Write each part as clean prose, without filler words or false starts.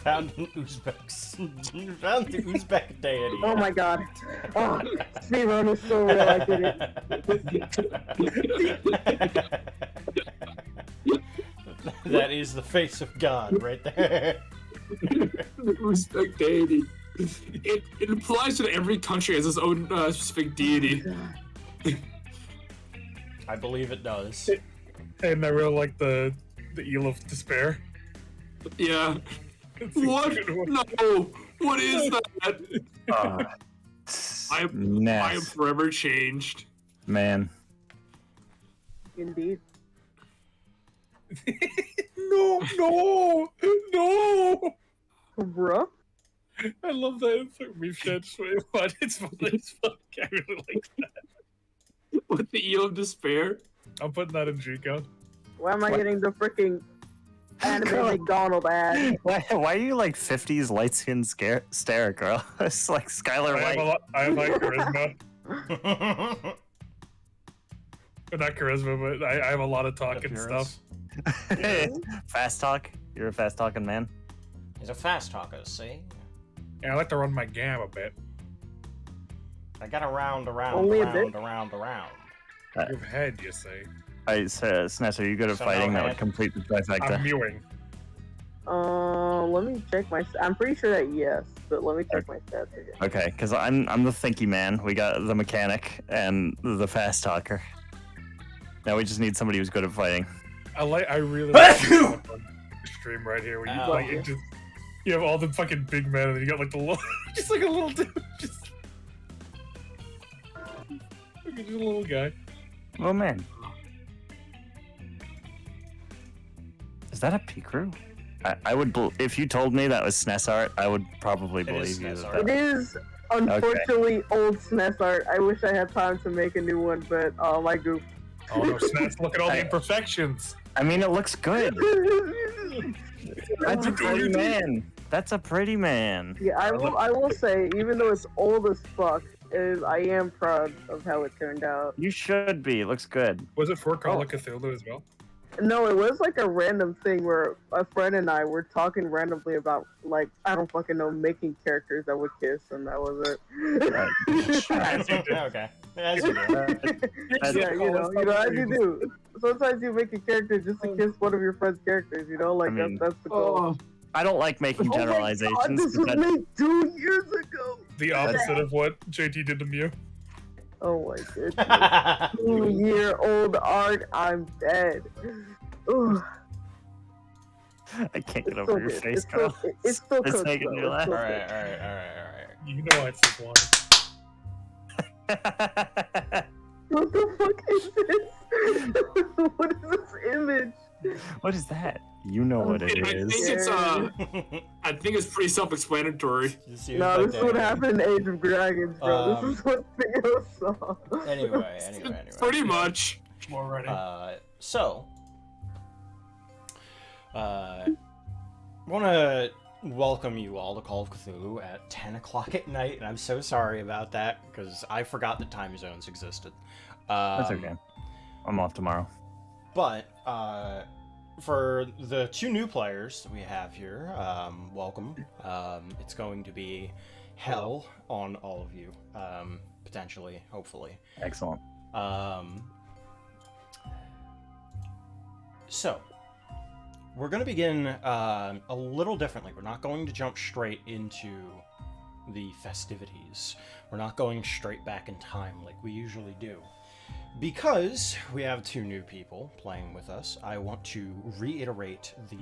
Found an Uzbek. Found the Uzbek deity. Oh my god. Oh, speedrun is so real, I did it. That is the face of God right there. The Uzbek deity. It implies that every country has its own specific deity. I believe it does. And I really like the eel of despair. Yeah. What? No. What is that? I am forever changed. Man. Indeed. No! Bruh? I love that. We've shared but it's funny as fuck. I really like that. What, the eel of despair? I'm putting that in G-Code. Why am I getting the freaking anime McDonald ad? Why are you like 50s light skinned stare, girl? It's like Skylar White. I have like charisma. Not charisma, but I have a lot of talk and stuff. Fast talk? You're a fast talking man? He's a fast talker, see? Yeah, I like to run my gam a bit. I got around. Only a bit? Your head, you say? Sness, are you good at So fighting? no That head? would complete the trifecta. I'm mewing. Let me check my. I'm pretty sure that yes, but let me check my stats again. Okay, because I'm the thinky man. We got the mechanic and the fast talker. Now we just need somebody who's good at fighting. I really like the stream right here where you Oh. you have all the fucking big men and then you got like the little, just like a little dude, just a little guy. Oh man, is that a Picrew? I would if you told me that was SNES art, I would probably It is believe you. SNES That It is unfortunately old SNES art. I wish I had time to make a new one, but my goof. Oh no, Snats, look at all the imperfections. I mean, it looks good. That's a pretty man. That's a pretty man. Yeah, I will say, even though it's old as fuck, I am proud of how it turned out. You should be. It looks good. Was it for Call of Cthulhu as well? No, it was like a random thing where a friend and I were talking randomly about, like, I don't fucking know, making characters that would kiss, and that was it. Okay. As you do. Yeah, you know, as you do. Sometimes you make a character just to kiss one of your friend's characters, you know? Like, I mean, that's the goal. I don't like making generalizations. Oh my God, this but was made 2 years ago! The opposite of what JT did to Mew. Oh my goodness. 2-year-old art, I'm dead. Ugh. I can't get It's over so your good. face, It's girl. so, it's still It's cooked, making though. me laugh. It's Alright, still alright. You know I just wanted. What the fuck is this? What is this image? What is that? You know what it I think is. it's I think it's pretty self-explanatory. No, this is what happened in Age of Dragons, bro. This is what Theo saw. Anyway. Pretty much. More ready. I want to welcome you all to Call of Cthulhu at 10 o'clock at night, and I'm so sorry about that, because I forgot that time zones existed. That's okay. I'm off tomorrow. But, for the 2 new players that we have here, welcome. It's going to be hell on all of you, potentially, hopefully. Excellent. So, we're going to begin a little differently. We're not going to jump straight into the festivities. We're not going straight back in time like we usually do. Because we have 2 new people playing with us, I want to reiterate the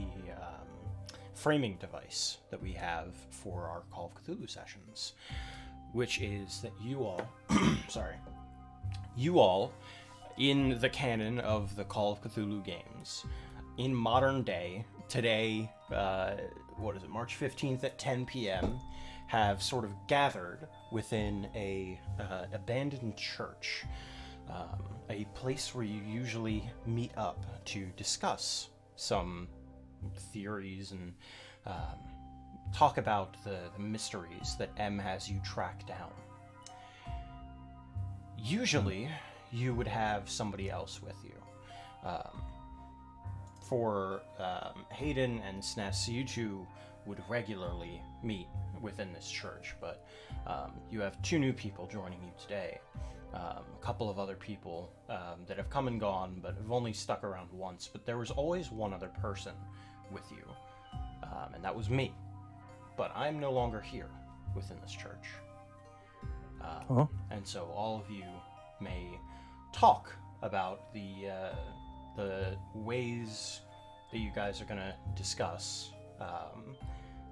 framing device that we have for our Call of Cthulhu sessions, which is that you all, you all, in the canon of the Call of Cthulhu games, in modern day, today, March 15th at 10 p.m., have sort of gathered within a abandoned church, a place where you usually meet up to discuss some theories and talk about the mysteries that M has you track down. Usually, you would have somebody else with you. for Hayden and SNES, you two would regularly meet within this church, but you have two new people joining you today. A couple of other people that have come and gone, but have only stuck around once. But there was always one other person with you, and that was me. But I'm no longer here within this church. And so all of you may talk about the ways that you guys are going to discuss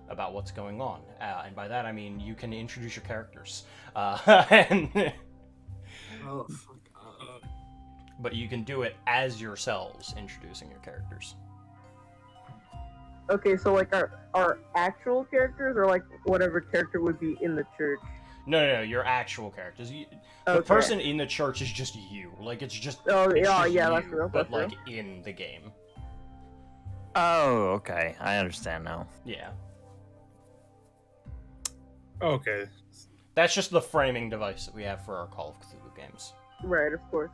about what's going on. And by that I mean you can introduce your characters. And Oh, fuck. but you can do it as yourselves introducing your characters. Okay, so like our actual characters, or like whatever character would be in the church. No, your actual characters. The Okay. person in the church is just you. Like, it's just, Oh, it's yeah, just yeah, you, that's real, but that's like in the game. Oh, okay. I understand now. Yeah. Okay. That's just the framing device that we have for our Call of Cthulhu games. Right, of course.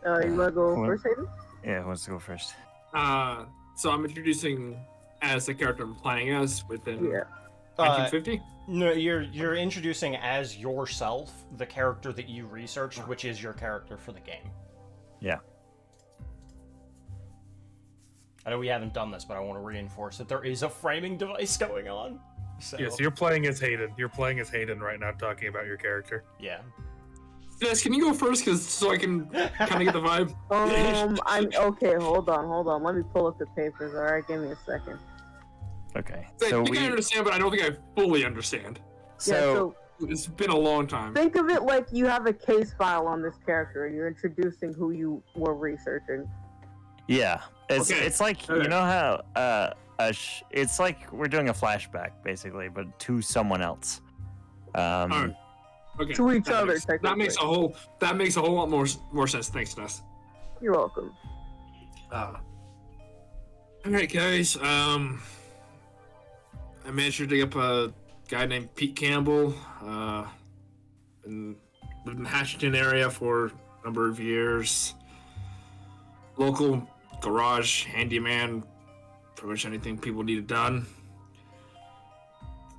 You wanna go Well- first, Hayden? Yeah, who wants to go first? So I'm introducing as the character I'm playing as within Yeah. 1950. No, you're introducing as yourself the character that you researched, which is your character for the game. Yeah. I know we haven't done this, but I want to reinforce that there is a framing device going on. So, Yes, you're playing as Hayden. You're playing as Hayden right now, talking about your character. yeah. Yes, can you go first, so I can kind of get the vibe? I'm okay. Hold on. Let me pull up the papers. All right, give me a second. Okay. I So think I we. understand, but I don't think I fully understand. Yeah, So It's been a long time. think of it like you have a case file on this character, and you're introducing who you were researching. yeah, it's Okay. it's like Okay. you know how it's like we're doing a flashback basically, but to someone else. Alright. Okay. To each that other, makes, that makes a whole lot more sense. Thanks, Ness. You're welcome. All right, guys. I managed to dig up a guy named Pete Campbell. And lived in the Hatcherton area for a number of years. Local garage handyman, pretty much anything people needed done.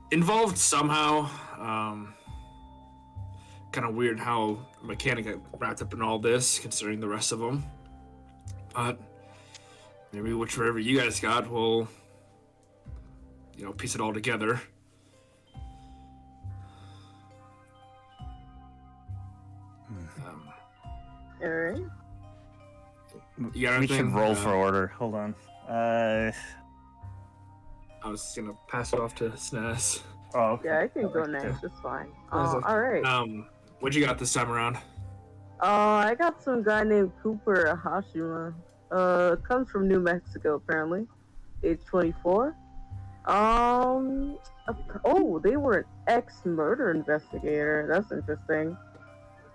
Involved somehow. Kind of weird how the mechanic got wrapped up in all this, considering the rest of them. But maybe whichever you guys got will, piece it all together. All right. You got we should anything? roll for order. Hold on. I was gonna pass it off to SNES. Oh, okay. Yeah, I can go Okay. next. It's fine. That's All right. What you got this time around? I got some guy named Cooper Hashima. Comes from New Mexico apparently. Age 24. They were an ex-murder investigator. That's interesting.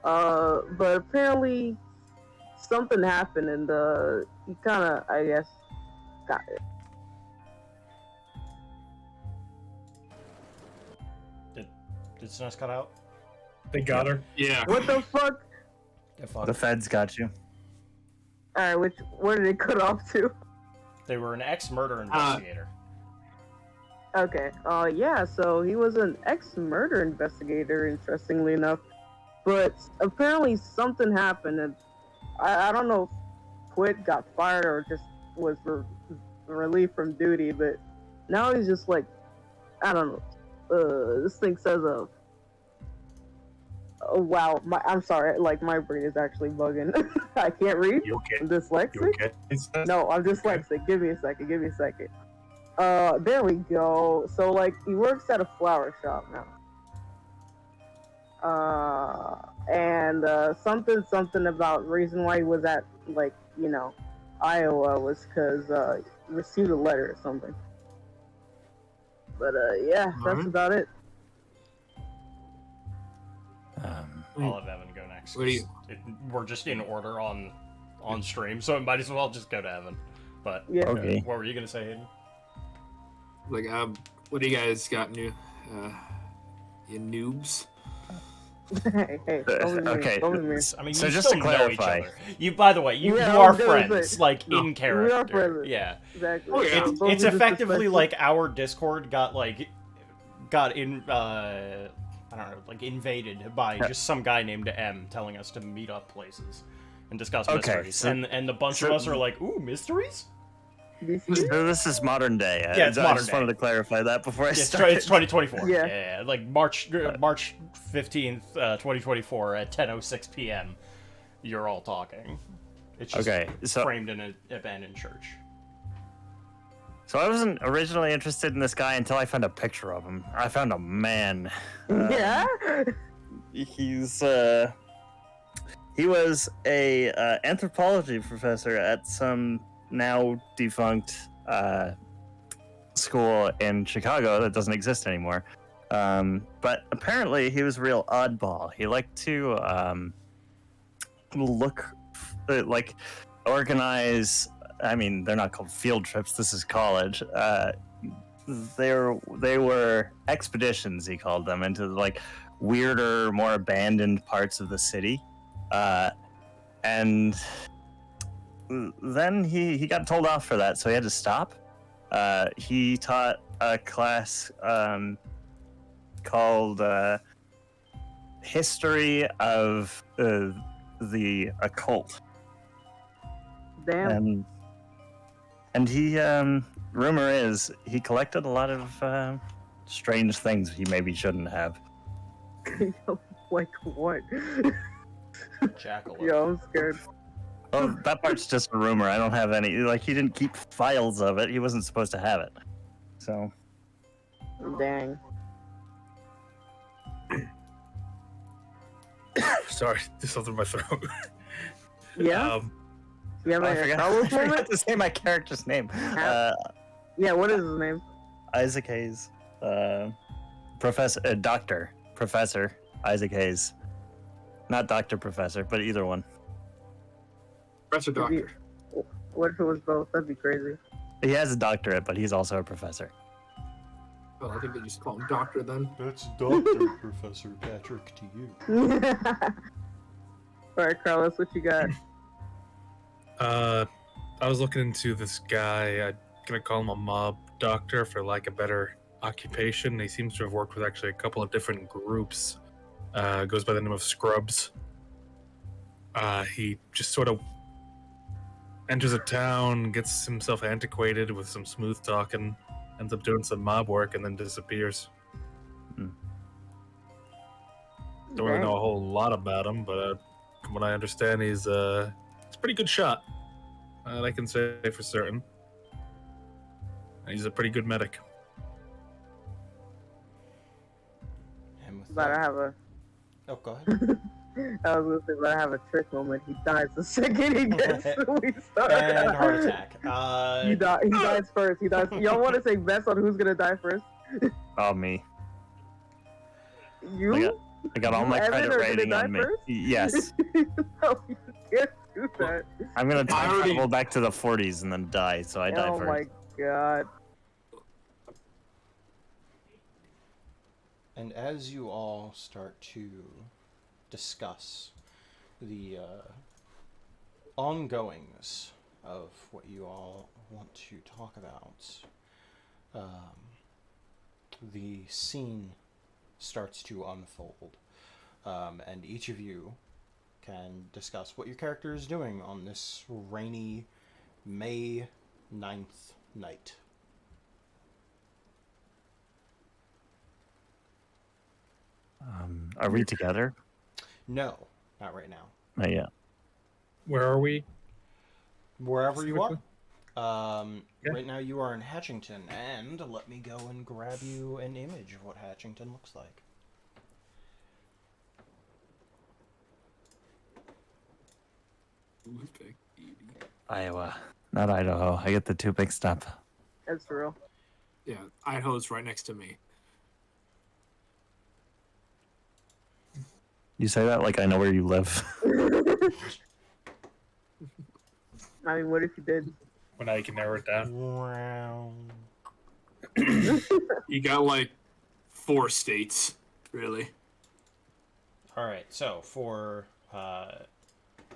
But apparently something happened and he kind of, I guess, got it. Did SNES cut out? They got her. Yeah. What the fuck? Yeah, fuck. The feds got you. All right, where did it cut off to? They were an ex-murder investigator. Okay. Yeah, so he was an ex-murder investigator, interestingly enough. But apparently something happened, and I don't know if quit, got fired, or just was relieved from duty, but now he's just like, I don't know. This thing says oh wow, I'm sorry, like my brain is actually bugging. I can't read. You okay? I'm dyslexic. You okay? No, I'm dyslexic. Give me a second. There we go. So, like, he works at a flower shop now. And something about reason why he was at, like, Iowa was because he received a letter or something. But, yeah, that's Alright. about it. I'll have Evan go next. What do you- 'cause we're just in order on stream, so it might as well just go to Evan. But Yeah. Okay. what were you gonna say, Hayden? Like, what do you guys got new? You noobs? Hey, don't be Okay. mean. Don't be mean. I mean, So you just still to know each clarify- other. You, by the way, you Yeah, you I are was gonna friends, say, like No, in we are character. friends. Yeah. Exactly. Oh, yeah. Don't It's be effectively disrespectful. like our Discord got in I don't know, like invaded by just some guy named M telling us to meet up places and discuss Okay, mysteries. so- And the bunch of so- us are like, ooh, mysteries? So this is modern day. Yeah, it's I modern just day. wanted to clarify that before I It's, started. it's 2024. Yeah. Yeah, like March 15th, 2024 at 10:06 p.m. You're all talking. It's just Okay, so- framed in an abandoned church. So I wasn't originally interested in this guy until I found a picture of him. I found a man. Yeah. He's he was a anthropology professor at some now defunct school in Chicago that doesn't exist anymore. But apparently he was a real oddball. He liked to like organize. I mean, they're not called field trips. This is college. They were expeditions. He called them into like weirder, more abandoned parts of the city, and then he got told off for that, so he had to stop. He taught a class called History of the Occult. Damn. And he, rumor is, he collected a lot of strange things he maybe shouldn't have. Like what? Jackalope. Yo, I'm scared. Well, that part's just a rumor. I don't have any. Like, he didn't keep files of it. He wasn't supposed to have it. So, Dang. Sorry, there's something in my throat. Yeah. You have I a forgot, Star I Wars forgot moment? to say my character's name. Yeah. What is his name? Isaac Hayes. Professor Isaac Hayes. Not Dr. Professor, but either one. Professor Doctor. What if it was both? That'd be crazy. He has a doctorate, but he's also a professor. Well, I think they just call him Doctor then. That's Dr. Professor Patrick to you. All right, Carlos, what you got? I was looking into this guy. I'm gonna call him a mob doctor for lack of better occupation. He seems to have worked with actually a couple of different groups. Goes by the name of Scrubs. He just sort of enters a town, gets himself antiquated with some smooth talking, ends up doing some mob work, and then disappears. Don't really know a whole lot about him, but from what I understand, he's a pretty good shot. That I can say for certain. And he's a pretty good medic. And with But I that, have a. oh, go ahead. I was gonna say, but I have a trick moment. He dies the second he gets we start. And heart attack. He dies first. He dies. Y'all want to take bets on who's gonna die first? Oh, me. You? I got all You, my Evan, credit are gonna rating die on me. first? Yes. No, you can't do that. I'm going to I time already- travel back to the 40s and then die, so I die Oh first. my god. And as you all start to discuss the ongoings of what you all want to talk about, the scene starts to unfold. And each of you can discuss what your character is doing on this rainy May 9th night. Are we together? No, not right now. Not yet. Where are we? Wherever you are. Okay. Right now you are in Hatchington, and let me go and grab you an image of what Hatchington looks like. Iowa. Not Idaho. I get the two mixed up. That's real. Yeah, Idaho's right next to me. You say that like I know where you live. I mean, what if you did? Well, now you can narrow it down. Wow. You got like 4 states, really. All right. So for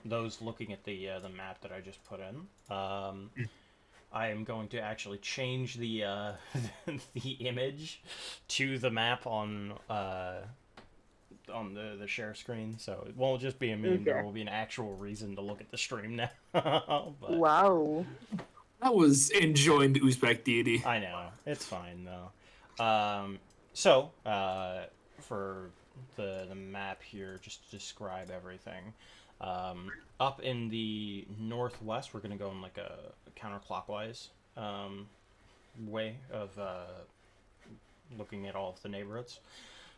those looking at the map that I just put in, I am going to actually change the the image to the map on the share screen, so it won't just be a meme. There Okay. will be an actual reason to look at the stream now. But Wow. I was enjoying the Uzbek deity. I know it's fine though. So for the map here, just to describe everything. Up in the northwest, we're gonna go in like a counterclockwise way of looking at all of the neighborhoods.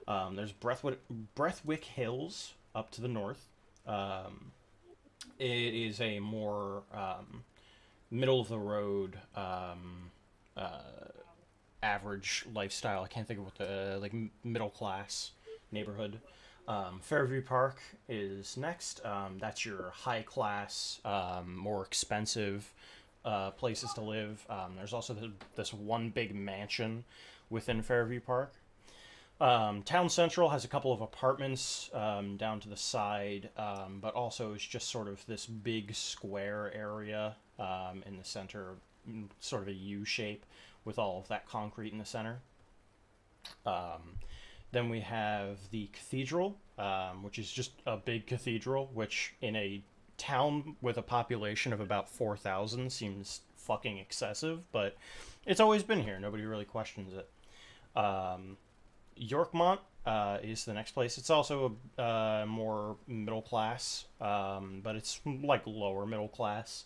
There's Breathwick Hills up to the north. It is a more middle of the road, average lifestyle. I can't think of what the like middle class neighborhood. Fairview Park is next. That's your high class, more expensive places to live. There's also this one big mansion within Fairview Park. Town Central has a couple of apartments down to the side, but also is just sort of this big square area in the center, sort of a U shape with all of that concrete in the center. Then we have the Cathedral, which is just a big cathedral, which in a town with a population of about 4,000 seems fucking excessive, but it's always been here. Nobody really questions it. Yorkmont is the next place. It's also more middle class, but it's like lower middle class.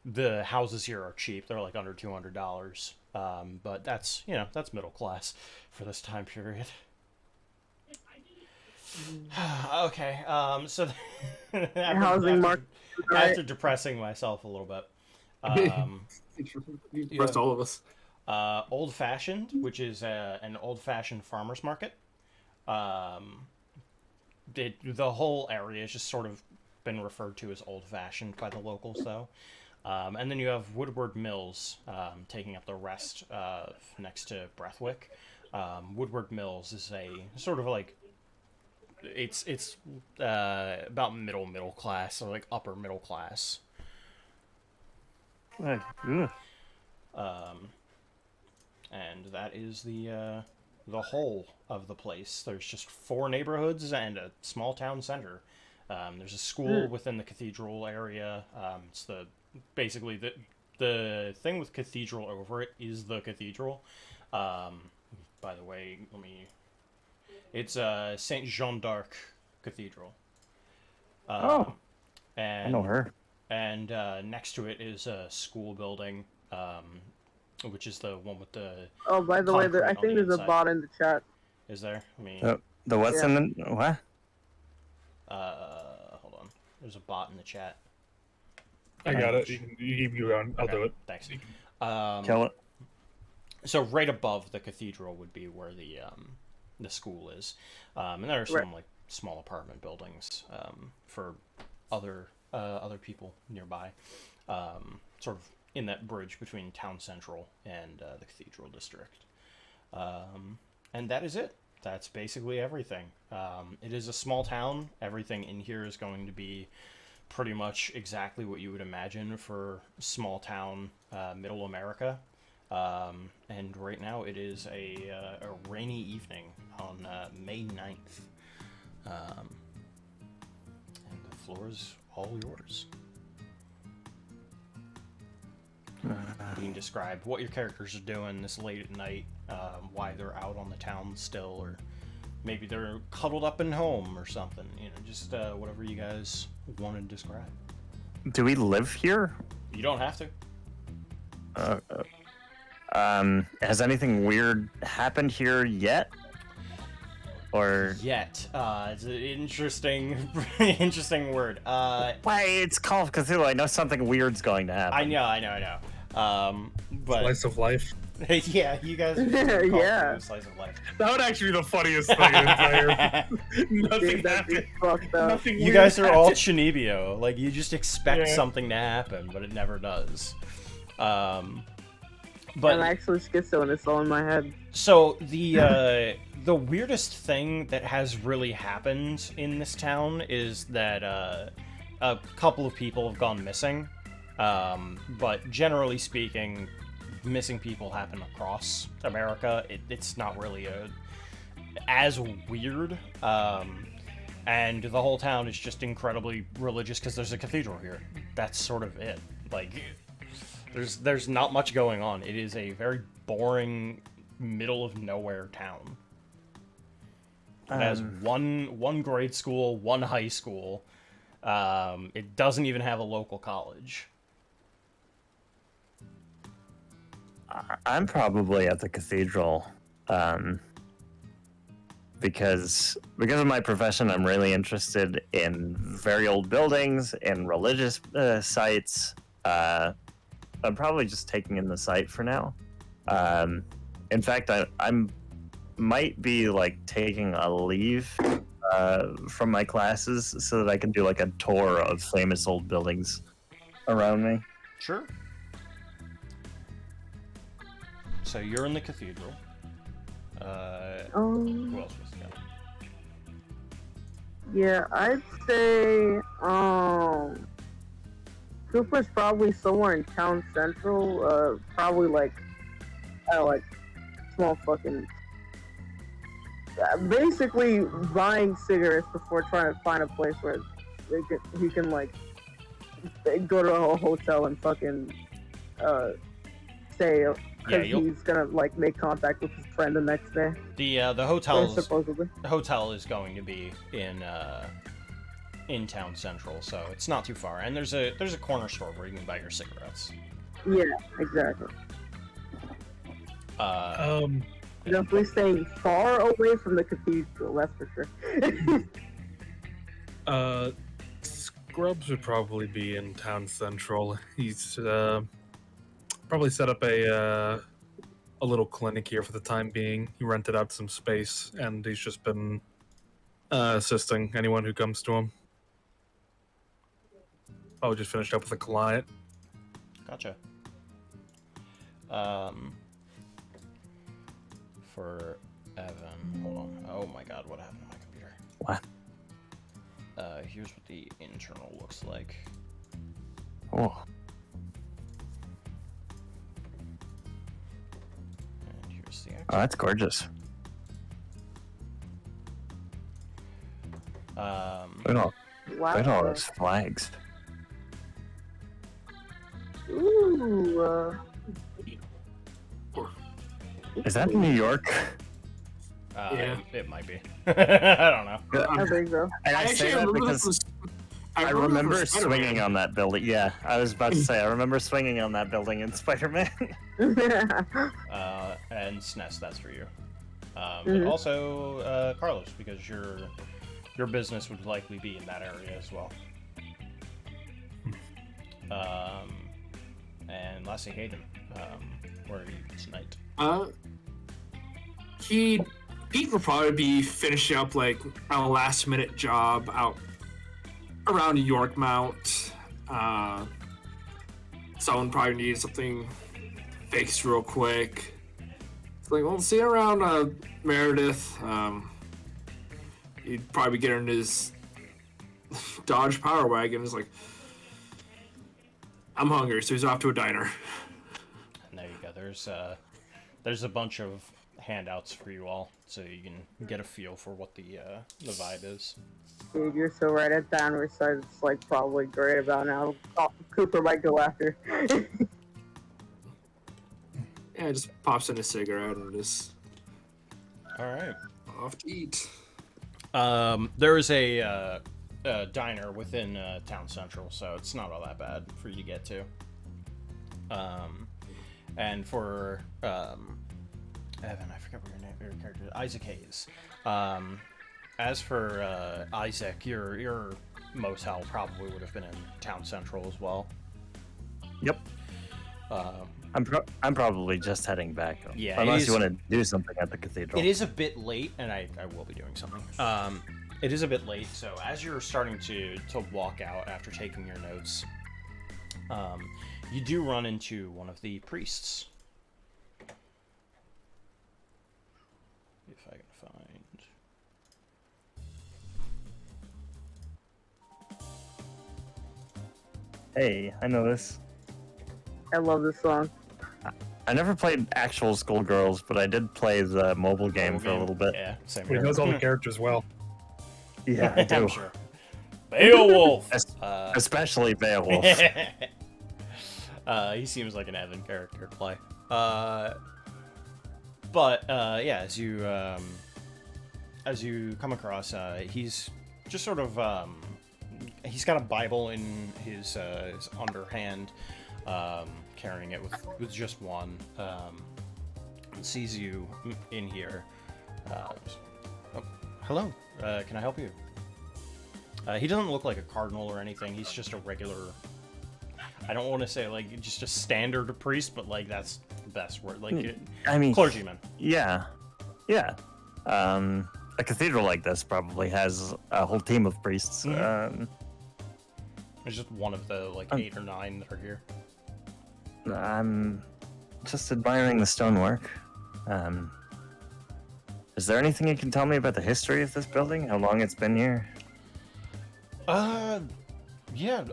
The houses here are cheap. They're like under $200. But that's, that's middle class for this time period. Okay, so Housing market. after depressing myself a little bit, Rest all of us. Old Fashioned, which is an old-fashioned farmer's market. The whole area has just sort of been referred to as old-fashioned by the locals, though. And then you have Woodward Mills taking up the rest next to Breathwick. Woodward Mills is a sort of like it's about middle class, or like upper middle class. Ugh. And that is the whole of the place. There's just 4 neighborhoods and a small town center. There's a school within the cathedral area. It's basically the thing with cathedral over it is the cathedral. By the way, it's Saint Jeanne d'Arc Cathedral. Oh, and I know her. And next to it is a school building, which is the one with the. Oh, by the way, concrete I on think the there's a inside. bot in the chat. Is there? I mean, The what's in the what? hold on. There's a bot in the chat. I got it. You keep going. I'll do it. Thanks. Kill it. So right above the cathedral would be where the school is, and there are some like small apartment buildings for other people nearby, sort of in that bridge between Town Central and the Cathedral District. And that is it. That's basically everything. It is a small town. Everything in here is going to be pretty much exactly what you would imagine for small town middle America. And right now it is a rainy evening on May 9th. And the floor is all yours. You can describe what your characters are doing this late at night, why they're out on the town still, or maybe they're cuddled up in home or something. Just whatever you guys want to describe. Do we live here? You don't have to. Has anything weird happened here yet? Or Yet. It's an interesting word. why? It's Call of Cthulhu. I know something weird's going to happen. I know. But Slice of life. yeah, you guys are Yeah. slice of life. That would actually be the funniest thing in the entire. Nothing Dude, that'd be happened. fucked up. Nothing You weird guys are all happened. Chinibio. Like, you just expect Yeah. something to happen, but it never does. But I'm actually schizo and it's all in my head. so the weirdest thing that has really happened in this town is that a couple of people have gone missing. But generally speaking, missing people happen across America. It's not really as weird. And the whole town is just incredibly religious because there's a cathedral here. That's sort of it. Like, there's not much going on. It is a very boring, middle of nowhere town. It has one grade school, one high school. It doesn't even have a local college. I'm probably at the cathedral, because of my profession. I'm really interested in very old buildings and religious sites. I'm probably just taking in the site for now. In fact, I'm might be like taking a leave from my classes so that I can do like a tour of famous old buildings around me. Sure. So you're in the cathedral. Who else was there? Yeah, I'd say Cooper's probably somewhere in town central. Probably like small fucking. Basically buying cigarettes before trying to find a place where he can like go to a hotel and fucking stay. Because he's gonna like make contact with his friend the next day. The hotel is going to be in town central, so it's not too far. And there's a corner store where you can buy your cigarettes. Yeah, exactly. Definitely staying far away from the cathedral, that's for sure. Scrubs would probably be in town central. He's probably set up a little clinic here for the time being. He rented out some space, and he's just been assisting anyone who comes to him. Oh, just finished up with a client. Gotcha. For Evan, hold on. Oh my god, what happened to my computer? What? Here's what the internal looks like. Oh. And here's the Oh, that's gorgeous. Look at all those flags. Ooh. Is that New York? Yeah. It might be. I don't know. I think so. And I say that because I remember swinging on that building. Yeah, I was about to say, I remember swinging on that building in Spider-Man. And SNES, that's for you. But also Carlos, because your business would likely be in that area as well. And lastly, Hayden, where are you tonight? Pete will probably be finishing up like a last minute job out around Yorkmount. Someone probably needs something fixed real quick. It's like, well, see you around Meredith. He'd probably get in his Dodge Power Wagon. It's like, I'm hungry, so he's off to a diner. And there you go. There's a bunch of handouts for you all, so you can get a feel for what the vibe is. Dude, you're so right at diner side. It's like probably great about now. Cooper might go after. Yeah, just pops in a cigarette and just All right. off to eat. There is a diner within town central, so it's not all that bad for you to get to. And for Evan, I forget what your character is. Isaac Hayes. As for Isaac, your motel probably would have been in town central as well. Yep. I'm probably just heading back. Yeah, unless you want to do something at the cathedral. It is a bit late, and I will be doing something. It is a bit late, so as you're starting to walk out after taking your notes, you do run into one of the priests. Hey, I know this. I love this song. I never played actual Skullgirls, but I did play the mobile game for a little bit. Yeah, same He here. knows all the characters well. Yeah, I do. I'm sure. Beowulf! Especially Beowulf. He seems like an Evan character to play. But yeah, as you come across, he's just sort of he's got a Bible in his underhand, carrying it with just one. Sees you in here. Oh, hello. Can I help you? He doesn't look like a cardinal or anything. He's just a regular. I don't want to say like just a standard priest, but like that's the best word. Like, I mean, clergyman. Yeah, yeah. A cathedral like this probably has a whole team of priests. It's just one of the like 8 or 9 that are here. I'm just admiring the stonework. Is there anything you can tell me about the history of this building? How long it's been here? Yeah.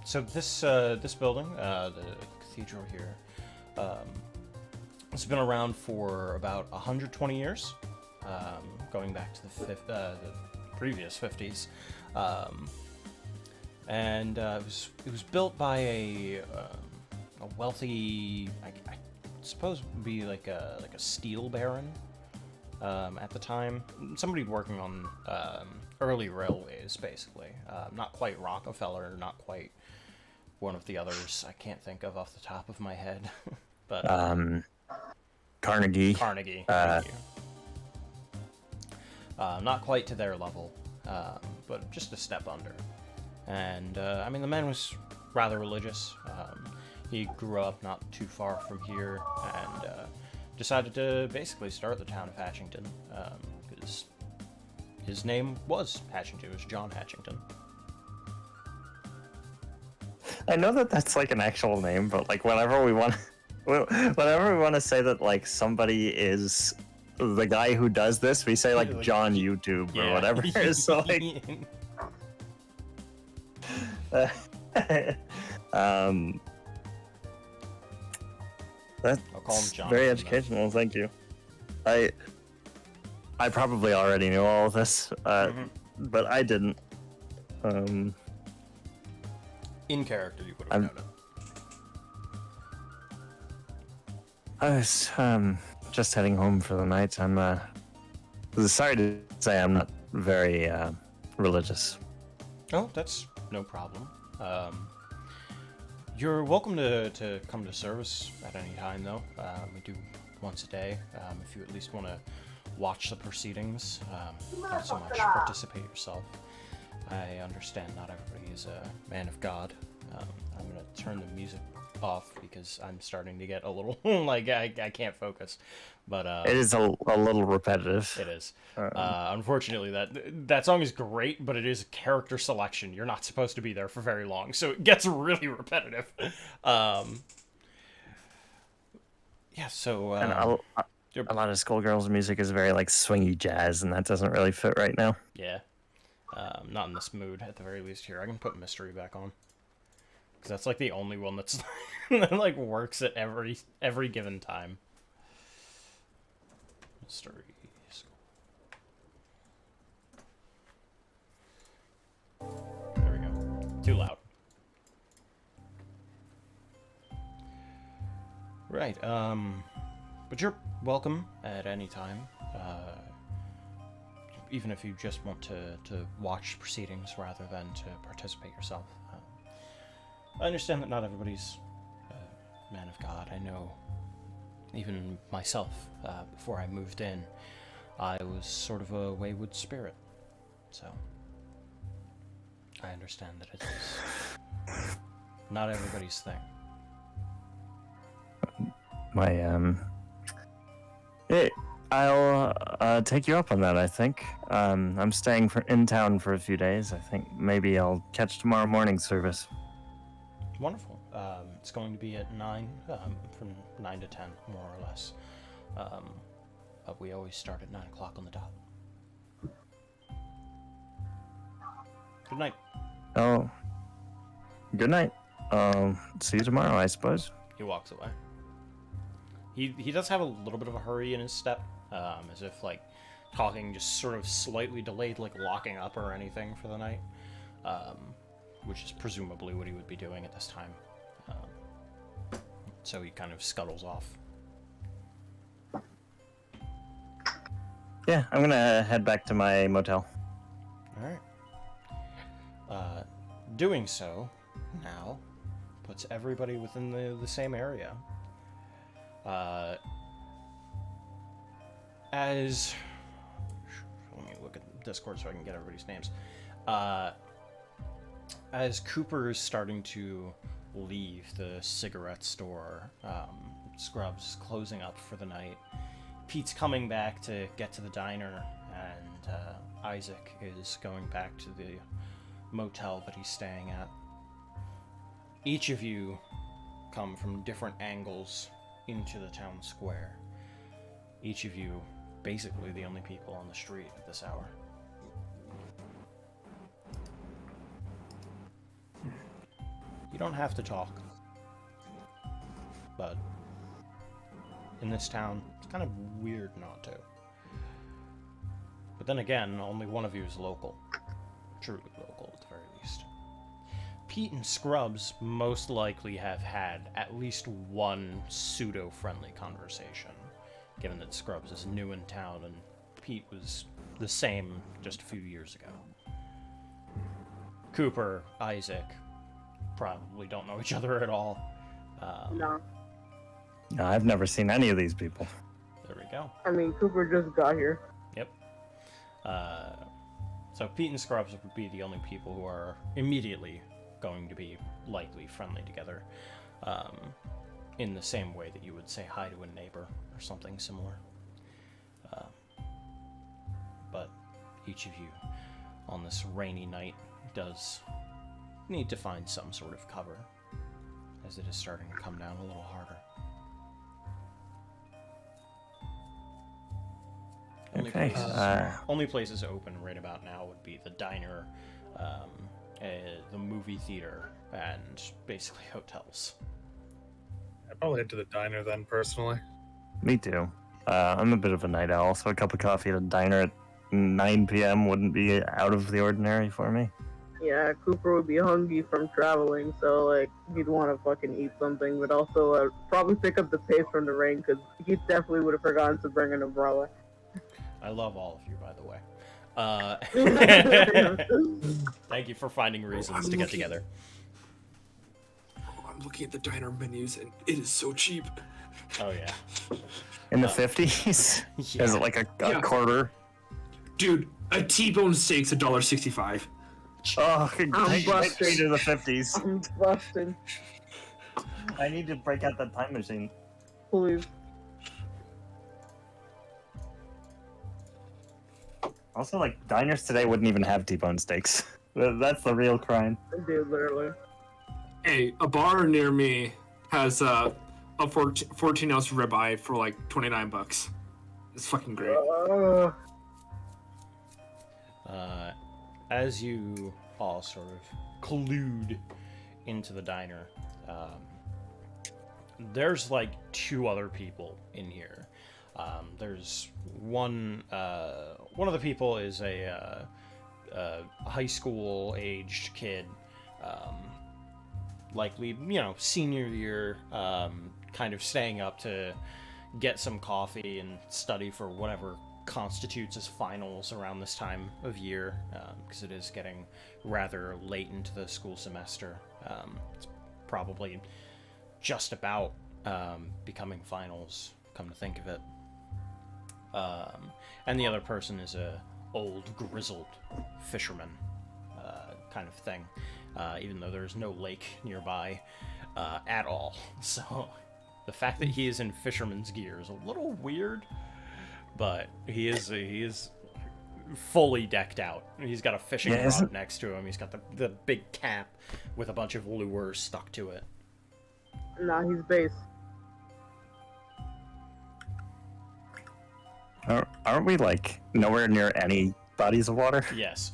So this building, the cathedral here, it's been around for about 120 years, going back to the previous 50s, and it was built by a wealthy, I suppose would be like a steel baron. At the time, somebody working on early railways, basically. Not quite Rockefeller, not quite one of the others I can't think of off the top of my head. But Carnegie. Carnegie. Thank you. Not quite to their level, but just a step under. And I mean, the man was rather religious. He grew up not too far from here, and decided to basically start the town of Hatchington, because his name was Hatchington. It was John Hatchington. I know that that's like an actual name, but like whenever we want to say that like somebody is the guy who does this, we say like John YouTube or whatever. So like, that's I'll call him John. very educational. Thank you. I probably already knew all of this, but I didn't. In character, you would have known it. I was just heading home for the night. I'm sorry to say I'm not very religious. Oh, that's no problem. You're welcome to come to service at any time, though. We do once a day. If you at least want to watch the proceedings, not so much participate yourself. I understand not everybody is a man of God. I'm going to turn the music off because I'm starting to get a little like I can't focus. But it is a little repetitive. it is. Unfortunately, that song is great, but it is character selection. You're not supposed to be there for very long, so it gets really repetitive. Yeah. So And a lot of Skullgirls music is very like swingy jazz, and that doesn't really fit right now. yeah. Not in this mood, at the very least. Here, I can put Mystery back on. Because that's, like, the only one that's, that, like, works at every given time. Mystery. There we go. Too loud. Right, but you're welcome at any time. Even if you just want to watch proceedings rather than to participate yourself. I understand that not everybody's a man of God. I know even myself, before I moved in, I was sort of a wayward spirit. So, I understand that it is not everybody's thing. I'll take you up on that, I think. I'm staying in town for a few days. I think maybe I'll catch tomorrow morning's service. Wonderful. It's going to be at 9, from 9 to 10, more or less. But we always start at 9 o'clock on the dot. Good night. Oh, Good night. See you tomorrow, I suppose. He walks away. He does have a little bit of a hurry in his step, as if like talking just sort of slightly delayed, like locking up or anything for the night, which is presumably what he would be doing at this time. So he kind of scuttles off. Yeah, I'm gonna head back to my motel. All right. Doing so now puts everybody within the same area. As let me look at Discord so I can get everybody's names. As Cooper is starting to leave the cigarette store, Scrubs closing up for the night. Pete's coming back to get to the diner, and Isaac is going back to the motel that he's staying at. Each of you come from different angles into the town square. Each of you basically the only people on the street at this hour. You don't have to talk, but in this town, it's kind of weird not to. But then again, only one of you is local. Truly local, at the very least. Pete and Scrubs most likely have had at least one pseudo-friendly conversation, given that Scrubs is new in town and Pete was the same just a few years ago. Cooper, Isaac, probably don't know each other at all. No. No, I've never seen any of these people. There we go. I mean, Cooper just got here. Yep. So Pete and Scrubs would be the only people who are immediately going to be likely friendly together, in the same way that you would say hi to a neighbor or something similar. But each of you on this rainy night does need to find some sort of cover, as it is starting to come down a little harder. Okay. Only places open right about now would be the diner, the movie theater, and basically hotels. I'd probably head to the diner then, personally. Me too. I'm a bit of a night owl, so a cup of coffee at a diner at 9 p.m. wouldn't be out of the ordinary for me. Yeah, Cooper would be hungry from traveling, so like he'd want to fucking eat something, but also probably pick up the pace from the rain because he definitely would have forgotten to bring an umbrella. I love all of you, by the way. Thank you for finding reasons to get together. I'm looking at the diner menus, and it is so cheap. Oh, yeah. In the 50s? Yeah. Is it like a Yeah. quarter? Dude, a T-bone steak's $1.65. Oh, take me busted. to the 50s. I'm busted. I need to break out that time machine. Please. Also, like, diners today wouldn't even have T-bone steaks. That's the real crime. Dude, literally. Hey, a bar near me has a 14-ounce ribeye for like $29. It's fucking great. As you all sort of collude into the diner, there's like two other people in here. There's one of the people is a high school aged kid, likely, senior year, kind of staying up to get some coffee and study for whatever constitutes as finals around this time of year, because it is getting rather late into the school semester. It's probably just about becoming finals, come to think of it. And the other person is a old, grizzled fisherman kind of thing, even though there's no lake nearby at all. So the fact that he is in fisherman's gear is a little weird, but he is fully decked out. He's got a fishing rod next to him. He's got the big cap with a bunch of lures stuck to it. Nah, he's base. Aren't we, like, nowhere near any bodies of water? Yes.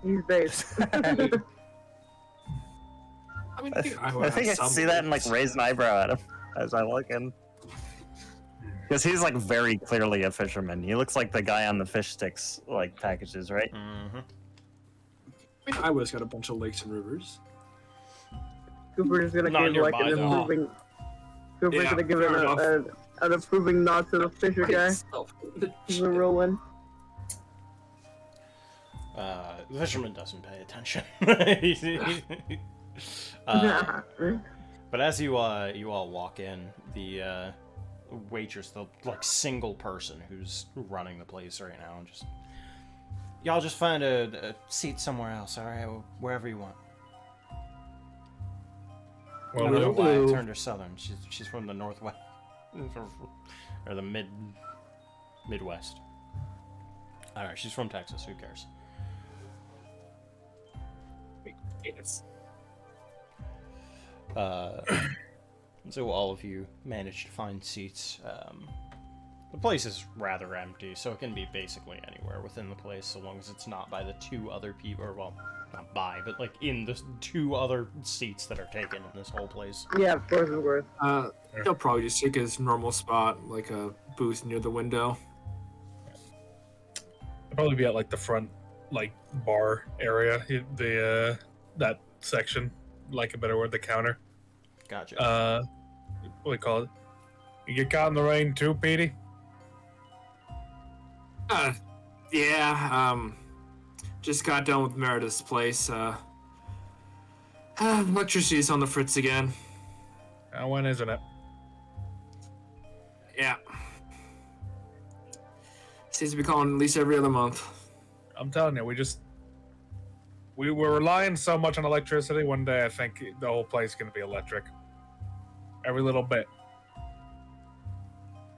He's base. mean, I think I see that and like raise an eyebrow at him as I look in. Because he's like very clearly a fisherman. He looks like the guy on the fish sticks like packages, right? Mm-hmm. I mean, Iowa's got a bunch of lakes and rivers. Cooper's gonna Not give like nearby, an though. approving. Cooper's Yeah, gonna give it fair enough. an approving nod to the fisher guy. He's a real one. The fisherman doesn't pay attention. But as you all walk in, the waitress, the like single person who's running the place right now, y'all just find a seat somewhere else, all right, wherever you want. I Well, don't know why I will. turned her southern. She's from the northwest, or the Midwest. All right, she's from Texas. Who cares? Yes. So all of you managed to find seats. The place is rather empty, so it can be basically anywhere within the place, so long as it's not by the two other people, or well, not by, but like in the two other seats that are taken in this whole place. Yeah, of course it's worth. He'll probably just take his normal spot, like a booth near the window. I'd probably be at like the front, like bar area, the that section, like a better word, the counter. Gotcha. What do we call it? You get caught in the rain too, Petey? Yeah, just got done with Meredith's place. Electricity's on the fritz again. When isn't it? Yeah. Seems to be calling at least every other month. I'm telling you, we were relying so much on electricity. One day, I think the whole place is gonna be electric. Every little bit.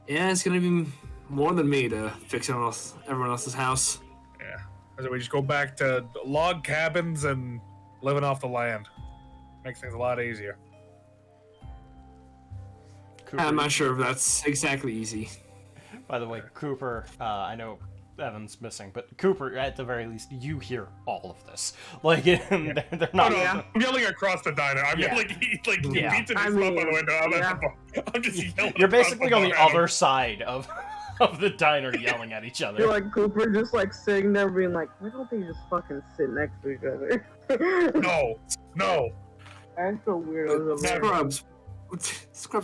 Yeah, it's gonna be more than me to fix everyone else's house. Yeah. So we just go back to log cabins and living off the land. Makes things a lot easier. Cooper, I'm not sure if that's exactly easy. by the way, Cooper, I know Evan's missing, but Cooper, at the very least, you hear all of this. Like, they're not. Yeah. I'm yelling across the diner. I'm Yeah. yelling, Yeah. pizza I just mean, up on the window. yeah. I'm just yelling. You're across basically on the bar at him. other side of the diner yelling at each You're other. like Cooper just like sitting there being like, why don't they just fucking sit next to each other? No. That's so weird. Scrubs,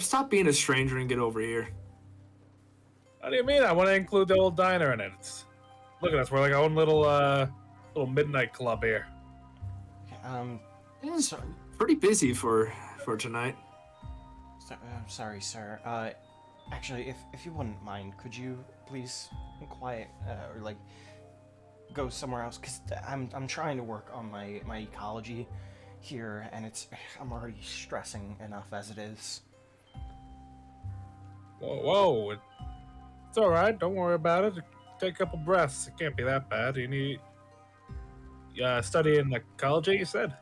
stop being a stranger and get over here. What do you mean? I want to include the old diner in it. Look at us. We're like our own little midnight club here. Yeah, it's pretty busy for tonight. I'm sorry, sir. Actually, if you wouldn't mind, could you please quiet or like go somewhere else? Cause I'm trying to work on my ecology here, and I'm already stressing enough as it is. Whoa. It's all right. Don't worry about it. Take a couple breaths. It can't be that bad. You need studying ecology, you said?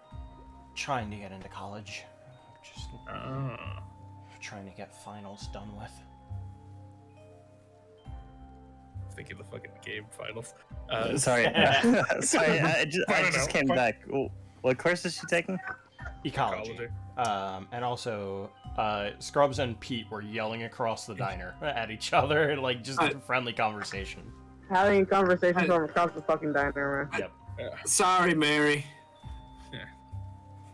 Trying to get into college. Just Ah. trying to get finals done with. Thinking the fucking game finals. Sorry, sorry. I just came Fine. back. What course is she taking? Ecology. And also, Scrubs and Pete were yelling across the diner at each other, like just a friendly conversation. Having a conversation from across the fucking diner, man. Yep. Sorry, Mary.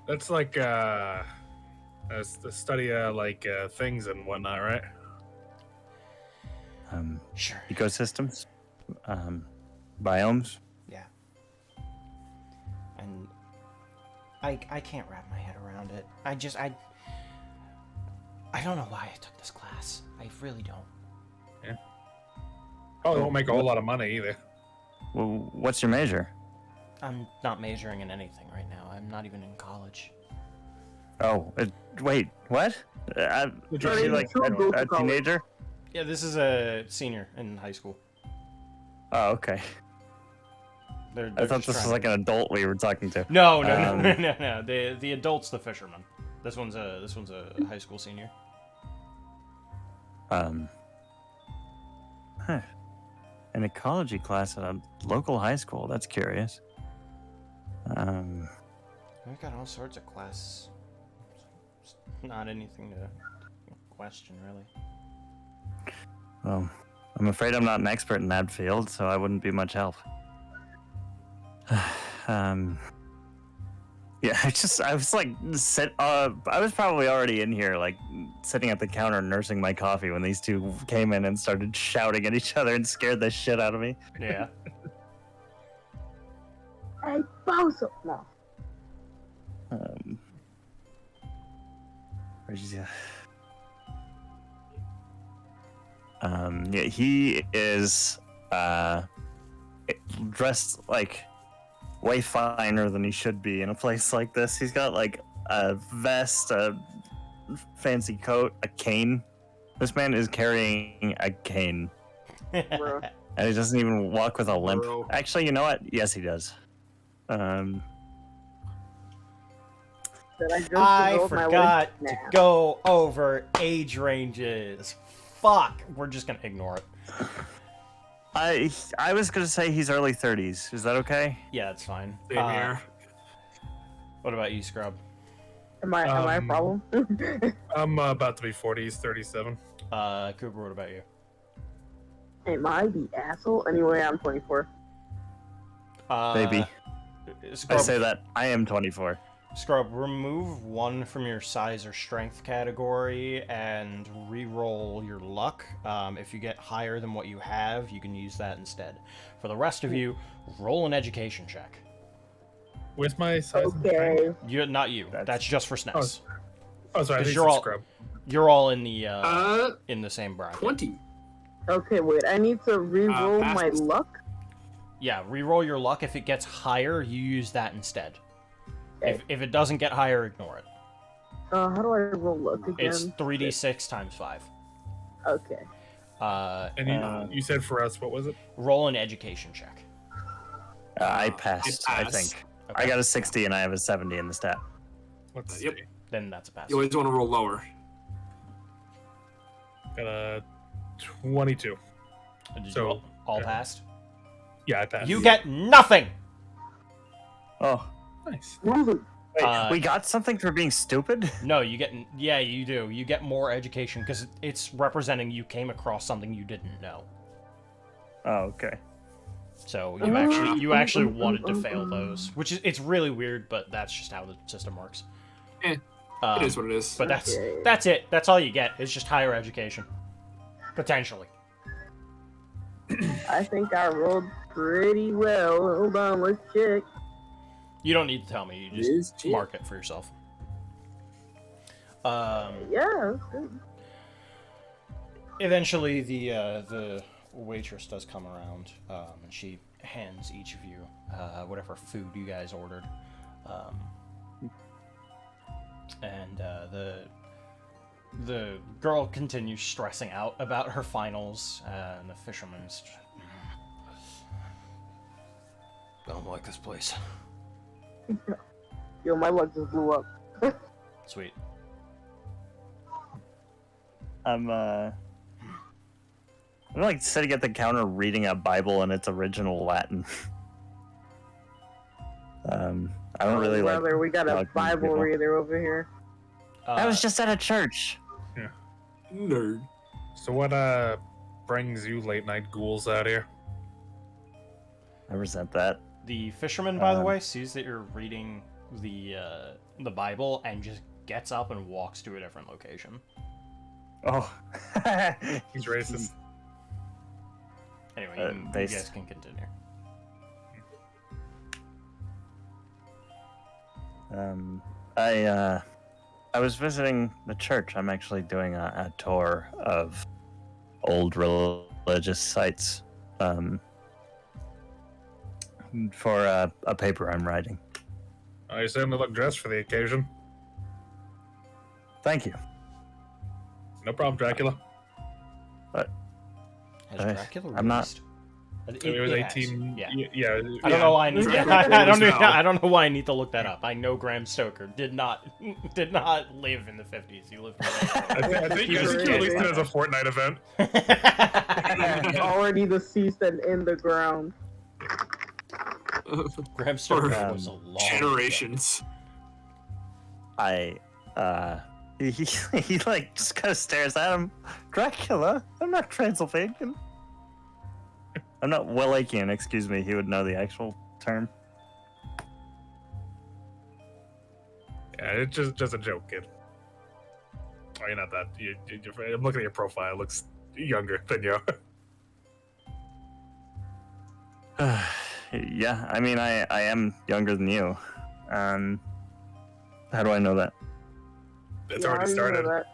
That's like that's the study of things and whatnot, right? Sure. Ecosystems, biomes. Yeah. And I can't wrap my head around it. I don't know why I took this class. I really don't. Probably won't make a whole lot of money either. Well, what's your major? I'm not majoring in anything right now. I'm not even in college. Oh, wait, what? Is she like a teenager? Yeah, this is a senior in high school. Oh, okay. They're I thought just this was trying like an adult we were talking to. No. Um, The adult's the fisherman. This one's a high school senior. An ecology class at a local high school. That's curious. We've got all sorts of classes. not anything to question, really. Well, I'm afraid I'm not an expert in that field, so I wouldn't be much help. Yeah, I was like, I was probably already in here, like, sitting at the counter nursing my coffee when these two came in and started shouting at each other and scared the shit out of me. Yeah. Hey, Bozo! No. Where's he? Yeah, he is dressed like way finer than he should be in a place like this. He's got like a vest, a fancy coat, a cane. This man is carrying a cane, Bro. and he doesn't even walk with a limp. Bro. Actually, you know what? Yes, he does. Did I just I develop my forgot leg? to Nah. go over age ranges. Fuck. We're just gonna ignore it. I was gonna say he's early 30s. Is that okay? Yeah, that's fine. Same here. What about you, Scrub? Am I a problem? I'm about to be 40. He's 37. Cooper, what about you? Am I the asshole? Anyway, I'm 24. Baby. I Scrub, say that I am 24. Scrub, remove one from your size or strength category and re-roll your luck. If you get higher than what you have, you can use that instead. For the rest of you, roll an education check. Where's my size? and Okay. strength? Not you. That's just for SNES. Oh, sorry. I 'Cause think you're it's all- scrub. You're all in the same bracket. 20. Okay, wait. I need to re-roll my passes. luck. Yeah, re-roll your luck. If it gets higher, you use that instead. Okay. If it doesn't get higher, ignore it. How do I roll luck again? It's 3d6 times 5. Okay. And you said for us, what was it? Roll an education check. I passed, I pass. think. Okay. I got a 60 and I have a 70 in the stat. Let's Yep. see. Then that's a pass. You always want to roll lower. Got a 22. Did you so- all passed? Yeah, I passed. You get nothing! Oh, nice. Wait, wait, we got something for being stupid? No, you get... Yeah, you do. You get more education because it's representing you came across something you didn't know. Oh, okay. So you actually wanted to fail those, which is it's really weird, but that's just how the system works. It is what it is. But Okay. that's it. That's all you get. It's just higher education, potentially. I think I rolled pretty well. Hold on, let's check. You don't need to tell me. You It is just cheap. mark it for yourself. Yeah, that's good. Eventually, the waitress does come around, and she hands each of you whatever food you guys ordered. And the girl continues stressing out about her finals, and the fisherman's. Don't like this place. Yo, my luck just blew up. Sweet. I'm like sitting at the counter reading a Bible in its original Latin. I don't really like. Brother, we got a talking to Bible people. reader over here. I was just at a church. Nerd. So what brings you late night ghouls out here? I resent that. The fisherman, by the way, sees that you're reading the Bible and just gets up and walks to a different location. Oh. He's racist. Anyway, you based- guys can continue. I was visiting the church. I'm actually doing a tour of old religious sites for a paper I'm writing. You certainly look dressed for the occasion. Thank you. No problem, Dracula. Has Dracula I'm not- released? It was has, 18. Yeah. Yeah. I don't know why I need. Dracula I don't know. released now. I don't know why I need to look that up. I know Graham Stoker did not live in the 50s. He lived. I think He you was a just kid. released it as a Fortnite event. Already deceased and in the ground. Graham Stoker For was a long Generations. I he like just kind of stares at him. Dracula? I'm not Transylvanian. I'm not Wallachian, excuse me. He would know the actual term. Yeah, it's just a joke, kid. Oh, you're not that. I'm looking at your profile. It looks younger than you. Yeah, I mean, I am younger than you. How do I know that? It's Yeah, already I remember started.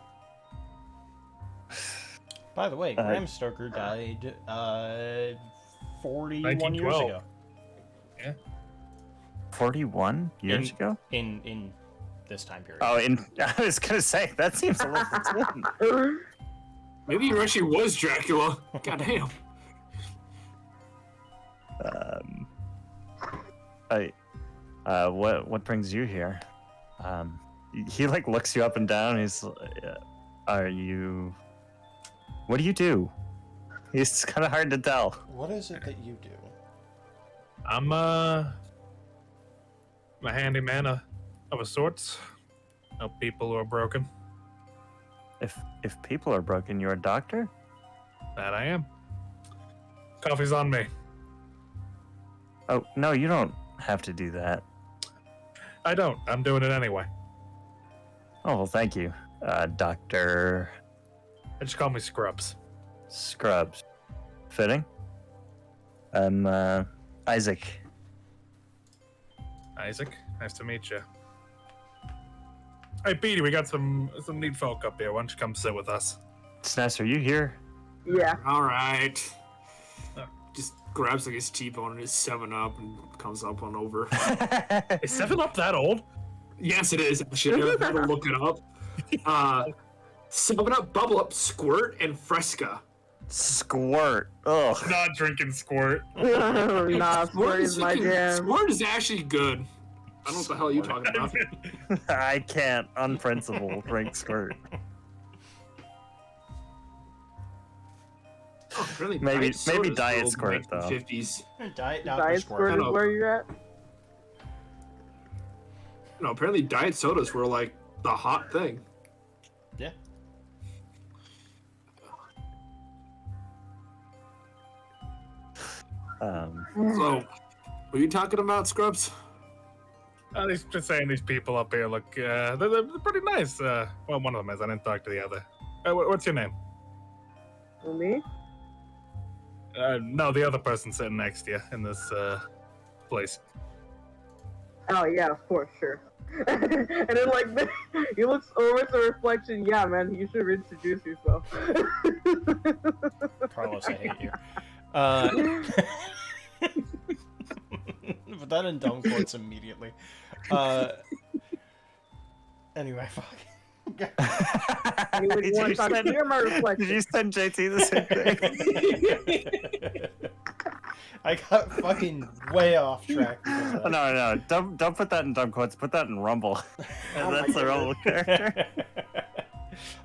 that. By the way, Bram Stoker died 41 years 1912. ago. 41 years ago? In this time period. Oh, I was gonna say that seems a little soon. Maybe he actually was Dracula. Goddamn. What brings you here? He like looks you up and down. He's, are you? What do you do? It's kind of hard to tell. What is it that you do? I'm a handyman of a sorts. Help people who are broken. If people are broken, you're a doctor? That I am. Coffee's on me. Oh no, you don't have to do that. I don't. I'm doing it anyway. Oh well, thank you, Doctor They just call me Scrubs. Scrubs. Fitting. Isaac. Isaac, nice to meet you. Hey, Petey, we got some neat folk up here. Why don't you come sit with us? Sness, are you here? Yeah. All right. Just grabs like his T-bone and his 7-Up and comes up on over. Is 7-Up that old? Yes, it is. Actually, I had to look it up. 7-Up, Bubble Up, Squirt, and Fresca. Squirt. Ugh. Not drinking Squirt. Nah, Squirt is my jam. Squirt is actually good. I don't know what the hell you're talking about. I can't, on principle, drink Squirt. Oh, really? Maybe sodas Diet ruled Squirt, though. 1950s. Diet Dr. Diet Squirt. Squirt is Hello. where you're at? No, apparently diet sodas were like the hot thing. Yeah. So, were you talking about, Scrubs? Just saying these people up here look, they're pretty nice. Well, one of them is. I didn't talk to the other. What's your name? For me? No, the other person sitting next to you in this place. Oh yeah, of course, sure. And then like he looks over at the reflection. Yeah, man, you should introduce yourself. Carlos, I hate you. Put that in dumb quotes immediately. Anyway, fuck. Anyway, you want to talk to your my Did reflection? you send JT the same thing? I got fucking way off track. because of that. No. Don't put that in dumb quotes. Put that in Rumble. Oh my That's the Rumble character.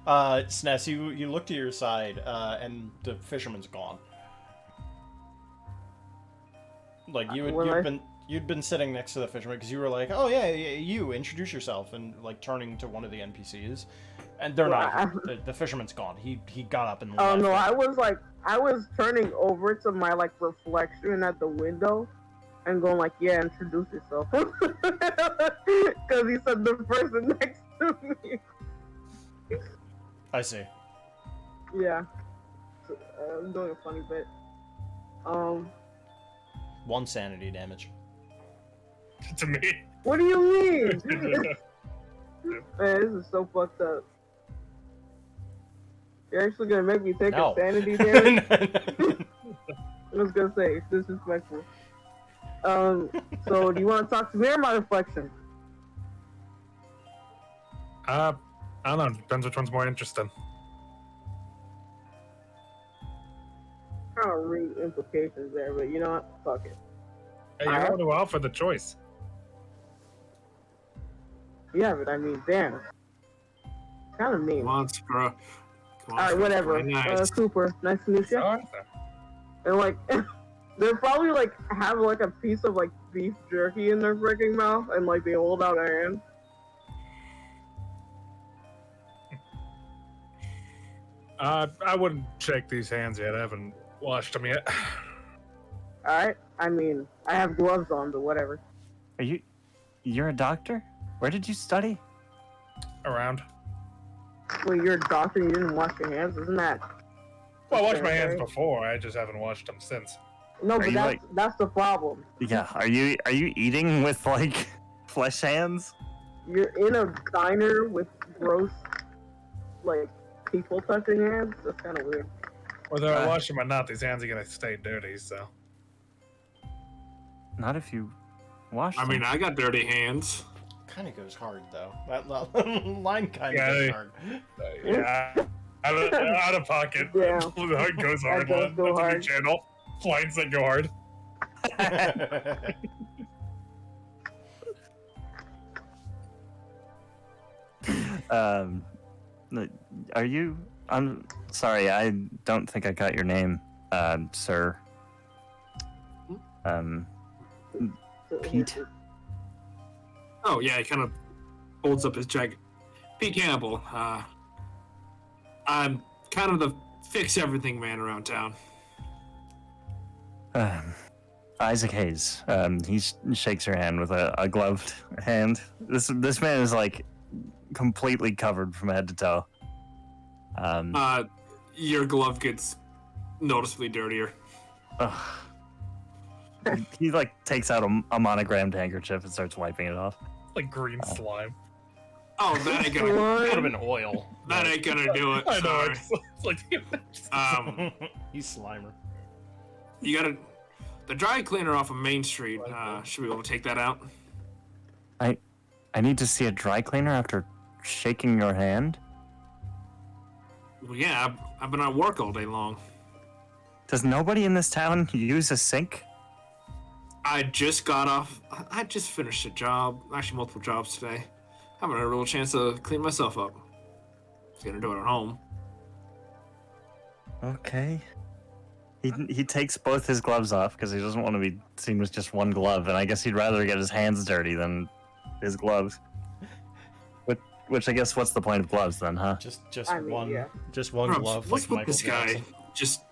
Sness, you look to your side, and the fisherman's gone. Like you'd been sitting next to the fisherman because you were like, oh yeah, you introduce yourself, and like turning to one of the NPCs, and they're not. The fisherman's gone. He got up and Oh left. no, I was turning over to my like reflection at the window and going like, yeah, introduce yourself. Because he said the person next to me. I see. Yeah. So, I'm doing a funny bit. 1 sanity damage. To me. What do you mean? Man, this is so fucked up. You're actually gonna make me take No. a sanity damage? I was gonna say, it's disrespectful. So do you want to talk to me or my reflection? I don't know. Depends which one's more interesting. Kind of read implications there, but you know what? Fuck it. Hey, you're the one who offered the choice. Yeah, but I mean, damn. Kind of mean. Come on, Scrub. Alright, whatever. Nice. Cooper, nice to meet you. Arthur. And like, they're probably like have like a piece of like beef jerky in their freaking mouth, and like they hold out a hand. I wouldn't shake these hands yet. I haven't washed them yet. Alright? I mean, I have gloves on, but whatever. You're a doctor? Where did you study? Around. Well, you're a doctor and you didn't wash your hands? Isn't that... Well, I washed my hands Okay. before. I just haven't washed them since. No, Are but you, that's the problem. Yeah, are you eating with like flesh hands? You're in a diner with gross, like, people touching hands? That's kind of weird. Whether I wash them or not, these hands are gonna stay dirty. So. Not if you wash I them. mean, I got dirty hands. Kind of goes hard though. That line kind of Yeah, goes yeah. hard. Yeah. Out of pocket. Yeah. It goes hard. That does go That's a new hard. channel. Lines that go hard. Are you? I'm sorry, I don't think I got your name, sir. Pete. Oh yeah, he kind of holds up his jacket. Pete Campbell. I'm kind of the fix everything man around town. Isaac Hayes. He shakes her hand with a gloved hand. This man is like completely covered from head to toe. Your glove gets noticeably dirtier. Ugh. He like takes out a monogrammed handkerchief and starts wiping it off. Like green slime. Oh, that ain't gonna. Would have been oil. That ain't gonna do it. I know. Sorry. It's like. He's Slimer. You gotta. The dry cleaner off of Main Street. Should we be able to take that out? I need to see a dry cleaner after shaking your hand. Well, yeah, I've been at work all day long. Does nobody in this town use a sink? I just got off. I just finished a job. Actually, multiple jobs today. Haven't had a real chance to clean myself up. I was gonna do it at home. Okay. He takes both his gloves off because he doesn't want to be seen with just one glove, and I guess he'd rather get his hands dirty than his gloves. Which I guess, what's the point of gloves then, huh? Just I mean, one, yeah. just one Bro, glove. what's like with Michael this guy? Jackson. Just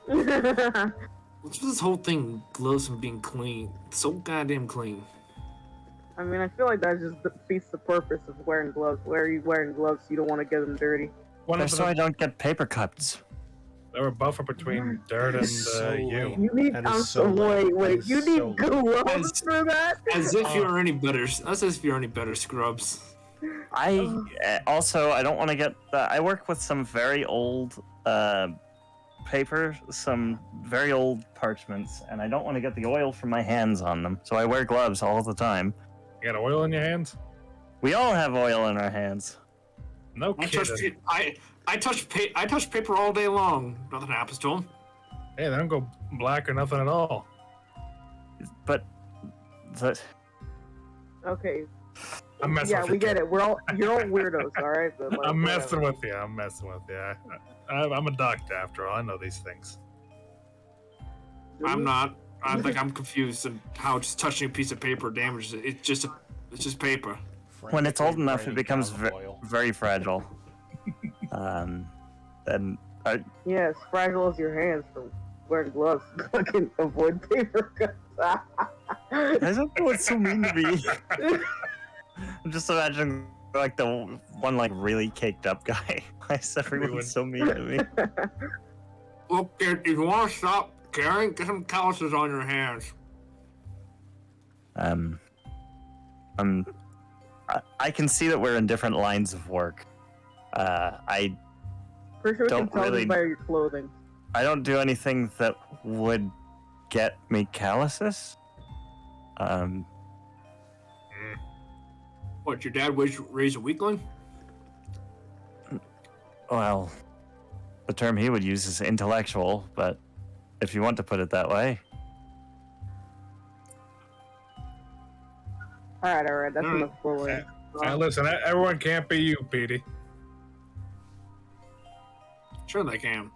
what's with this whole thing? Gloves and being clean. It's so goddamn clean. I mean, I feel like that just defeats the purpose of wearing gloves. Why are you wearing gloves? You don't want to get them dirty. One of So I them, don't get paper cuts. they were a buffer between dirt and So you. lame. You need. That is I'm so so lame. wait. That You is need so gloves As- for that? As if you're any better. As if you're any better scrubs. I also I don't want to get. I work with some very old paper, some very old parchments, and I don't want to get the oil from my hands on them. So I wear gloves all the time. You got oil in your hands? We all have oil in our hands. No I touch, kidding. I touch paper all day long. Nothing happens to them. Hey, they don't go black or nothing at all. But the, Okay. I'm messing Yeah, with we you. get it. You're all weirdos, all right? But, like, I'm whatever. messing with you. I'm messing with you. I'm a doctor after all. I know these things. I'm not. I think I'm confused and how just touching a piece of paper damages it. It's just paper. when it's old Frantically enough, it raining becomes down oil. very fragile. And Yeah, as fragile as your hands for wearing gloves. Fucking avoid paper cuts. I don't know what's so mean to me. I'm just imagining like the one like really caked up guy. Why is everyone so mean to me? Look, if you want to stop caring, get some calluses on your hands. I can see that we're in different lines of work. I Pretty sure we can Don't tell really- this by your clothing. don't do anything that would get me calluses. What, your dad raised a weakling? Well, the term he would use is intellectual, but if you want to put it that way. Alright, that's Alright. enough bullying. Now listen, everyone can't be you, Petey. Sure they can.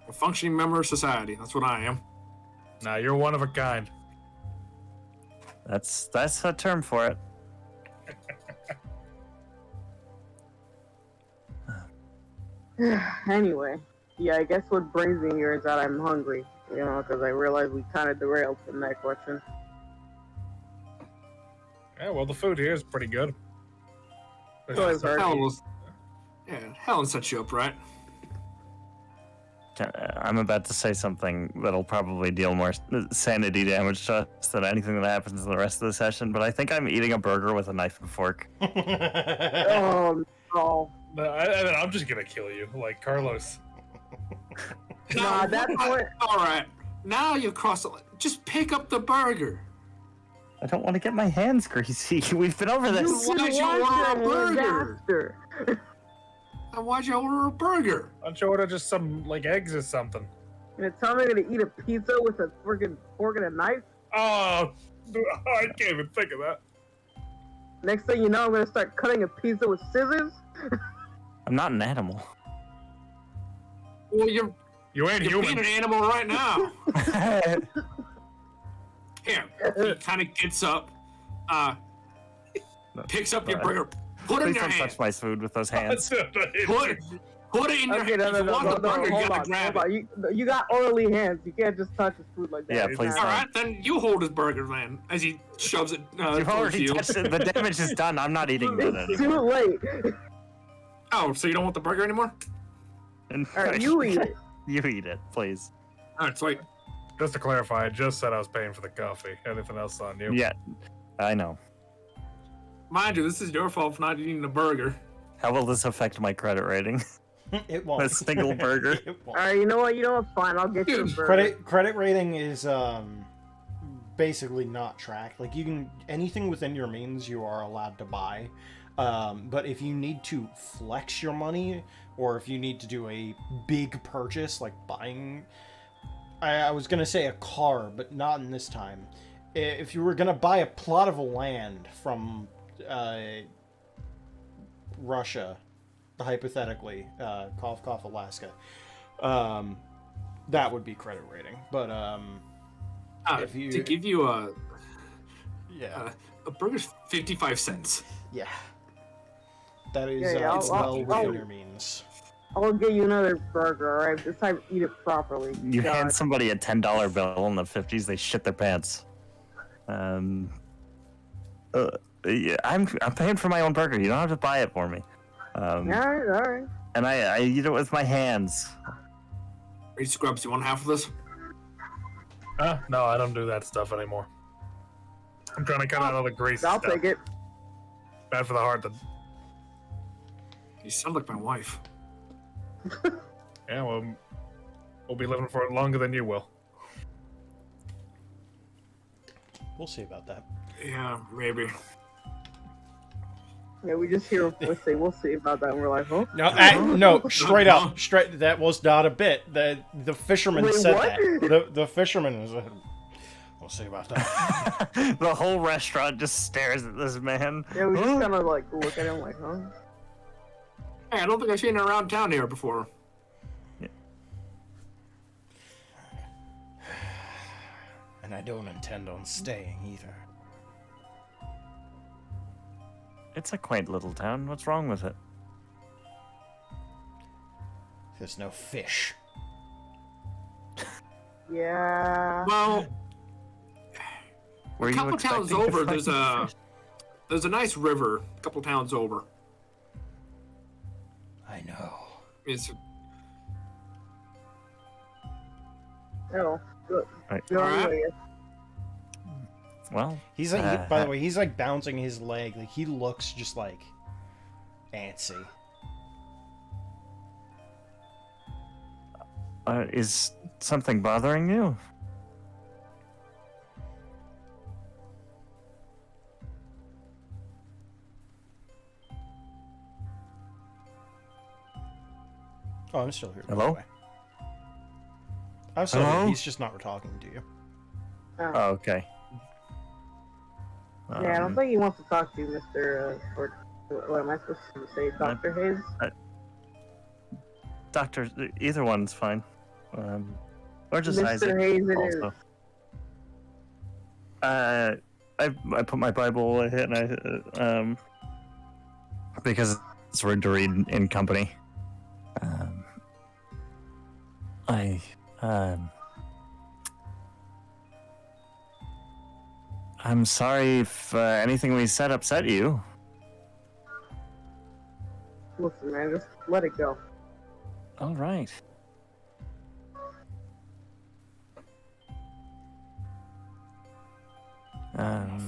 A functioning member of society. That's what I am. Nah, you're one of a kind. That's a term for it. Anyway, Yeah, I guess what brings me here is that I'm hungry. You know, because I realized we kind of derailed from that question. Yeah, well, the food here is pretty good. So I've heard. Helen set you up, right? I'm about to say something that'll probably deal more sanity damage to us than anything that happens in the rest of the session, but I think I'm eating a burger with a knife and fork. Oh no! I'm just gonna kill you, like Carlos. Nah, that's what. All right, now you cross the line. Just pick up the burger. I don't want to get my hands greasy. We've been over this. Why'd you order a burger? And why'd you order a burger? Why don't you order just some, like, eggs or something? You're telling me to eat a pizza with a freaking fork and a knife? Oh, I can't even think of that. Next thing you know, I'm gonna start cutting a pizza with scissors. I'm not an animal. Well, You ain't you're human. being an animal right now. Here, he kind of gets up, picks up your burger, put it in Please your don't hand. touch my food with those hands. Put it in your Okay, hand. If you want the burger, you hold gotta on, grab hold it. on. You got oily hands. You can't just touch his food like that. Yeah, It's please not- All right, then you hold his burger, man, as he shoves it You've towards already you. touched it. The damage is done. I'm not eating that It's anymore. too late. Oh, so you don't want the burger anymore? Alright, you eat it. You eat it, please. All right, sweet. Just to clarify, I just said I was paying for the coffee. Anything else on you? Yeah, I know. Mind you, this is your fault for not eating the burger. How will this affect my credit rating? It won't. A single burger. It won't. Alright, you know what? Fine, I'll get you a burger. Credit rating is basically not tracked. Like, you can, anything within your means you are allowed to buy. But if you need to flex your money, or if you need to do a big purchase like buying, I was gonna say a car, but not in this time. If you were gonna buy a plot of land from Russia, hypothetically, cough cough, Alaska, that would be credit rating. But if you To give you a burger's 55 cents. yeah, that is Yeah, it's I'll- well within I'll- your means. I'll get you another burger, alright? This time, eat it properly. You God. hand somebody a $10 bill in the 50s, they shit their pants. Yeah, I'm paying for my own burger. You don't have to buy it for me. Alright. And I eat it with my hands. Hey, Scrubs, you want half of this? No, I don't do that stuff anymore. I'm trying to cut out all the grease. I'll stuff. take it. Bad for the heart. You sound like my wife. Yeah, well, we'll be living for it longer than you will. We'll see about that. Yeah, maybe. Yeah, we just hear him say, we'll see about that, and we're like, huh? No, straight up, straight. That was not a bit. The fisherman Wait, said what? that. The fisherman was. We'll see about that. The whole restaurant just stares at this man. Yeah, we just kind of like look at him like, huh? Hey, I don't think I've seen her around town here before. And I don't intend on staying either. It's a quaint little town. What's wrong with it? There's no fish. Yeah. Well, Were a you couple towns expecting to over, find there's a nice river. A couple towns over. I know. It's Oh, good. Right. You're Alright. right. Well, He's like, by the way, he's like bouncing his leg. Like, he looks just like antsy. is something bothering you? Oh, I'm still here. by Hello? the way. I'm still Hello? here. He's just not talking to you. Oh, okay. Yeah, I don't think he wants to talk to you, Mr. Or what am I supposed to say, Dr. Hayes? Doctor, either one's fine. Or just Isaac. Mr. Hayes, it is. Also. I put my Bible away and I because it's rude to read in company. I, I'm sorry if anything we said upset you. Listen, man, just let it go. All right.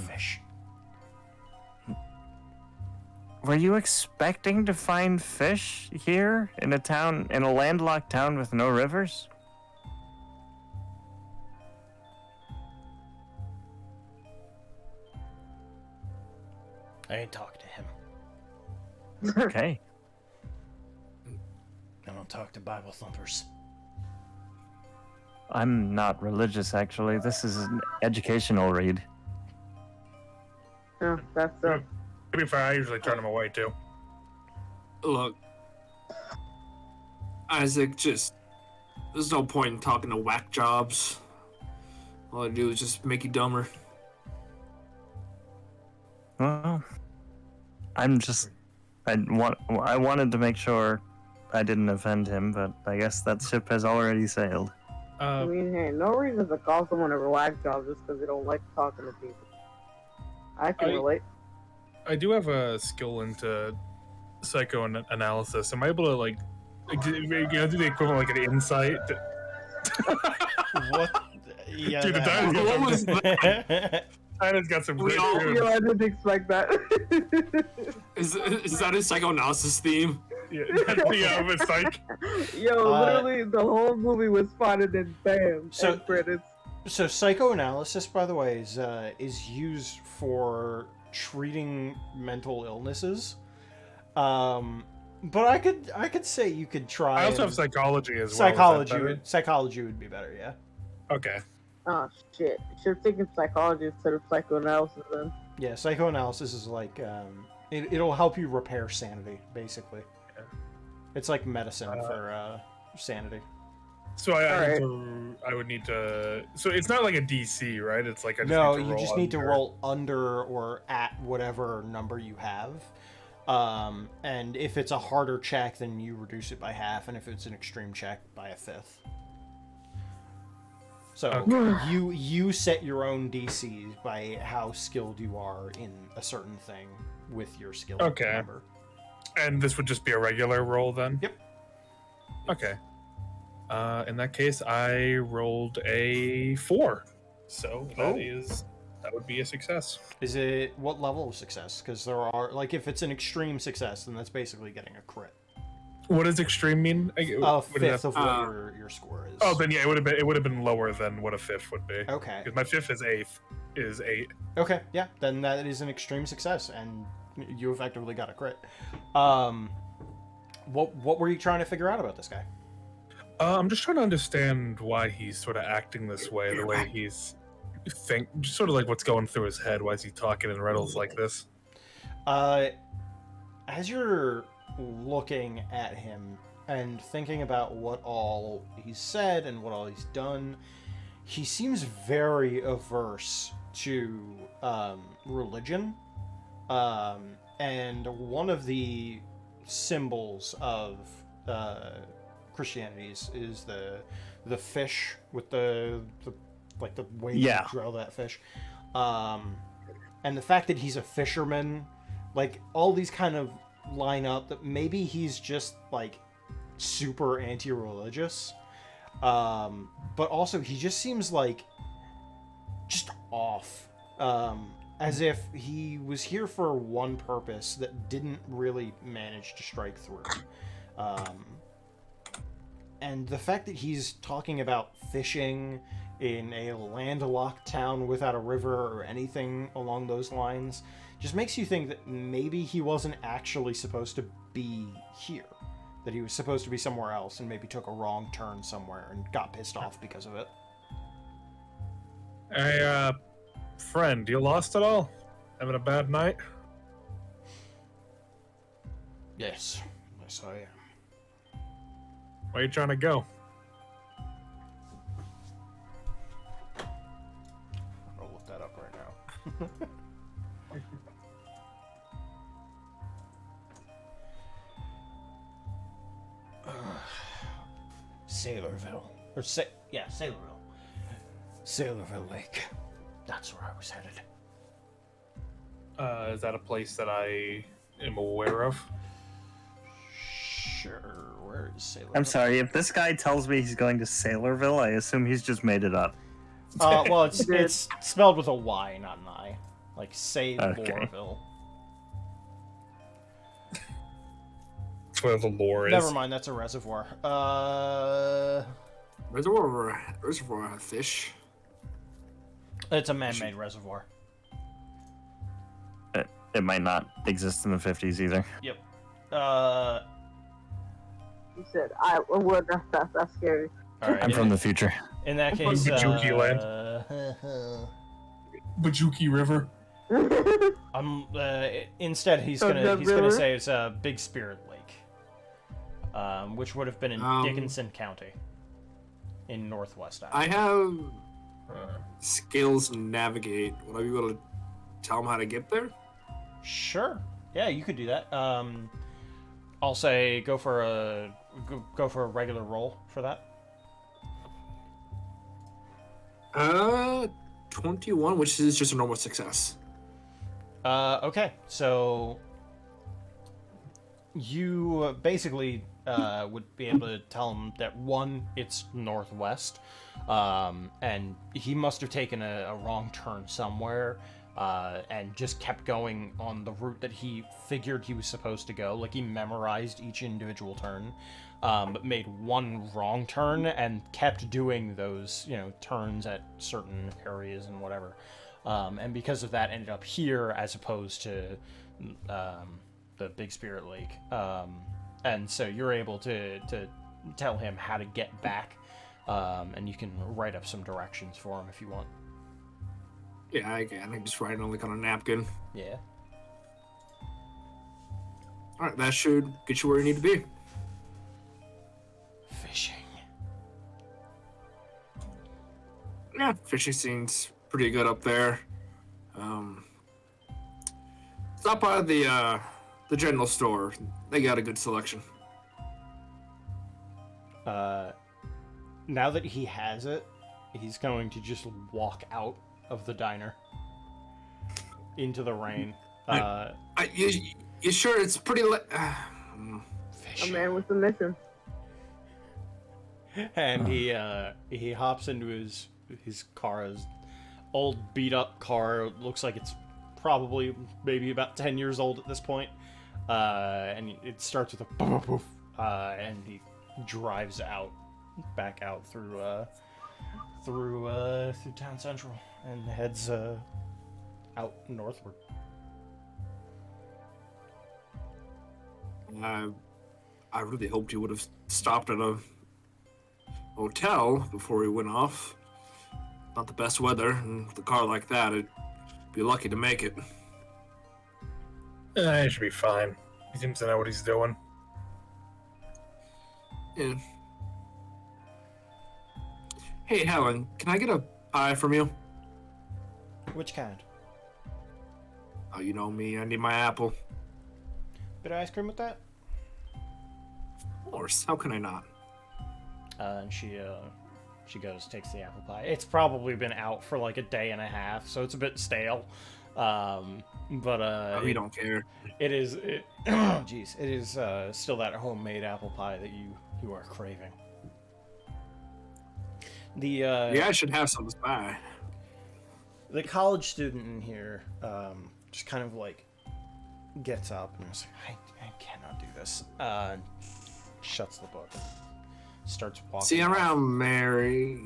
Fish. Were you expecting to find fish here in a landlocked town with no rivers? I ain't talked to him. Okay. I don't talk to Bible thumpers. I'm not religious, actually. This is an educational read. Yeah, that's To be fair, I usually turn him away too. Look, Isaac, there's no point in talking to whack jobs. All I do is just make you dumber. Well, I wanted to make sure I didn't offend him, but I guess that ship has already sailed. I mean, hey, no reason to call someone a whack job just because they don't like talking to people. I can relate. I do have a skill into psychoanalysis. Am I able to do the equivalent of like an insight? What? Yeah. Dude, What was that? Tyler's got some great food. Yo, I didn't expect that. Is that his psychoanalysis theme? Yeah, it's psych. Yo, literally, the whole movie was spotted in bam. So- end credits. So psychoanalysis, by the way, is used for treating mental illnesses. But I could say you could try. I also have psychology as well. Psychology would be better, yeah. Okay. Oh shit! Should have taken psychology instead of psychoanalysis then. Yeah, psychoanalysis is like it'll help you repair sanity, basically. Yeah. It's like medicine for sanity. So I would need to. So it's not like a DC, right? It's like You just need to roll under or at whatever number you have. And if it's a harder check, then you reduce it by half, and if it's an extreme check, by a fifth. So you set your own DCs by how skilled you are in a certain thing with your skill number. And this would just be a regular roll then? Yep. Okay. In that case, I rolled a 4. So that would be a success. Is it what level of success? Because there are if it's an extreme success, then that's basically getting a crit. What does extreme mean? A fifth of what your score is. Oh, then yeah, it would have been lower than what a fifth would be. Okay. Because my fifth is 8. Okay, yeah, then that is an extreme success, and you effectively got a crit. What were you trying to figure out about this guy? I'm just trying to understand why he's sort of acting this way, the way he's just sort of like what's going through his head. Why is he talking in riddles like this? As you're looking at him and thinking about what all he's said and what all he's done, he seems very averse to religion. And one of the symbols of Christianity is the fish with the way you drill that fish. And the fact that he's a fisherman, all these kind of line up that maybe he's just super anti-religious, but also he just seems just off, as if he was here for one purpose that didn't really manage to strike through. And the fact that he's talking about fishing in a landlocked town without a river or anything along those lines just makes you think that maybe he wasn't actually supposed to be here. That he was supposed to be somewhere else and maybe took a wrong turn somewhere and got pissed off because of it. Hey, friend, you lost it all? Having a bad night? Yes I am. Where are you trying to go? I'll look that up right now. Sailorville. Yeah, Sailorville. Sailorville Lake. That's where I was headed. Is that a place that I am aware of? Sure. Where is Sailorville? I'm sorry, if this guy tells me he's going to Sailorville, I assume he's just made it up. Well, it's spelled with a Y, not an I. Like Sailorville. That's where the lore is. Never mind, that's a reservoir. Reservoir fish. It's a man-made reservoir. It might not exist in the 50s either. Yep. He said, well, that's scary. All right. I'm from the future. In that case, Bajuki land. Bajuki River. instead he's gonna say it's Big Spirit Lake, which would have been in Dickinson County, in Northwest Iowa. I have skills to navigate. Would I be able to tell him how to get there? Sure. Yeah, you could do that. I'll say go for a regular roll for that. 21, which is just a normal success. Okay, so you basically would be able to tell him that one, it's northwest, and he must have taken a wrong turn somewhere, and just kept going on the route that he figured he was supposed to go. Like, he memorized each individual turn, but made one wrong turn and kept doing those, turns at certain areas and whatever. And because of that, ended up here as opposed to the Big Spirit Lake. And so you're able to tell him how to get back, and you can write up some directions for him if you want. Yeah, I can. I can just write it on a napkin. Yeah. All right, that should get you where you need to be. Fishing. Yeah, fishing seems pretty good up there. Stop by the general store. They got a good selection. Now that he has it, he's going to just walk out of the diner into the rain. You sure it's pretty A man with a mission. And he hops into his car, his old beat up car. It looks like it's probably maybe about 10 years old at this point. And it starts with a poof, poof, and he drives back out through town central and heads out northward. I really hoped you would have stopped at a hotel before he went off. Not the best weather, and with a car like that, it'd be lucky to make it. He should be fine. He seems to know what he's doing. Yeah. Hey, Helen, can I get a pie from you? Which kind? Oh, you know me. I need my apple. Bit of ice cream with that? Of course. How can I not? And she goes, takes the apple pie. It's probably been out for like a day and a half, so it's a bit stale. But We don't care. it is still that homemade apple pie that you are craving. Yeah, I should have some pie. The college student in here just kind of like gets up and is like, I cannot do this. Shuts the book and starts walking. See you around, Mary.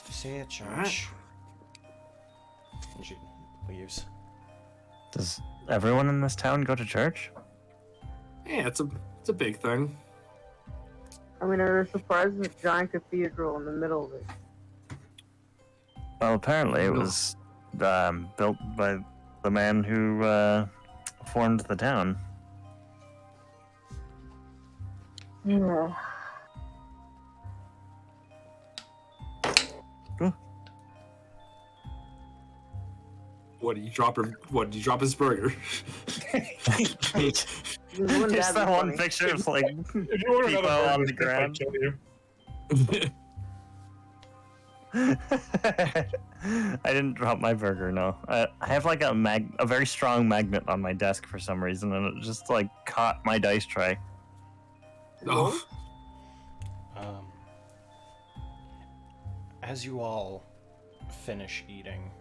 See you at church. Alright. And she leaves. Does everyone in this town go to church? Yeah, it's a big thing. I mean, I was surprised there's a giant cathedral in the middle of it. Well, apparently it was built by the man who formed the town. Yeah. What did you drop his burger? Wouldn't Just that that be one funny? picture of like If you want people another on burger, the I might ground. kill you. I didn't drop my burger. No, I have like a very strong magnet on my desk for some reason, and it just like caught my dice tray. Oh, Um, as you all finish eating,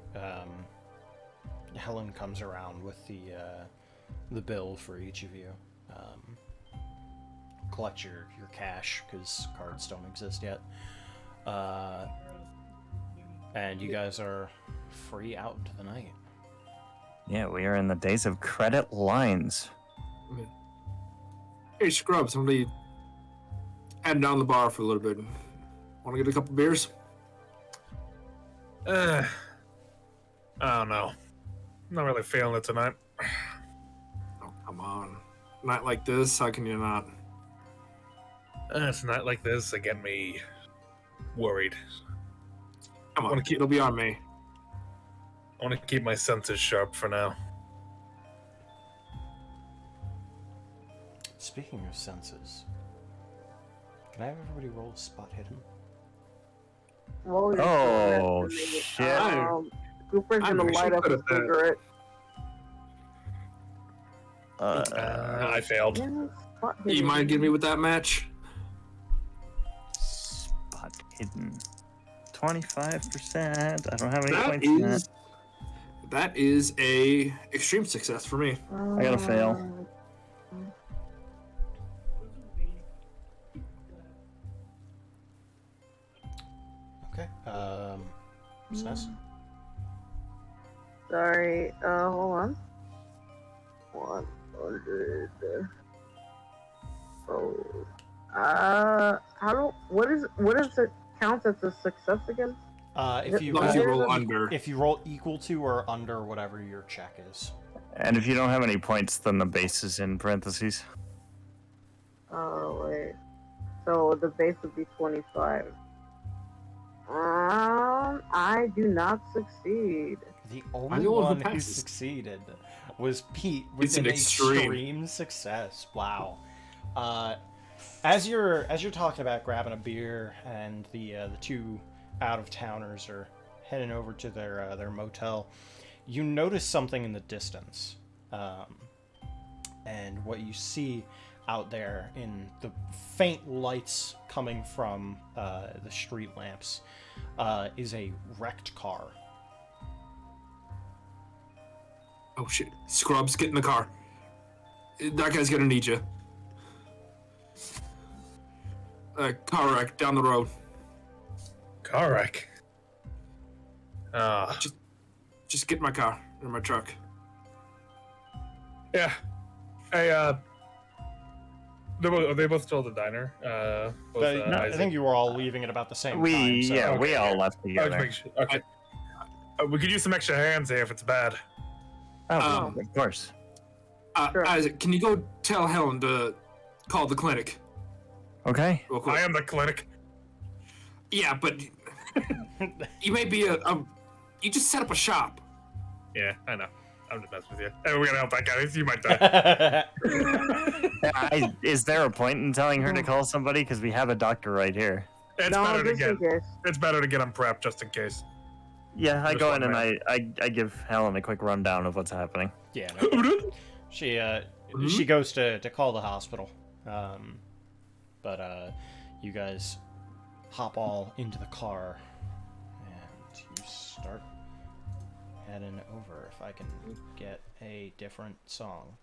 Helen comes around with the bill for each of you. Collect your cash because cards don't exist yet. And you guys are free out into the night. Yeah, we are in the days of credit lines. hey, Scrub, somebody heading down the bar for a little bit. Want to get a couple beers? I don't know. I'm not really feeling it tonight. Oh, come on. Night like this, how can you not? It's a night like this that get me worried. Come on, Wanna keep- it'll be on me. I want to keep my senses sharp for now. Speaking of senses, can I have everybody roll a spot hidden? Roll your Oh, cigarette for me. shit. Cooper's I'm gonna actually light up good a at that. cigarette. I failed. Yeah, spot You hidden. mind giving me with that match? Spot hidden. 25%. I don't have any That points in is that is a extreme success for me. I gotta fail. Okay. Sness? Sorry, hold on. 100. Oh. What is it counts as a success again? If you As long as you roll, roll under. if you roll equal to or under whatever your check is. And if you don't have any points, then the base is in parentheses. Oh, wait. So the base would be 25. I do not succeed. The I'm only the one who one who passes. succeeded was Pete with It's an an extreme. extreme success. Wow. As you're talking about grabbing a beer and the two out of towners are heading over to their motel, you notice something in the distance, and what you see out there in the faint lights coming from the street lamps is a wrecked car. Oh shit. Scrubs, get in the car. That guy's gonna need you. Car wreck down the road. Car wreck. Just get in my car or my truck. Yeah. Hey, are they both still at the diner? But I Isaac? think you were all leaving at about the same time. We So. yeah, we okay. all left Oh, just together. make sure. Okay. We could use some extra hands here if it's bad. Oh, of course. Sure. Isaac, can you go tell Helen to call the clinic Okay. real quick? I am the clinic. Yeah, but you may be you just set up a shop. Yeah, I know. I'm just messing with you. Hey, we're gonna help that guy. You might die. Is there a point in telling her to call somebody? Because we have a doctor right here. It's No, better to just in get. case. It's better to get him prepped just in case. Yeah, I Just go one in and man. I give Helen a quick rundown of what's happening. Yeah. No, she she goes to call the hospital, but you guys hop all into the car and you start heading over. If I can get a different song.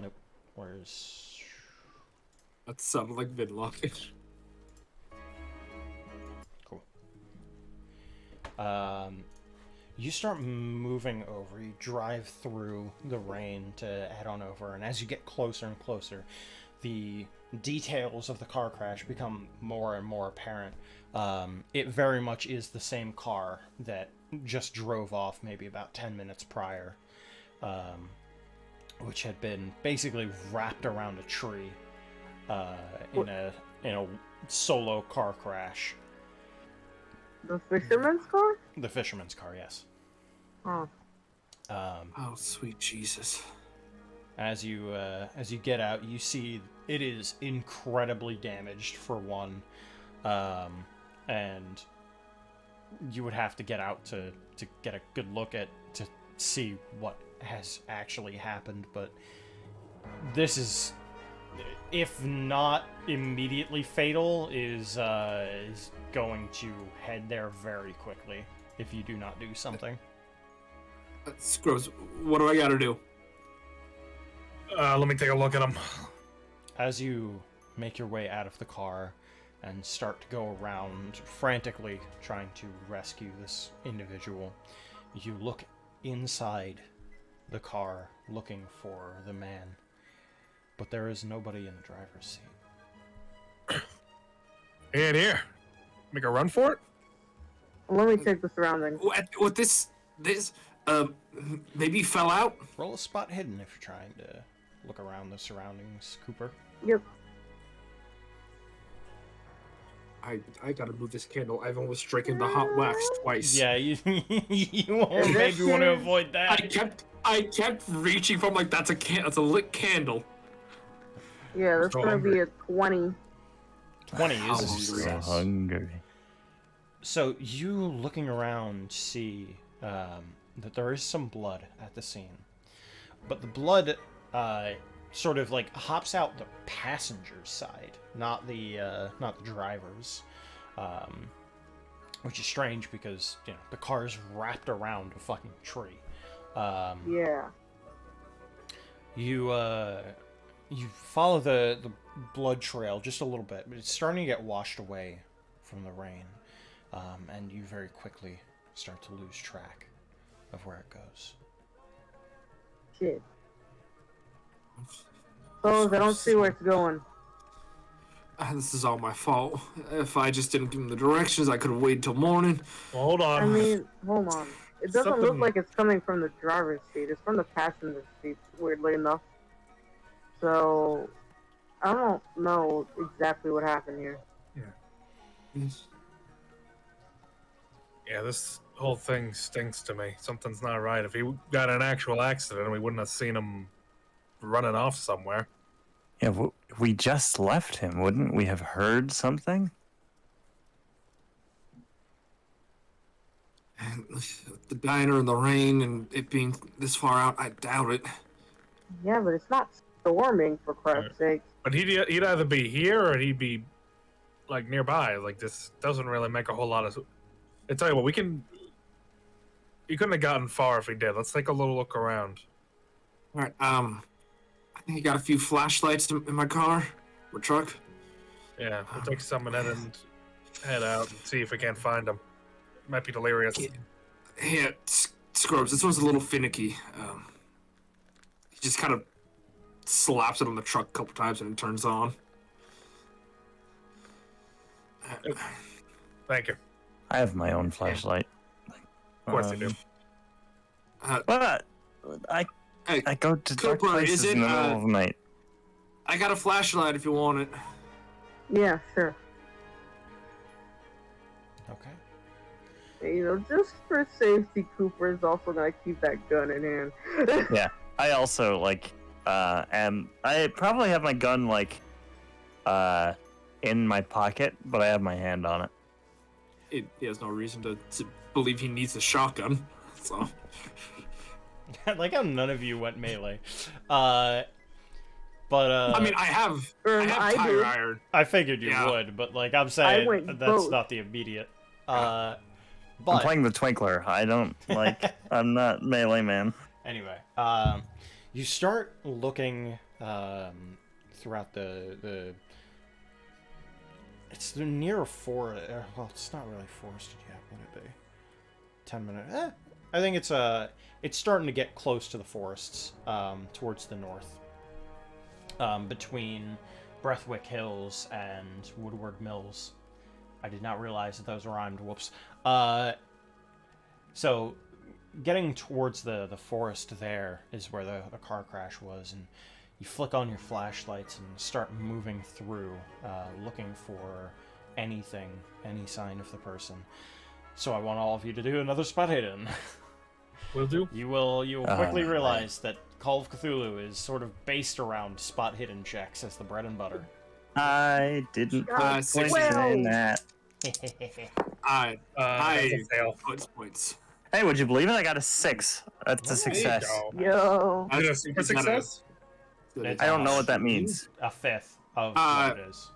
Nope. Where's That sounded like vidlock. Cool. You start moving over. You drive through the rain to head on over, and as you get closer and closer, the details of the car crash become more and more apparent. It very much is the same car that just drove off maybe about 10 minutes prior. which had been basically wrapped around a tree in a solo car crash. The fisherman's car? The fisherman's car, yes. Oh. Oh, sweet Jesus. As you get out, you see it is incredibly damaged for one, and you would have to get out to get a good look to see what has actually happened. But this is, if not immediately fatal, is going to head there very quickly if you do not do something. That's gross. What do I gotta do? Let me take a look at him. As you make your way out of the car and start to go around frantically trying to rescue this individual, you look inside the car looking for the man, but there is nobody in the driver's seat. Here. Make a run for it? Let me check the surroundings. What this maybe fell out? Roll a spot hidden if you're trying to look around the surroundings, Cooper. Yep. I gotta move this candle. I've almost stricken the hot wax twice. Yeah, you won't maybe want to avoid that. I kept reaching from like that's a lit candle. Yeah, that's So gonna hungry. be a 20. 20 is a So success. Hungry. So you looking around see that there is some blood at the scene, but the blood sort of like hops out the passenger's side, not the driver's, which is strange because the car is wrapped around a fucking tree. Yeah. You follow the blood trail just a little bit, but it's starting to get washed away from the rain, and you very quickly start to lose track of where it goes. Shit. Fellas, I don't see where it's going. This is all my fault. If I just didn't give him the directions, I could have waited till morning. Well, hold on. I mean, hold on. It doesn't look Something- like it's coming from the driver's seat. It's from the passenger seat, weirdly enough. So, I don't know exactly what happened here. Yeah, this whole thing stinks to me. Something's not right. If he got in an actual accident, we wouldn't have seen him running off somewhere. Yeah, if we just left him, wouldn't we have heard something? The diner in the rain and it being this far out, I doubt it. Yeah, but it's not storming, for crap's sake. But he'd either be here or he'd be like nearby. Like this doesn't really make a whole lot of. I tell you what, you couldn't have gotten far if he did. Let's take a little look around. All right. I think I got a few flashlights in my car or truck. Yeah, we'll take some and head out and see if we can't find him. Might be delirious. Yeah, Scrubs. This one's a little finicky. He just kind of slaps it on the truck a couple times and it turns on. Thank you. I have my own flashlight. Of course you do. But I Hey, go to dark Cooper, places is it, in the middle of the night. I got a flashlight if you want it. Yeah, sure. Okay. You know, just for safety, Cooper is also gonna keep that gun in hand. Yeah, I also I probably have my gun in my pocket, but I have my hand on it. He has no reason to believe he needs a shotgun. So I like how none of you went melee. But I mean, I have I tire do. iron. I figured you Yeah. would, but like I'm saying, went that's both. not the immediate. I'm But playing the Twinkler. I don't I'm not melee man. anyway, you start looking throughout the. It's near a forest. Well, it's not really forested yet. Would it be? 10 minutes. I think it's starting to get close to the forests, towards the north, between Breathwick Hills and Woodward Mills. I did not realize that those rhymed. Whoops. So getting towards the forest there is where the car crash was, and you flick on your flashlights and start moving through, looking for anything, any sign of the person. So I want all of you to do another spot hidden. Will do. You will quickly realize that Call of Cthulhu is sort of based around spot hidden checks as the bread and butter. I didn't put 16. points in that. I fail. points. Hey, would you believe it? I got a 6. That's a success. Yo. Is it a super success? It's I don't know what that means. a fifth of what it is.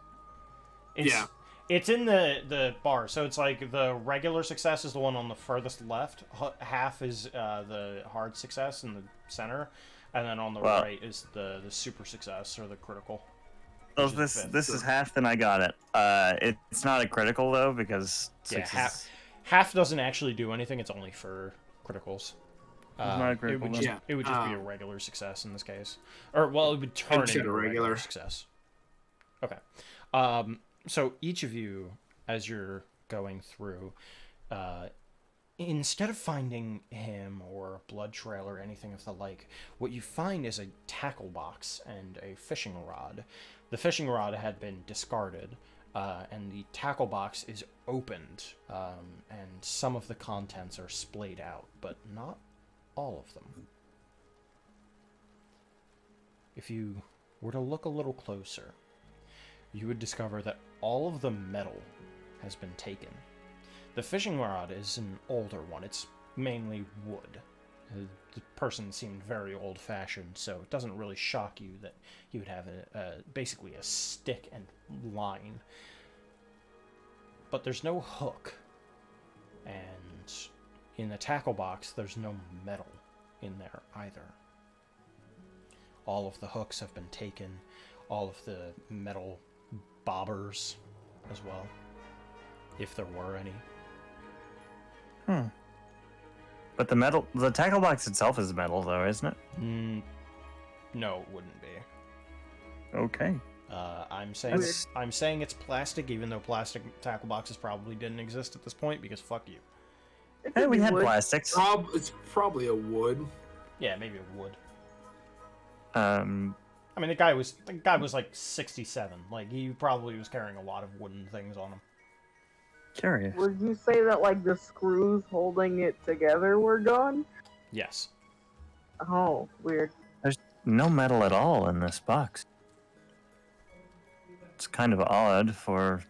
Yeah. It's in the bar, so it's like the regular success is the one on the furthest left. Half is the hard success in the center, and then on the right is the super success or the critical. So this is half, then I got it. It's not a critical though because half doesn't actually do anything. It's only for criticals. Not a critical, it would just be a regular success in this case, or well, it would turn into a regular success. Okay. So each of you, as you're going through, instead of finding him or a blood trail or anything of the like, what you find is a tackle box and a fishing rod. The fishing rod had been discarded, and the tackle box is opened, and some of the contents are splayed out, but not all of them. If you were to look a little closer, you would discover that all of the metal has been taken. The fishing rod is an older one. It's mainly wood. The person seemed very old-fashioned, so it doesn't really shock you that he would have basically a stick and line. But there's no hook. And in the tackle box, there's no metal in there either. All of the hooks have been taken. All of the metal bobbers as well, if there were any. But the tackle box itself is metal though, isn't it? No, it wouldn't be. Okay. I'm saying it's plastic, even though plastic tackle boxes probably didn't exist at this point, because fuck you. Hey, we had plastics. It's probably a wood. Yeah, maybe a wood. I mean, the guy was like 67. Like, he probably was carrying a lot of wooden things on him. Curious. Would you say that like the screws holding it together were gone? Yes. Oh, weird. There's no metal at all in this box. It's kind of odd for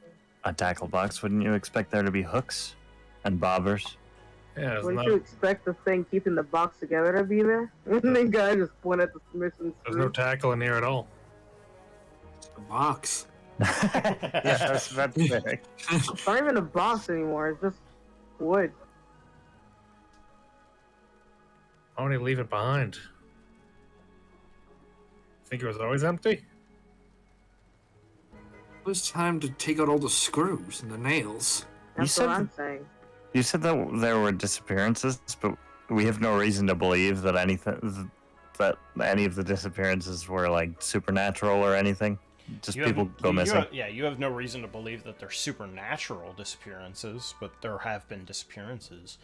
a tackle box. Wouldn't you expect there to be hooks and bobbers? Yeah, Wouldn't you expect the thing keeping the box together to be there? And the guy just pointed at the submission there's no tackle in here at all. A box. Yeah, that's fair. It's not even a box anymore. It's just wood. Why would he leave it behind? Think it was always empty? It was time to take out all the screws and the nails. That's what I'm saying. You said that there were disappearances, but we have no reason to believe that any of the disappearances were like supernatural or anything. Just people go missing. You have no reason to believe that they're supernatural disappearances, but there have been disappearances.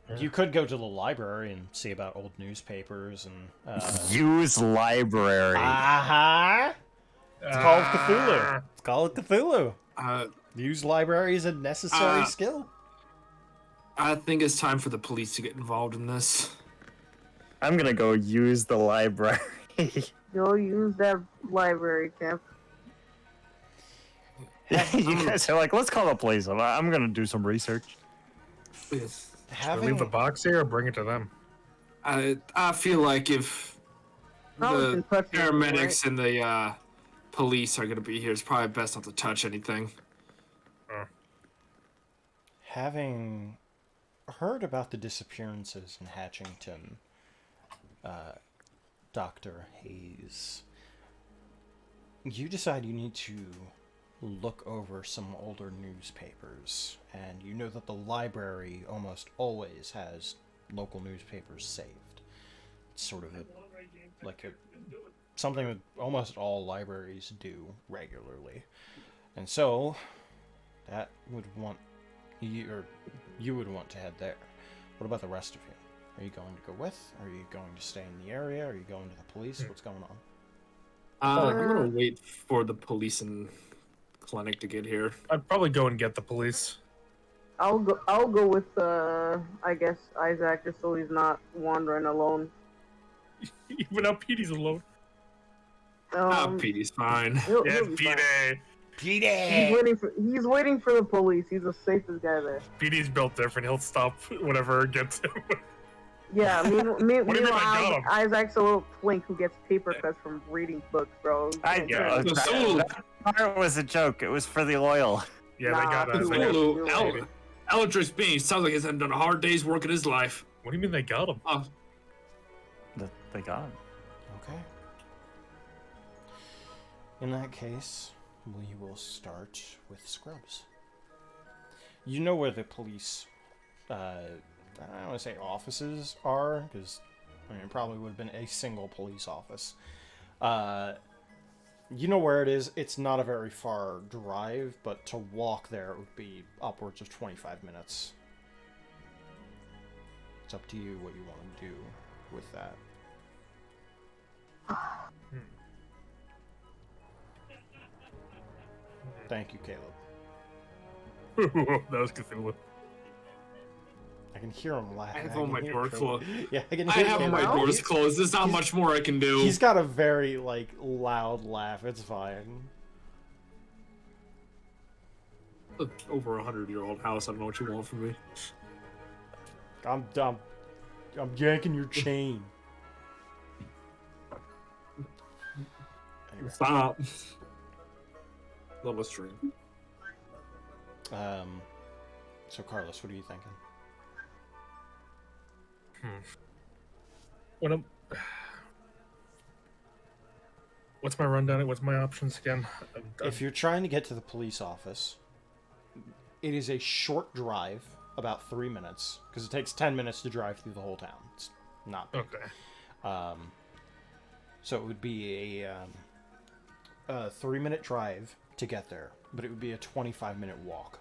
Yeah. You could go to the library and see about old newspapers and use library. It's called Cthulhu. It's called Cthulhu. Use library is a necessary skill. I think it's time for the police to get involved in this. I'm gonna go use the library. Go use that library, Camp. You guys are like, let's call the police. I'm gonna do some research. Should we leave the box here or bring it to them? I feel like if the paramedics and the police are gonna be here, it's probably best not to touch anything. Having heard about the disappearances in Hatchington, Dr. Hayes, you decide you need to look over some older newspapers, and you know that the library almost always has local newspapers saved. It's sort of something that almost all libraries do regularly. And so, you would want to head there. What about the rest of you? Are you going to go with? Are you going to stay in the area? Are you going to the police? What's going on? I'm gonna wait for the police and clinic to get here. I'd probably go and get the police. I'll go with I guess Isaac, just so he's not wandering alone. Even now Petey's alone. Petey's fine. He'll Yes, be fine. Petey. He's waiting for the police. He's the safest guy there. Petey's built different. He'll stop whatever gets him. Yeah, What do you mean I meanwhile, got him? Isaac's a little twink who gets paper cuts from reading books, bro. Yeah, that part was a joke. It was for the oil. Yeah, Nah, they got us. Cthulhu, Eldritch Being sounds like he's done a hard day's work in his life. What do you mean they got him? They got him. Okay. In that case, we will start with Scrubs. You know where the police, I don't want to say offices are, because it probably would have been a single police office. You know where it is. It's not a very far drive, but to walk there would be upwards of 25 minutes. It's up to you what you want to do with that. Thank you, Caleb. That was Cthulhu. I can hear him I laughing. have all my can hear doors Caleb. closed. Yeah, I can I hear have Caleb. my doors closed. There's not much more I can do. He's got a very, loud laugh. It's fine. Over 100-year-old house. I don't know what you want from me. I'm yanking your chain. Anyway, Stop. Level stream. so Carlos, what are you thinking? What's my rundown? What's my options again? If you're trying to get to the police office, it is a short drive, about 3 minutes, because it takes 10 minutes to drive through the whole town. It's not big. Okay. So it would be a 3-minute drive to get there, but it would be a 25-minute walk.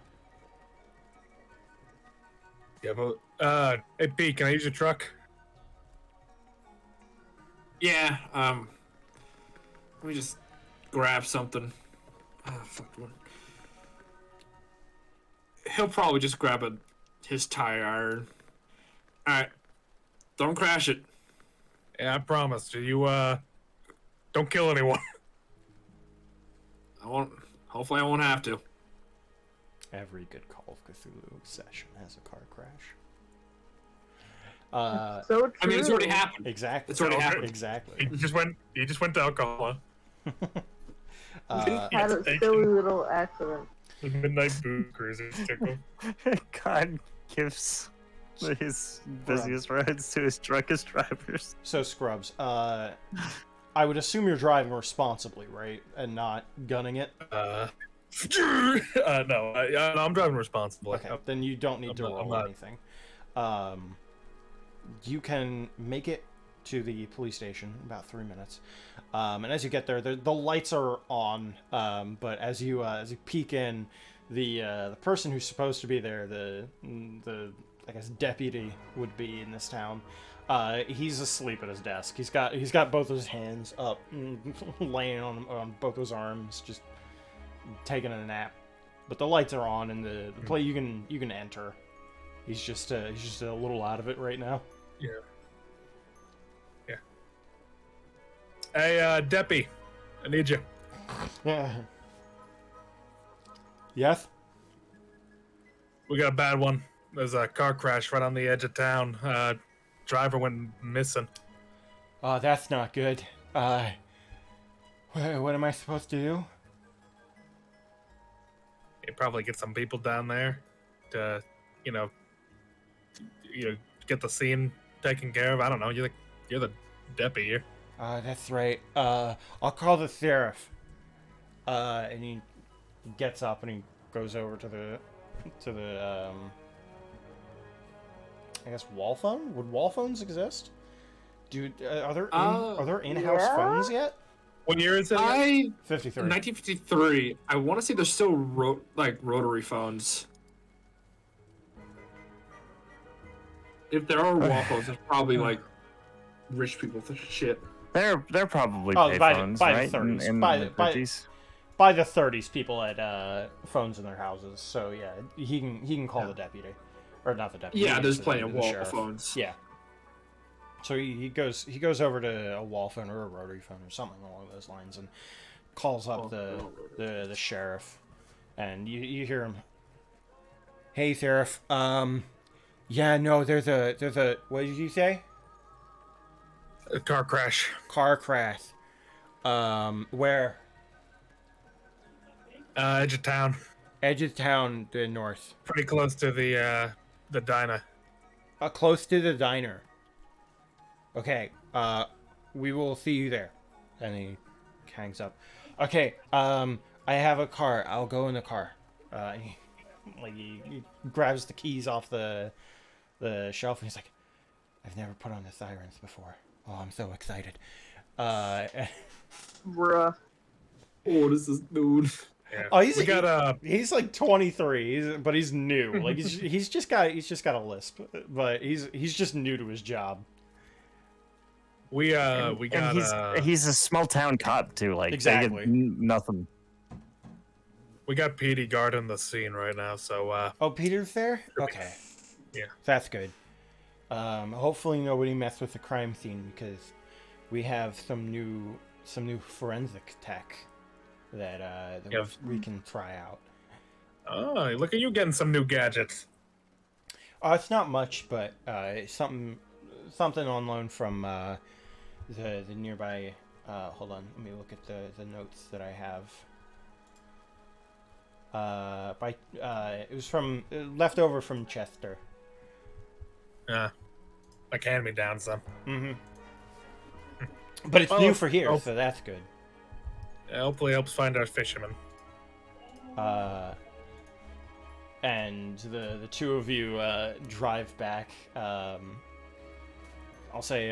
Yeah, but hey Pete, can I use your truck? Yeah, let me just grab something. Fuck one. He'll probably just grab his tire iron. Alright. Don't crash it. Yeah, I promise. You don't kill anyone. Hopefully I won't have to. Every good Call of Cthulhu session has a car crash. So true. I mean, it's already happened. Exactly. It's already happened. Exactly. He just went to alcohol. Had a silly little accident. The midnight boo cruiser tickle. God gives his busiest rides to his drunkest drivers. So Scrubs, I would assume you're driving responsibly, right, and not gunning it. No, I'm driving responsibly. Okay, then you don't need to roll anything. You can make it to the police station in about 3 minutes, and as you get there, the lights are on. But as you peek in, the person who's supposed to be there, the I guess deputy would be in this town. He's asleep at his desk. He's got both his hands up, laying on both his arms, just taking a nap. But the lights are on, and the play you can enter. He's just a little out of it right now. Yeah. Hey, Deppy, I need you. Yeah. Yes. We got a bad one. There's a car crash right on the edge of town. Driver went missing. Oh, that's not good. What am I supposed to do? You probably get some people down there to, get the scene taken care of. I don't know. You're the deputy here. That's right. I'll call the sheriff. And he gets up and he goes over to the I guess wall phone? Would wall phones exist? Dude, are there in-house phones yet? What year is it? 53. 1953. I want to say there's still rotary phones. if there are waffles, it's probably like rich people shit. They're probably Oh, payphones, by right? the 30s. In By- the by- 50s? By the 30s, people had phones in their houses, so yeah, he can call the deputy, or not the deputy. Yeah, there's the plenty of deputy, the wall sheriff. phones. Yeah. So he goes over to a wall phone or a rotary phone or something along those lines and calls up the sheriff, and you hear him. Hey, sheriff. Yeah, no, there's a what did you say? A car crash. Car crash. Where? Edge of town. Edge of town, the north. Pretty close to the diner. Close to the diner. Okay, we will see you there. And he hangs up. Okay, I have a car. I'll go in the car. He grabs the keys off the shelf and he's like, I've never put on the sirens before. Oh, I'm so excited. Bruh. Oh, this is dude. Yeah. Oh, he's like 23, but he's new. Like he's just got a lisp, but he's just new to his job. We And got he's a small town cop too. Like Exactly. they get nothing. we got PD guarding the scene right now, so Oh, Peter's there? Okay. Yeah. That's good. Hopefully nobody messed with the crime scene because we have some new forensic tech that we can try out. oh, look at you getting some new gadgets. It's not much, but something on loan from the nearby. Hold on, let me look at the notes that I have. It was from leftover from Chester. Like hand me down some. Mm-hmm. But it's new for here, so that's good. Yeah, hopefully helps find our fisherman. And the two of you drive back. I'll say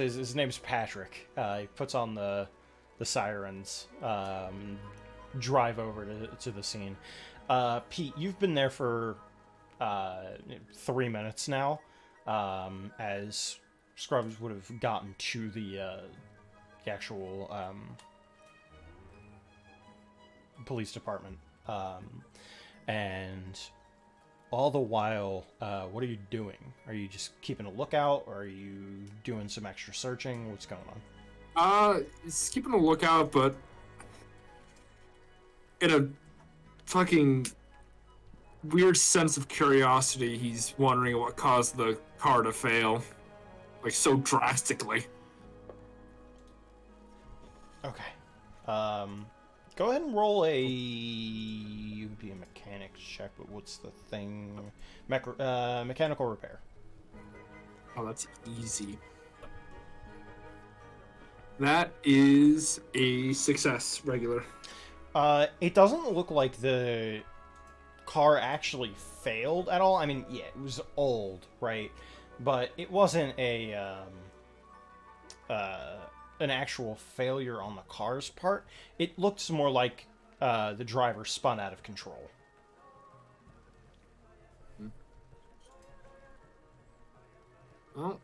his name's Patrick. He puts on the sirens. Drive over to the scene. Pete, you've been there for 3 minutes now. As Scrubs would have gotten to the actual police department, and all the while, what are you doing? Are you just keeping a lookout, or are you doing some extra searching? What's going on? It's keeping a lookout, but in a fucking weird sense of curiosity, he's wondering what caused the car to fail, like so drastically. Okay. Go ahead and roll a. It would be a mechanics check, but what's the thing? Mechanical repair. Oh, that's easy. That is a success, regular. It doesn't look like the car actually failed at all. I mean, yeah, it was old, right? But it wasn't an actual failure on the car's part. It looked more like the driver spun out of control. Well,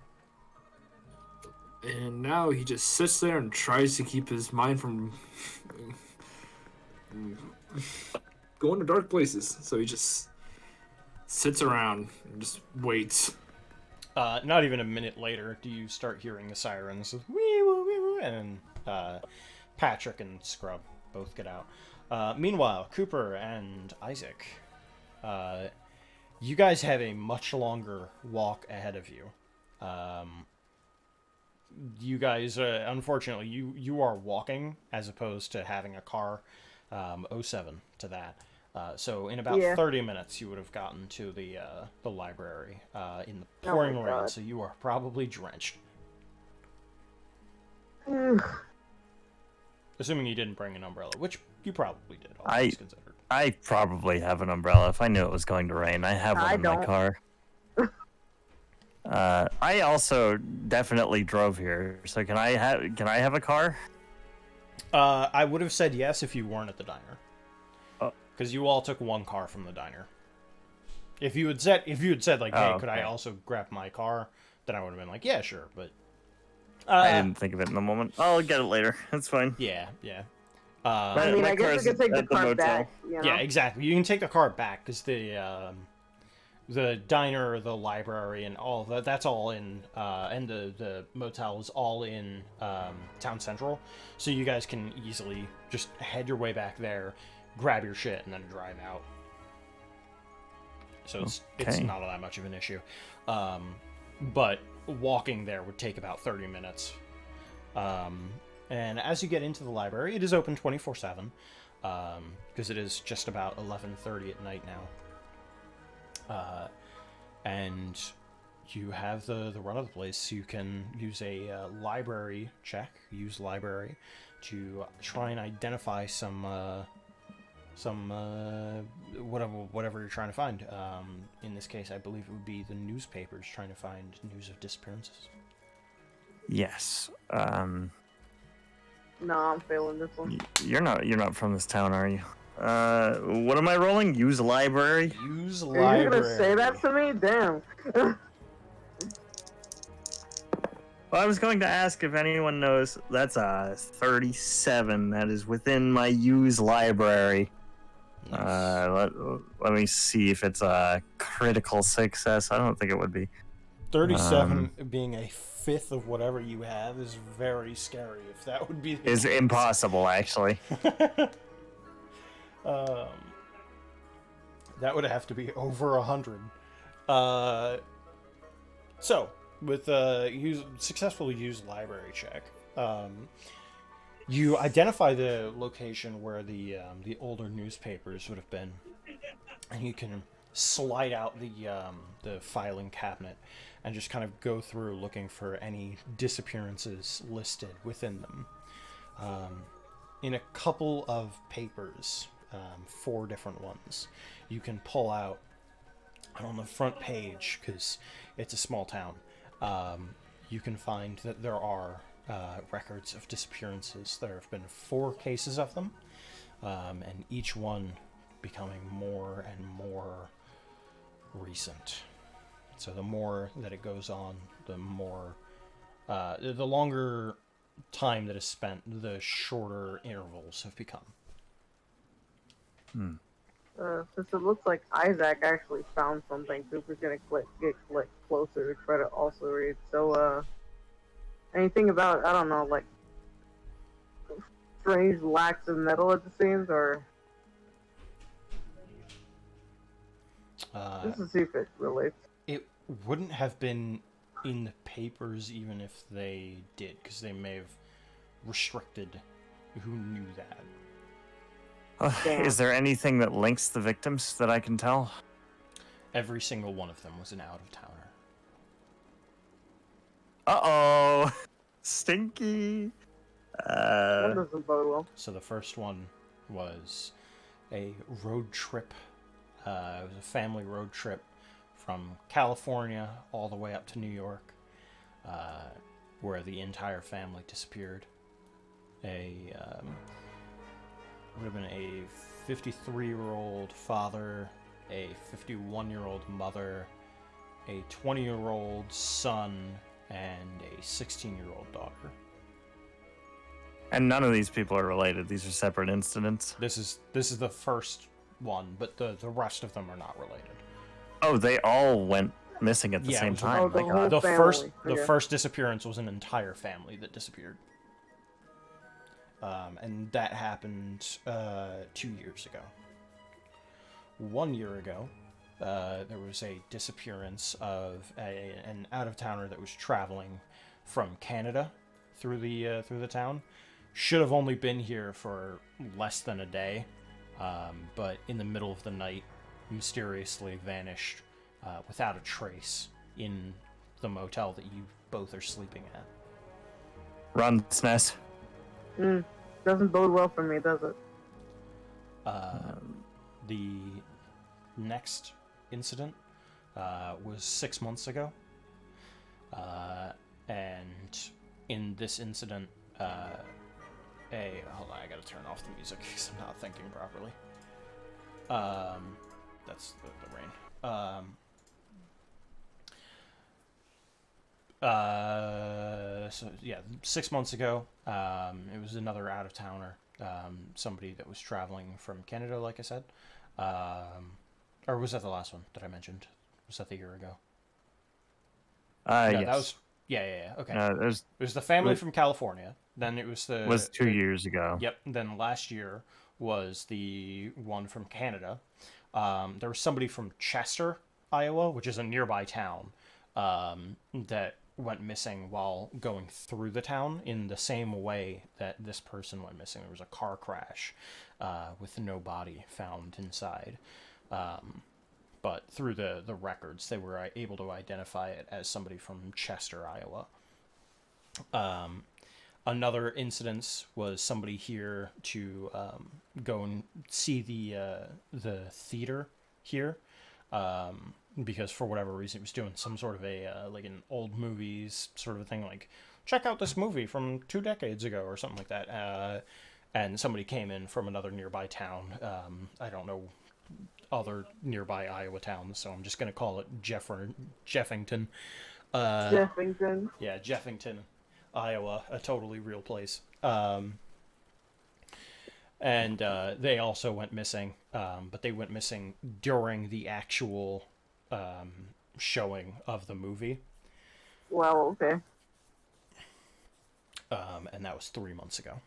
and now he just sits there and tries to keep his mind from going to dark places. So he just sits around and just waits. Not even a minute later, do you start hearing the sirens? Wee woo, wee woo, and Patrick and Scrub both get out. Meanwhile, Cooper and Isaac, you guys have a much longer walk ahead of you. You guys, unfortunately, you are walking as opposed to having a car. 07 to that. So in about 30 minutes, you would have gotten to the library in the pouring rain. God. So you are probably drenched. Assuming you didn't bring an umbrella, which you probably did. All things considered. I probably have an umbrella if I knew it was going to rain. I have one in my car. I also definitely drove here, so can I have a car? I would have said yes if you weren't at the diner. Because you all took one car from the diner. If you had said like, hey, Oh, could I okay. also grab my car? Then I would have been like, yeah, sure. But I didn't think of it in the moment. I'll get it later. That's fine. yeah. I mean, My I guess car's we could take the at the car motel. back. You know? Yeah, exactly. You can take the car back because the diner, the library, and all of that's all in, and the motel is all in Town Central. So you guys can easily just head your way back there, grab your shit, and then drive out. So it's Okay. not that much of an issue. But walking there would take about 30 minutes. And as you get into the library, it is open 24/7, because it is just about 11:30 at night now. And you have the run of the place. You can use a library check, use library, to try and identify some whatever you're trying to find. In this case, I believe it would be the newspapers trying to find news of disappearances. Yes. No, I'm failing this one. You're not from this town, are you? What am I rolling? Use library. Use Are library. you gonna say that to me? Damn. Well, I was going to ask if anyone knows. That's a 37. That is within my use library. Let me see if it's a critical success. I don't think it would be. 37 being a fifth of whatever you have is very scary. If that would be the Is case. impossible, actually. That would have to be over 100. So with successfully used library check, you identify the location where the older newspapers would have been, and you can slide out the filing cabinet and just kind of go through looking for any disappearances listed within them. In a couple of papers, 4 different ones, you can pull out on the front page, because it's a small town. You can find that there are records of disappearances. There have been 4 cases of them, and each one becoming more and more recent. So the more that it goes on, the more, the longer time that is spent, the shorter intervals have become. Since it looks like Isaac actually found something, Cooper's gonna get closer to try to also read. So, anything about, I don't know, like strange lacks of metal at the seams, or just to see if it relates. It wouldn't have been in the papers even if they did, because they may have restricted who knew that. Is there anything that links the victims that I can tell? Every single one of them was an out-of-towner. Uh-oh. Stinky. That doesn't bode well. So the first one was a road trip. It was a family road trip from California all the way up to New York, where the entire family disappeared. Would have been a 53-year-old father, a 51-year-old mother, a 20-year-old son, and a 16-year-old daughter. And none of these people are related. These are separate incidents. This is the first one, but the rest of them are not related. Oh, they all went missing at the Yeah, it same was- time. Oh, the My whole God. family. The Okay. first disappearance was an entire family that disappeared. And that happened 2 years ago. 1 year ago, there was a disappearance of an out-of-towner that was traveling from Canada through the town. Should have only been here for less than a day, but in the middle of the night, mysteriously vanished without a trace in the motel that you both are sleeping at. Run, Sness. Doesn't bode well for me, does it? The next incident was 6 months ago, and in this incident, hold on, I gotta turn off the music because I'm not thinking properly. that's the rain. So yeah, 6 months ago, it was another out of towner, somebody that was traveling from Canada, like I said, or was that the last one that I mentioned? Was that the year ago? No, Yes. that was yeah. Okay, It it was the family from California. Then it was was 2 years ago. Yep. Then last year was the one from Canada. There was somebody from Chester, Iowa, which is a nearby town, that went missing while going through the town in the same way that this person went missing. There was a car crash with no body found inside. But through the records, they were able to identify it as somebody from Chester, Iowa. Another incident was somebody here to go and see the theater here, because for whatever reason it was doing some sort of a like an old movies sort of a thing, like check out this movie from 2 decades ago or something like that. And somebody came in from another nearby town. I don't know other nearby Iowa towns, so I'm just gonna call it Jeffington. Jeffington. Yeah, Jeffington, Iowa, a totally real place. And they also went missing, but they went missing during the actual showing of the movie. Wow, okay. And that was 3 months ago.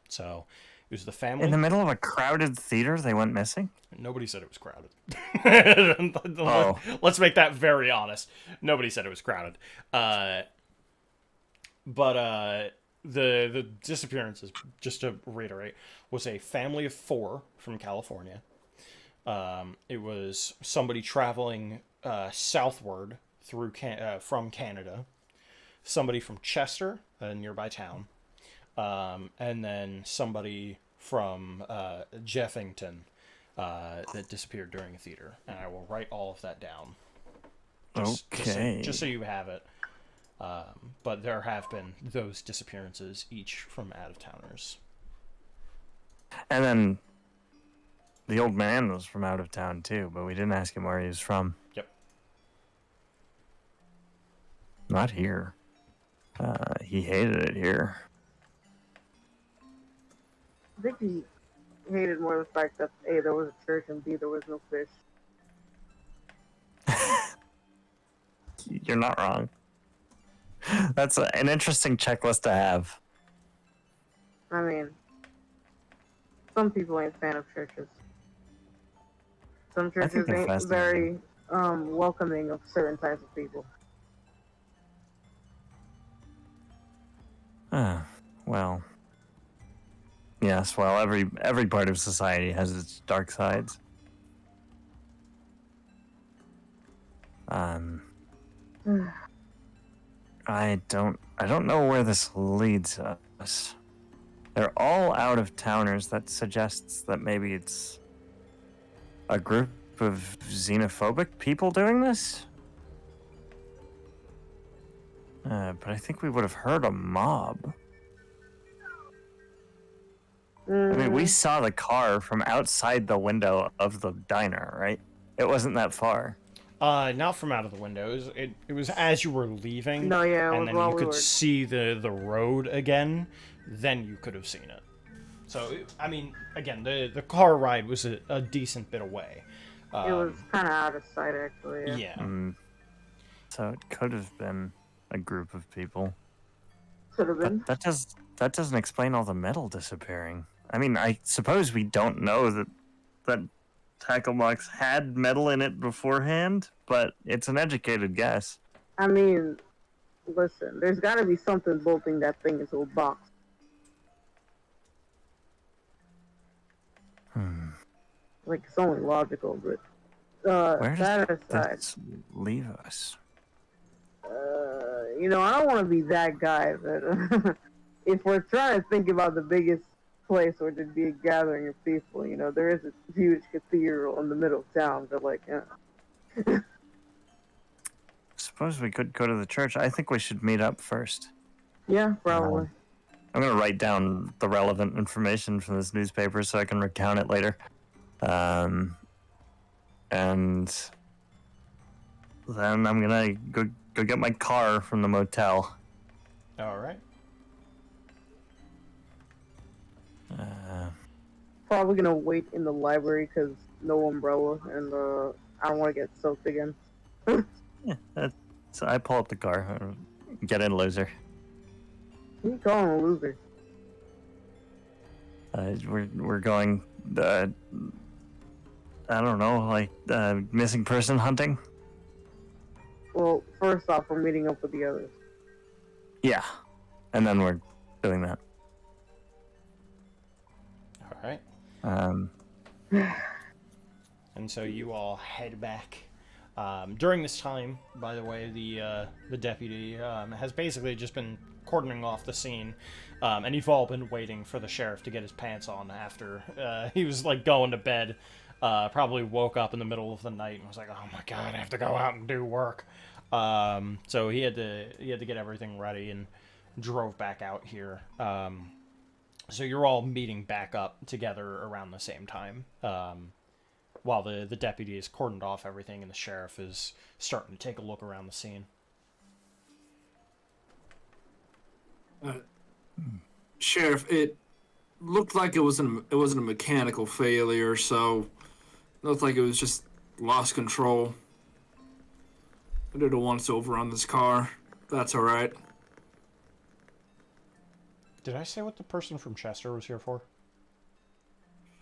So it was the family. In the middle of a crowded theater, they went missing? Nobody said it was crowded. Oh. Let's make that very honest. Nobody said it was crowded. But the disappearances, just to reiterate, was a family of 4 from California. It was somebody traveling southward through from Canada, somebody from Chester, a nearby town, and then somebody from Jeffington that disappeared during a theater. And I will write all of that down. Just so you have it. But there have been those disappearances, each from out-of-towners. And then the old man was from out of town too, but we didn't ask him where he was from. Yep. Not here. He hated it here. I think he hated more the fact that A, there was a church, and B, there was no fish. You're not wrong. That's an interesting checklist to have. I mean, some people ain't fan of churches. Some churches they're ain't fascinating. very welcoming of certain types of people. Well. Yes, well, every part of society has its dark sides. I don't know where this leads us. They're all out of towners. That suggests that maybe it's a group of xenophobic people doing this. But I think we would have heard a mob. I mean, we saw the car from outside the window of the diner, right? It wasn't that far. Not from out of the windows. It was as you were leaving. No, yeah, it and was then while you we could were- see the road again. Then you could have seen it. So I mean, again, the car ride was a decent bit away. It was kind of out of sight, actually. Yeah. So it could have been a group of people. Could have been. But that doesn't explain all the metal disappearing. I mean, I suppose we don't know that tackle box had metal in it beforehand, but it's an educated guess. I mean, listen, there's got to be something bolting that thing into a box. Like, it's only logical, but Where that does aside, this leave us? you know, I don't want to be that guy, but if we're trying to think about the biggest place where there'd be a gathering of people, you know, there is a huge cathedral in the middle of town, but like, Suppose we could go to the church. I think we should meet up first. yeah, probably. I'm going to write down the relevant information from this newspaper so I can recount it later. and then I'm gonna go get my car from the motel. All right. Probably gonna wait in the library because no umbrella, and I don't want to get soaked again. So I pull up the car. Get in, loser. You call him a loser. We're going. I don't know, like missing person hunting. Well, first off, we're meeting up with the others. Yeah, and then we're doing that. All right. And so you all head back. During this time, by the way, the deputy has basically just been cordoning off the scene, and you've all been waiting for the sheriff to get his pants on after he was like going to bed. Probably woke up in the middle of the night and was like, "Oh my god, I have to go out and do work." So he had to get everything ready and drove back out here. So you're all meeting back up together around the same time. While the deputy has cordoned off everything and the sheriff is starting to take a look around the scene. Sheriff, it looked like it wasn't a mechanical failure, so it looked like it was just lost control. I did a once over on this car. That's all right. Did I say what the person from Chester was here for?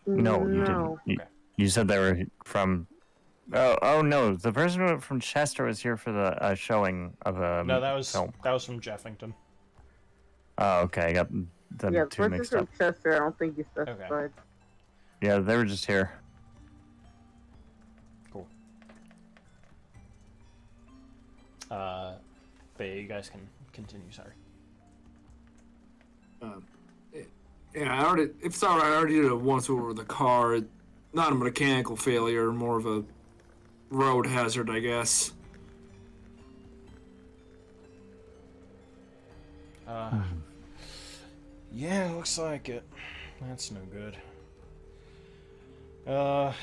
No, you didn't. You said they were from. Oh no, the person from Chester was here for the showing of a No, that was film. from Jeffington. Oh, okay, I got them Yeah, two the mixed person up. from Chester, I don't think you specified. Yeah, they were just here. Cool. But yeah, you guys can continue. Sorry. Yeah, if it's all right, I already did a once over the car. Not a mechanical failure, more of a road hazard, I guess. Yeah, looks like it. That's no good. I'm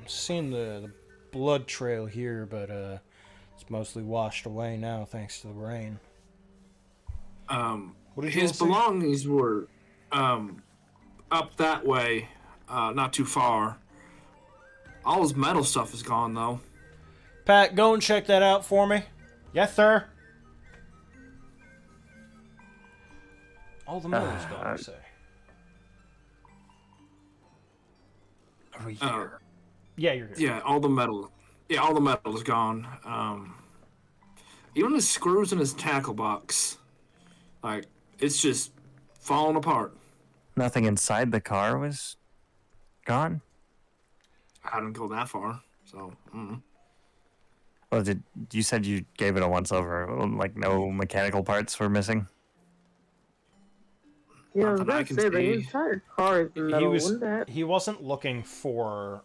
seeing the blood trail here, but it's mostly washed away now thanks to the rain. What did you His all say? belongings were up that way, not too far. All his metal stuff is gone, though. Pat, go and check that out for me. Yes, sir. All the metal's gone, you say. Are we here? Yeah, you're here. Yeah, all the metal. Yeah, all the metal is gone. Even the screws in his tackle box, like it's just falling apart. Nothing inside the car was gone. I didn't go that far, so. Well, you said you gave it a once over? Like no mechanical parts were missing. Yeah, I was Not that I gonna can say the see. entire car is metal. Wouldn't that? He wasn't looking for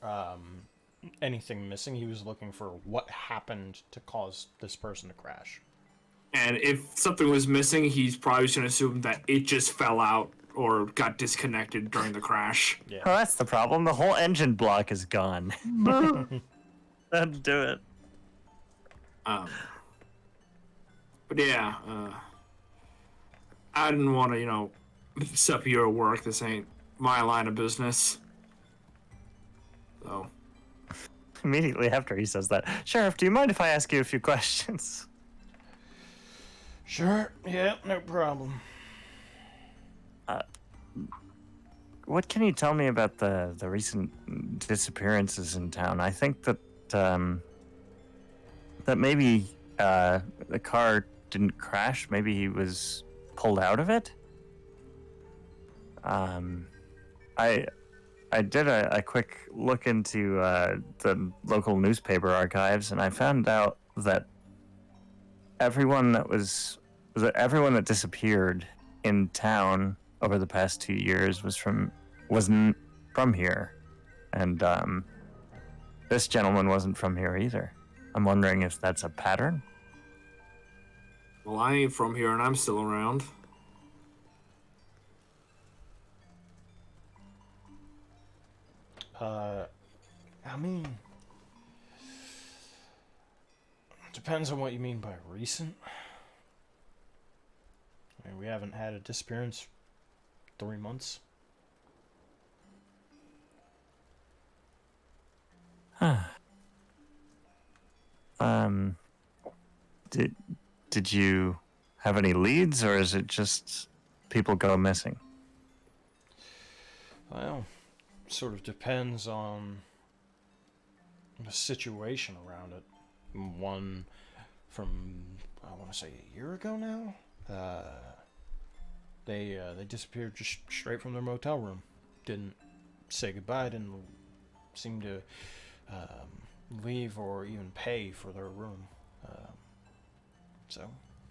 anything missing. He was looking for what happened to cause this person to crash. And if something was missing, he's probably just gonna assume that it just fell out or got disconnected during the crash. Yeah. Oh, that's the problem. The whole engine block is gone. That'd do it. But yeah, I didn't want to, mess up your work. This ain't my line of business. So, Immediately after he says that, Sheriff, do you mind if I ask you a few questions? Sure. Yeah, no problem. What can you tell me about the recent disappearances in town? I think that that maybe the car didn't crash. Maybe he was pulled out of it. I did a quick look into the local newspaper archives, and I found out that everyone that disappeared in town over the past 2 years wasn't from here, and this gentleman wasn't from here either. I'm wondering if that's a pattern. well, I ain't from here and I'm still around. I mean, Depends on what you mean by recent. I mean, we haven't had a disappearance 3 months. Huh. Did you have any leads, or is it just people go missing? Well, sort of depends on the situation around it. One from, I want to say, a year ago now. They disappeared just straight from their motel room. Didn't say goodbye. Didn't seem to leave or even pay for their room. So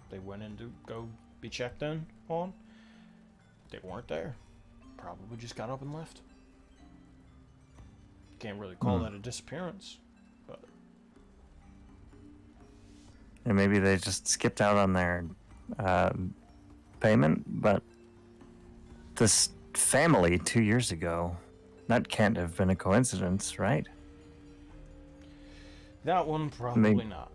they went in to go be checked in on. They weren't there. Probably just got up and left. Can't really call that a disappearance. But And maybe they just skipped out on their payment, but this family 2 years ago, that can't have been a coincidence, right? that one probably not.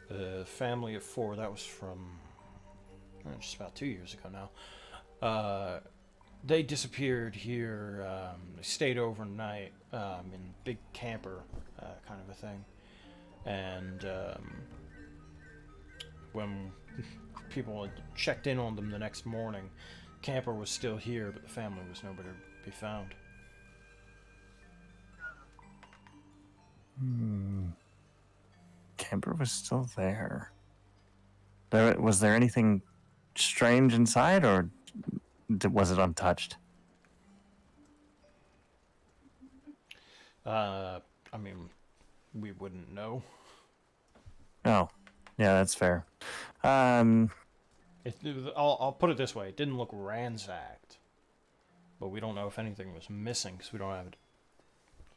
The family of 4, that was from just about 2 years ago now. They disappeared here. They stayed overnight in big camper kind of a thing. And when people had checked in on them the next morning, camper was still here, but the family was nowhere to be found. Camper was still there. Was there anything strange inside, or was it untouched? I mean, we wouldn't know. Oh, yeah, that's fair. I'll put it this way: it didn't look ransacked, but we don't know if anything was missing because we don't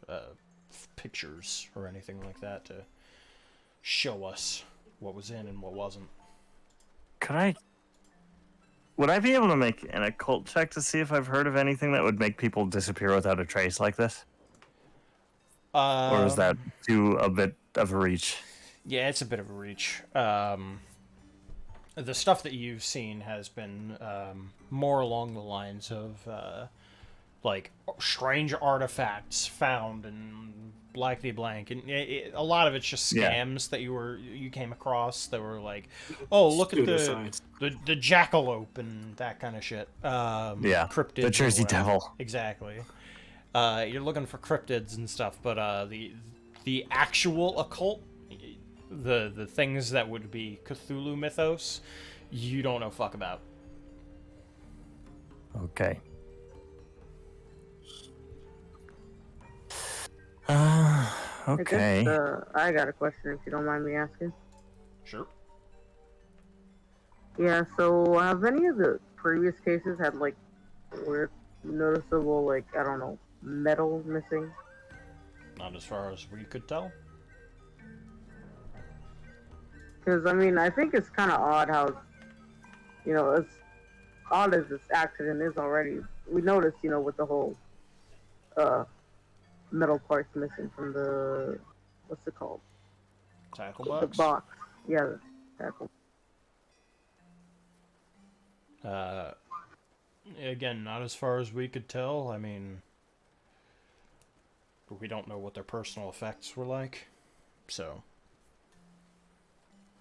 have pictures or anything like that to show us what was in and what wasn't. Would I be able to make an occult check to see if I've heard of anything that would make people disappear without a trace like this? Or is that a bit of a reach? Yeah, it's a bit of a reach. The stuff that you've seen has been more along the lines of like strange artifacts found in blankety blank, and a lot of it's just scams that you came across that were like, oh, look at the jackalope and that kind of shit. Cryptids, the Jersey Devil. Exactly. You're looking for cryptids and stuff, but the actual occult, the things that would be Cthulhu mythos, you don't know fuck about. Okay. Okay. I got a question, if you don't mind me asking. Sure. Yeah, so have any of the previous cases had, like, weird, noticeable, like, I don't know, metal missing? Not as far as we could tell. Because, I mean, I think it's kind of odd how, you know, as odd as this accident is already, we noticed, you know, with the whole, metal parts missing from the, what's it called? Tackle The box? box. Yeah, the tackle. Again, not as far as we could tell. I mean, we don't know what their personal effects were like, so.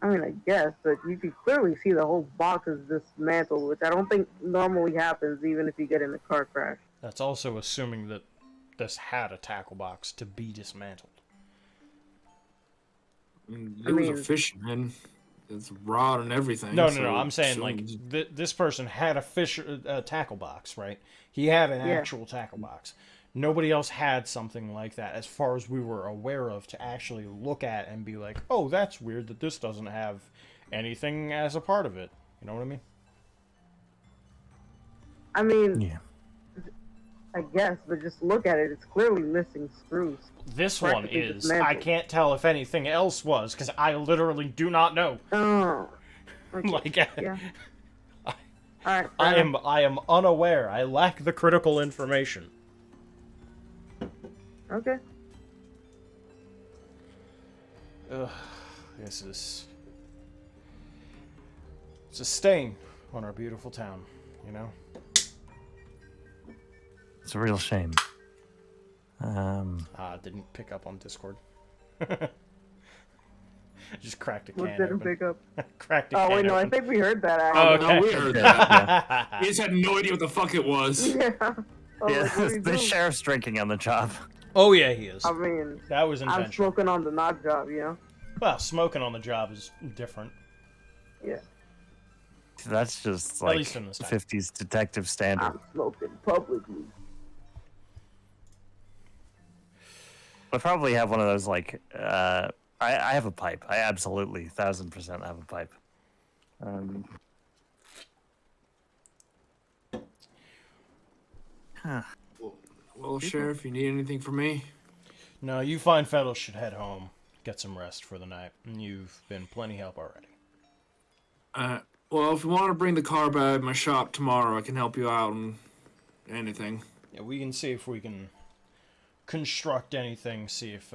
I mean, I guess, but you can clearly see the whole box is dismantled, which I don't think normally happens even if you get in a car crash. That's also assuming that this had a tackle box to be dismantled. It was a fisherman. It's rod and everything. No. I'm saying, like, this person had a tackle box, right? He had an actual tackle box. Nobody else had something like that, as far as we were aware of, to actually look at and be like, oh, that's weird that this doesn't have anything as a part of it. You know what I mean? I mean, Yeah. I guess, but just look at it. It's clearly missing screws. This one is. I can't tell if anything else was, because I literally do not know. Oh. Okay. Like, yeah. Alright. I am unaware. I lack the critical information. Okay. Ugh, this is... It's a stain on our beautiful town, you know? It's a real shame. Didn't pick up on Discord. Just cracked a What can didn't open. pick up? Cracked a Oh can wait, no, I open. think we heard that Oh, actually. okay. No, we heard Okay, that. yeah. We just had no idea what the fuck it was. Yeah. I was Yeah, like, what are you the doing? sheriff's drinking on the job. Oh, yeah, he is. I mean, That was I'm intentional. smoking on the knock job, you know? Well, smoking on the job is different. Yeah. That's just At like least in this time. 50s detective standard. I'm smoking publicly. I probably have one of those like I have a pipe. I absolutely 1000% have a pipe. Well, Sheriff, you need anything from me? No, you fine fellows should head home. Get some rest for the night. You've been plenty help already. Well, if you want to bring the car by my shop tomorrow, I can help you out on anything. Yeah, we can see if we can construct anything, see if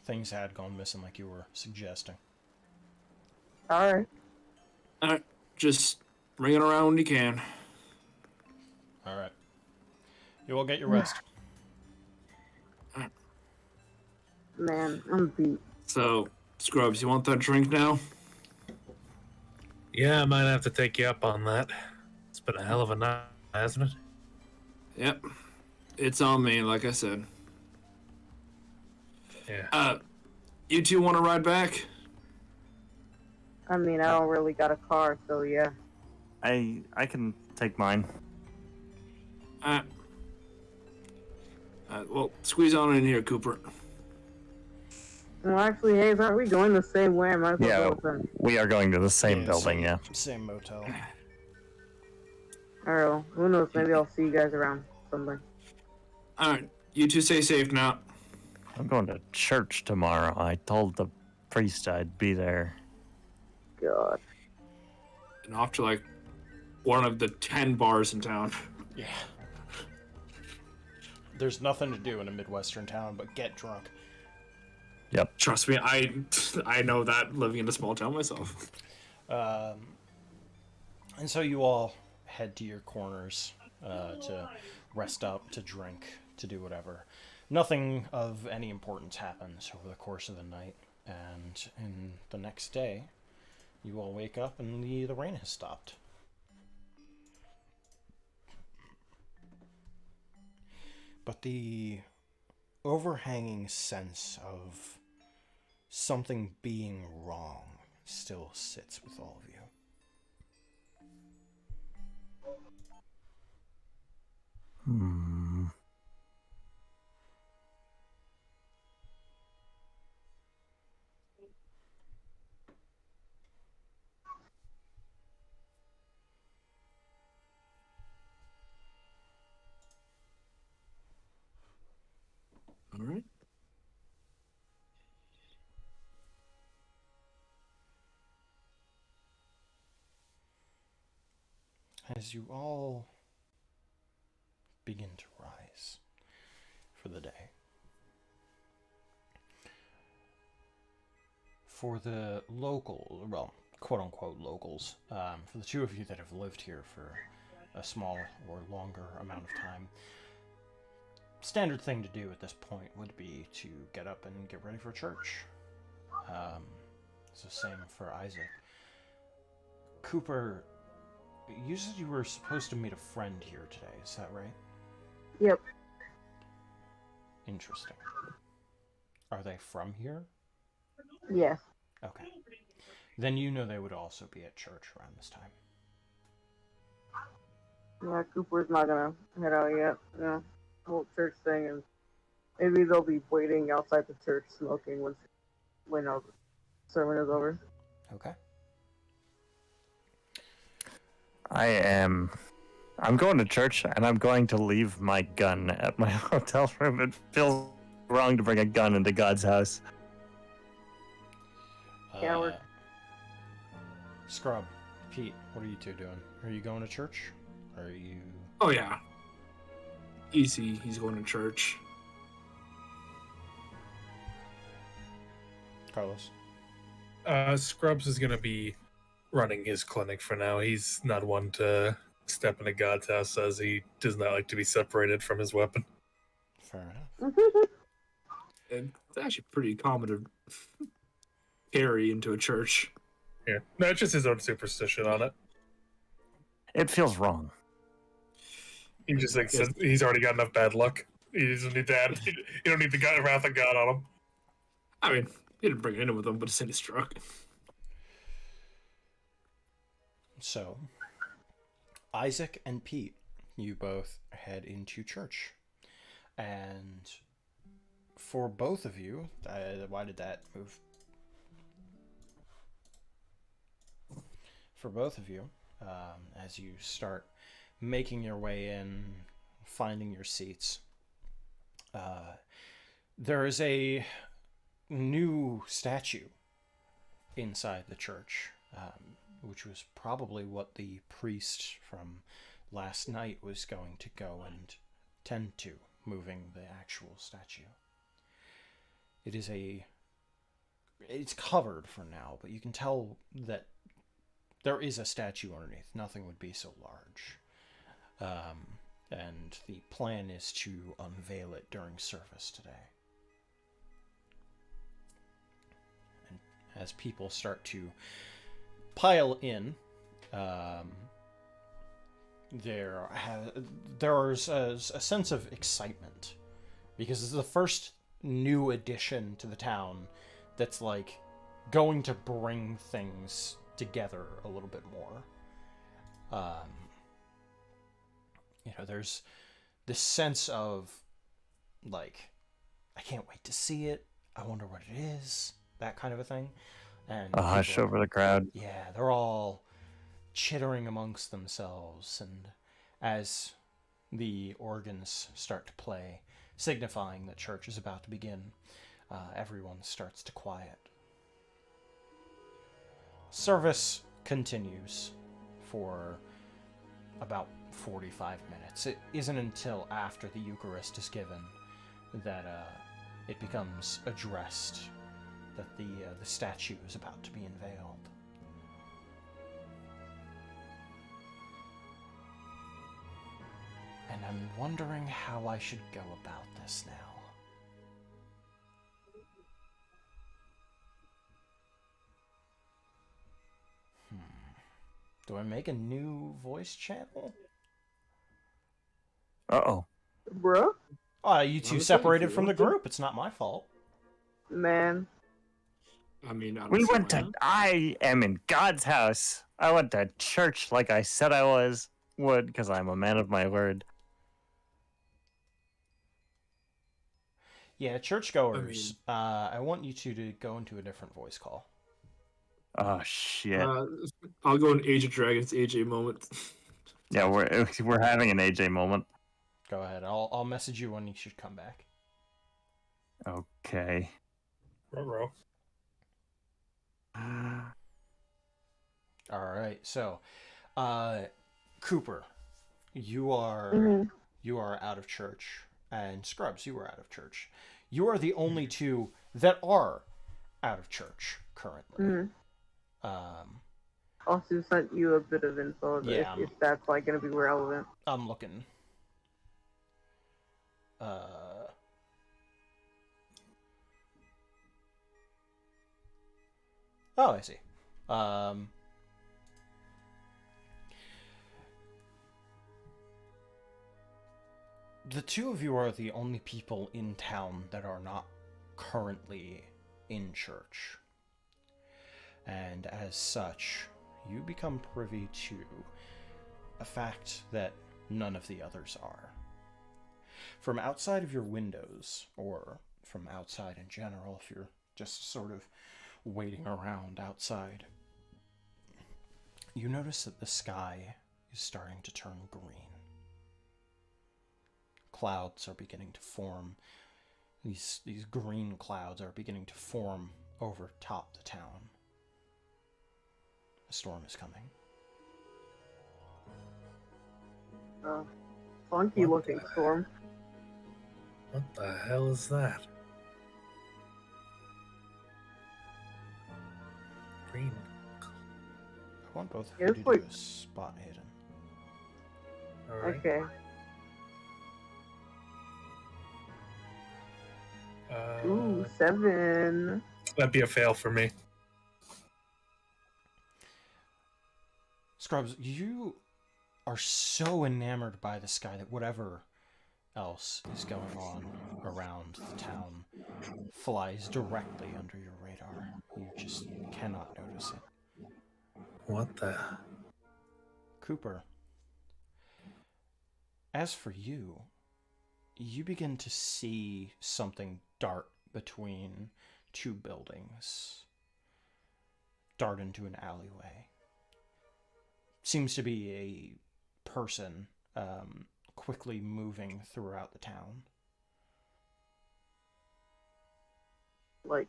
things had gone missing like you were suggesting. Alright. Alright, just bring it around when you can. Alright. You all get your rest. Man, I'm beat. So, Scrubs, you want that drink now? Yeah, I might have to take you up on that. It's been a hell of a night, hasn't it? Yep. It's on me, like I said. Yeah. You two want to ride back? I mean, I don't really got a car, so yeah. I can take mine. Well, squeeze on in here, Cooper. Well, actually, Hayes, aren't we going the same way? I might as well Yeah, go with them. we are going to the same building, same, yeah. Same motel. Alright, well, who knows? Maybe I'll see you guys around someday. Alright, you two stay safe now. I'm going to church tomorrow. I told the priest I'd be there. God. And off to, like, one of the 10 bars in town. Yeah. There's nothing to do in a Midwestern town but get drunk. Yep. Trust me, I know that living in a small town myself. And so you all head to your corners to rest up, to drink, to do whatever. Nothing of any importance happens over the course of the night, and in the next day, you all wake up and the rain has stopped. But the overhanging sense of something being wrong still sits with all of you. Alright. As you all begin to rise for the day, for the local, well, quote-unquote locals, for the two of you that have lived here for a small or longer amount of time, standard thing to do at this point would be to get up and get ready for church. It's the same for Isaac. Cooper, you said you were supposed to meet a friend here today, is that right? Yep. Interesting. Are they from here? Yes. Okay. Then you know they would also be at church around this time. Yeah, Cooper's not gonna head out yet. You know, whole church thing, and maybe they'll be waiting outside the church smoking when the sermon is over. Okay. I'm going to church and I'm going to leave my gun at my hotel room. It feels wrong to bring a gun into God's house. Coward. Scrub, Pete, what are you two doing? Are you going to church? Are you... Oh, yeah. Easy, he's going to church. Carlos? Scrubs is going to be running his clinic for now. He's not one to step into God's house, as he does not like to be separated from his weapon. Fair enough. And it's actually pretty common to carry into a church. Yeah, no, it's just his own superstition on it. It feels wrong. He just thinks that he's already got enough bad luck. He doesn't need to add. You don't need the wrath of God on him. I mean, he didn't bring it in with him, but it's in his truck. So, Isaac and Pete, you both head into church. And for both of you, why did that move? For both of you, as you start making your way in, finding your seats, there is a new statue inside the church, which was probably what the priest from last night was going to go and tend to, moving the actual statue. It's covered for now, but you can tell that there is a statue underneath. Nothing would be so large. And the plan is to unveil it during service today. And as people start to pile in, there's a sense of excitement, because this is the first new addition to the town that's like going to bring things together a little bit more. There's this sense of like, I can't wait to see it. I wonder what it is. That kind of a thing. And A hush over the crowd. Yeah, they're all chittering amongst themselves, and as the organs start to play, signifying that church is about to begin, everyone starts to quiet. Service continues for about 45 minutes. It isn't until after the Eucharist is given that it becomes addressed that the statue is about to be unveiled. And I'm wondering how I should go about this now. Do I make a new voice channel? Uh-oh. Bro, You two separated from the group. It's not my fault. man. I mean, I am in God's house. I went to church like I said I would, because I'm a man of my word. Yeah, churchgoers, I want you two to go into a different voice call. Oh, shit. I'll go in Age of Dragons AJ moment. Yeah, we're having an AJ moment. Go ahead. I'll message you when you should come back. Okay. Ruh-roh. All right. So, Cooper, you are out of church, and Scrubs, you are out of church. You are the only two that are out of church currently. Also sent you a bit of info if that's like going to be relevant. I'm looking. Oh, I see. The two of you are the only people in town that are not currently in church. And as such, you become privy to a fact that none of the others are. From outside of your windows, or from outside in general, if you're just sort of waiting around outside, you notice that the sky is starting to turn green. Clouds are beginning to form. These green clouds are beginning to form over top the town. A storm is coming. Funky looking storm. What the hell is that? green. I want both of Yeah, you it's to like- do a spot hidden. All right. Okay. Ooh, 7. That'd be a fail for me. Scrubs, you are so enamored by the sky that whatever else is going on around the town flies directly under your radar. You just cannot notice it. What the? Cooper, as for you, you begin to see something dart between two buildings, dart into an alleyway. Seems to be a person quickly moving throughout the town. Like,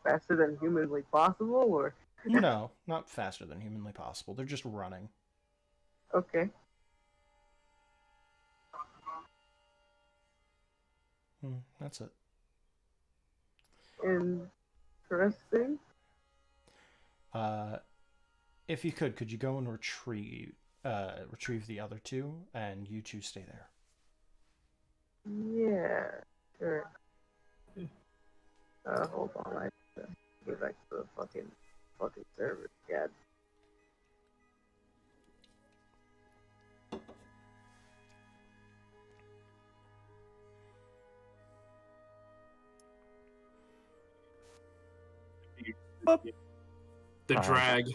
faster than humanly possible, or? No, not faster than humanly possible. They're just running. Okay. That's it. Interesting. If you could you go and retrieve the other two, and you two stay there. Yeah, sure. Hold on, I have to get back to the fucking server. God. The drag.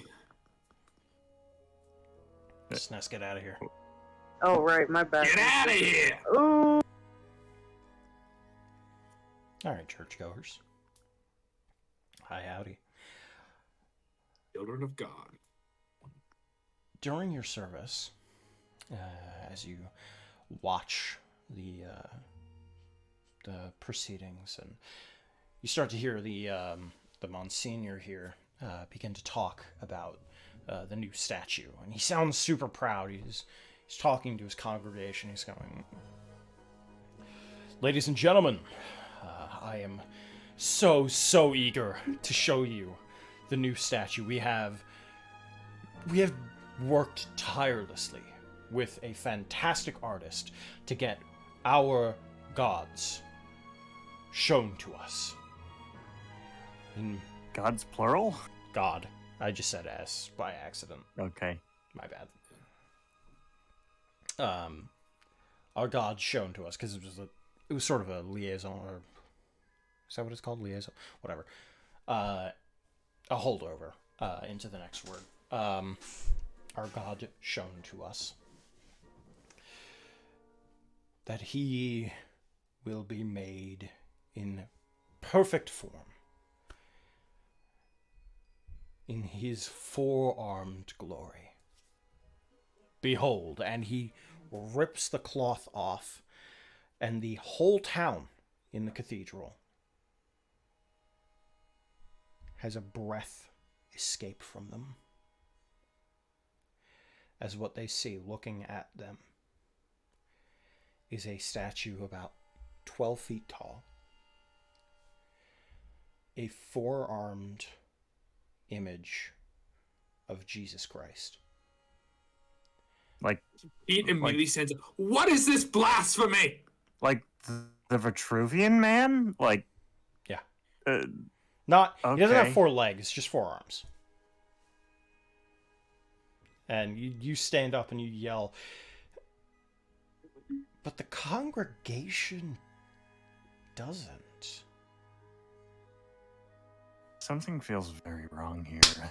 Sness, get out of here. Oh right, my bad. Get out of here! Ooh. All right, churchgoers. Hi, howdy. Children of God. During your service, as you watch the proceedings, and you start to hear the Monsignor here begin to talk about the new statue, and he sounds super proud. He's talking to his congregation. He's going, "Ladies and gentlemen, I am so eager to show you the new statue. We have worked tirelessly with a fantastic artist to get our gods shown to us." In Gods plural? God. I just said S by accident. Okay. My bad. Our gods shown to us, because it was sort of a liaison, or is that what it's called? Liaison? Whatever. A holdover into the next word. Our God shown to us that he will be made in perfect form, in his four-armed glory. Behold, and he rips the cloth off, and the whole town in the cathedral has a breath escape from them, as what they see looking at them is a statue about 12 feet tall, a four-armed image of Jesus Christ. Like, Pete immediately says, "What is this blasphemy?" like the Vitruvian man? Like, Yeah. uh, Not, he doesn't have Okay. 4 legs, just 4 arms. And you stand up and you yell, but the congregation doesn't. something feels very wrong here.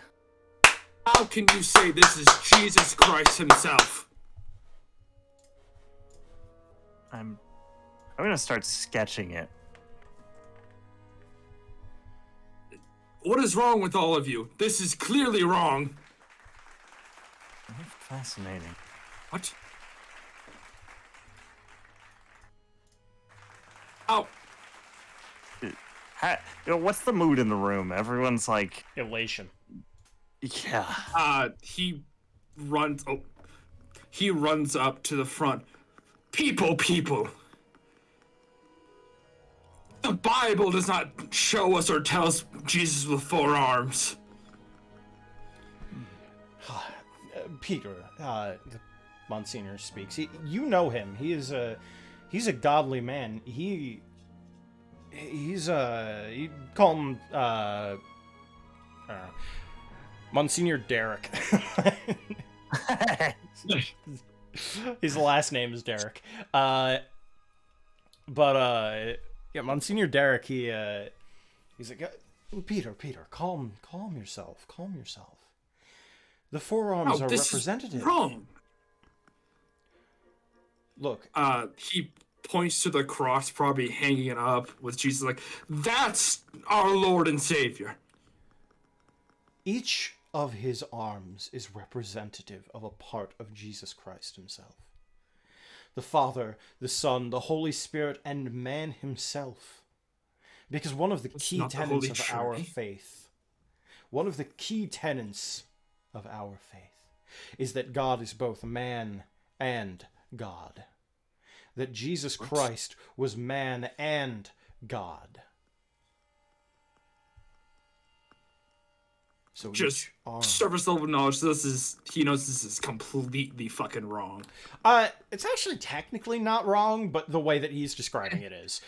How can you say this is Jesus Christ himself? I'm gonna start sketching it. What is wrong with all of you? This is clearly wrong. Fascinating. What? Oh, What's the mood in the room? Everyone's like, Elation. yeah. he runs up to the front. People. The Bible does not show us or tell us Jesus with 4 arms. Peter, the Monsignor speaks. You know him. He's a godly man. You call him Monsignor Derek. His last name is Derek. Yeah, Monsignor Derek. He's like, Peter, calm yourself. The forearms are this representative. is wrong. Look, He points to the cross, probably hanging it up with Jesus, like, that's our Lord and Savior. each of his arms is representative of a part of Jesus Christ himself. The Father, the Son, the Holy Spirit, and man himself. Because one of the key not the tenets Holy of our Trinity. faith, one of the key tenets of our faith, is that God is both man and God. That Jesus Christ was man and God. So Just each arm. surface level knowledge. He knows this is completely fucking wrong. It's actually technically not wrong, but the way that he's describing it is.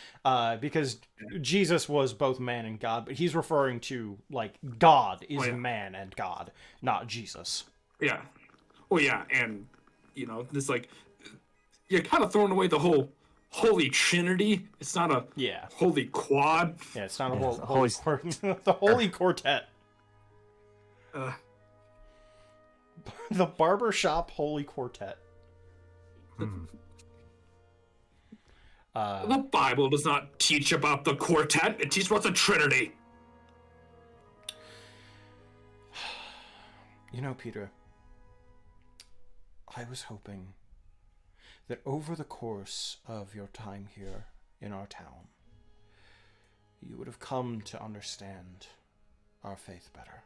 Because Jesus was both man and God, but he's referring to, like, God is man and God, not Jesus. Yeah. Well, yeah, and, this, like, you're kind of throwing away the whole Holy Trinity. It's not a holy quad. Yeah, it's not a holy the Holy Quartet. The Barbershop Holy Quartet. The Bible does not teach about the quartet. It teaches about the Trinity. Peter, I was hoping that over the course of your time here in our town, you would have come to understand our faith better.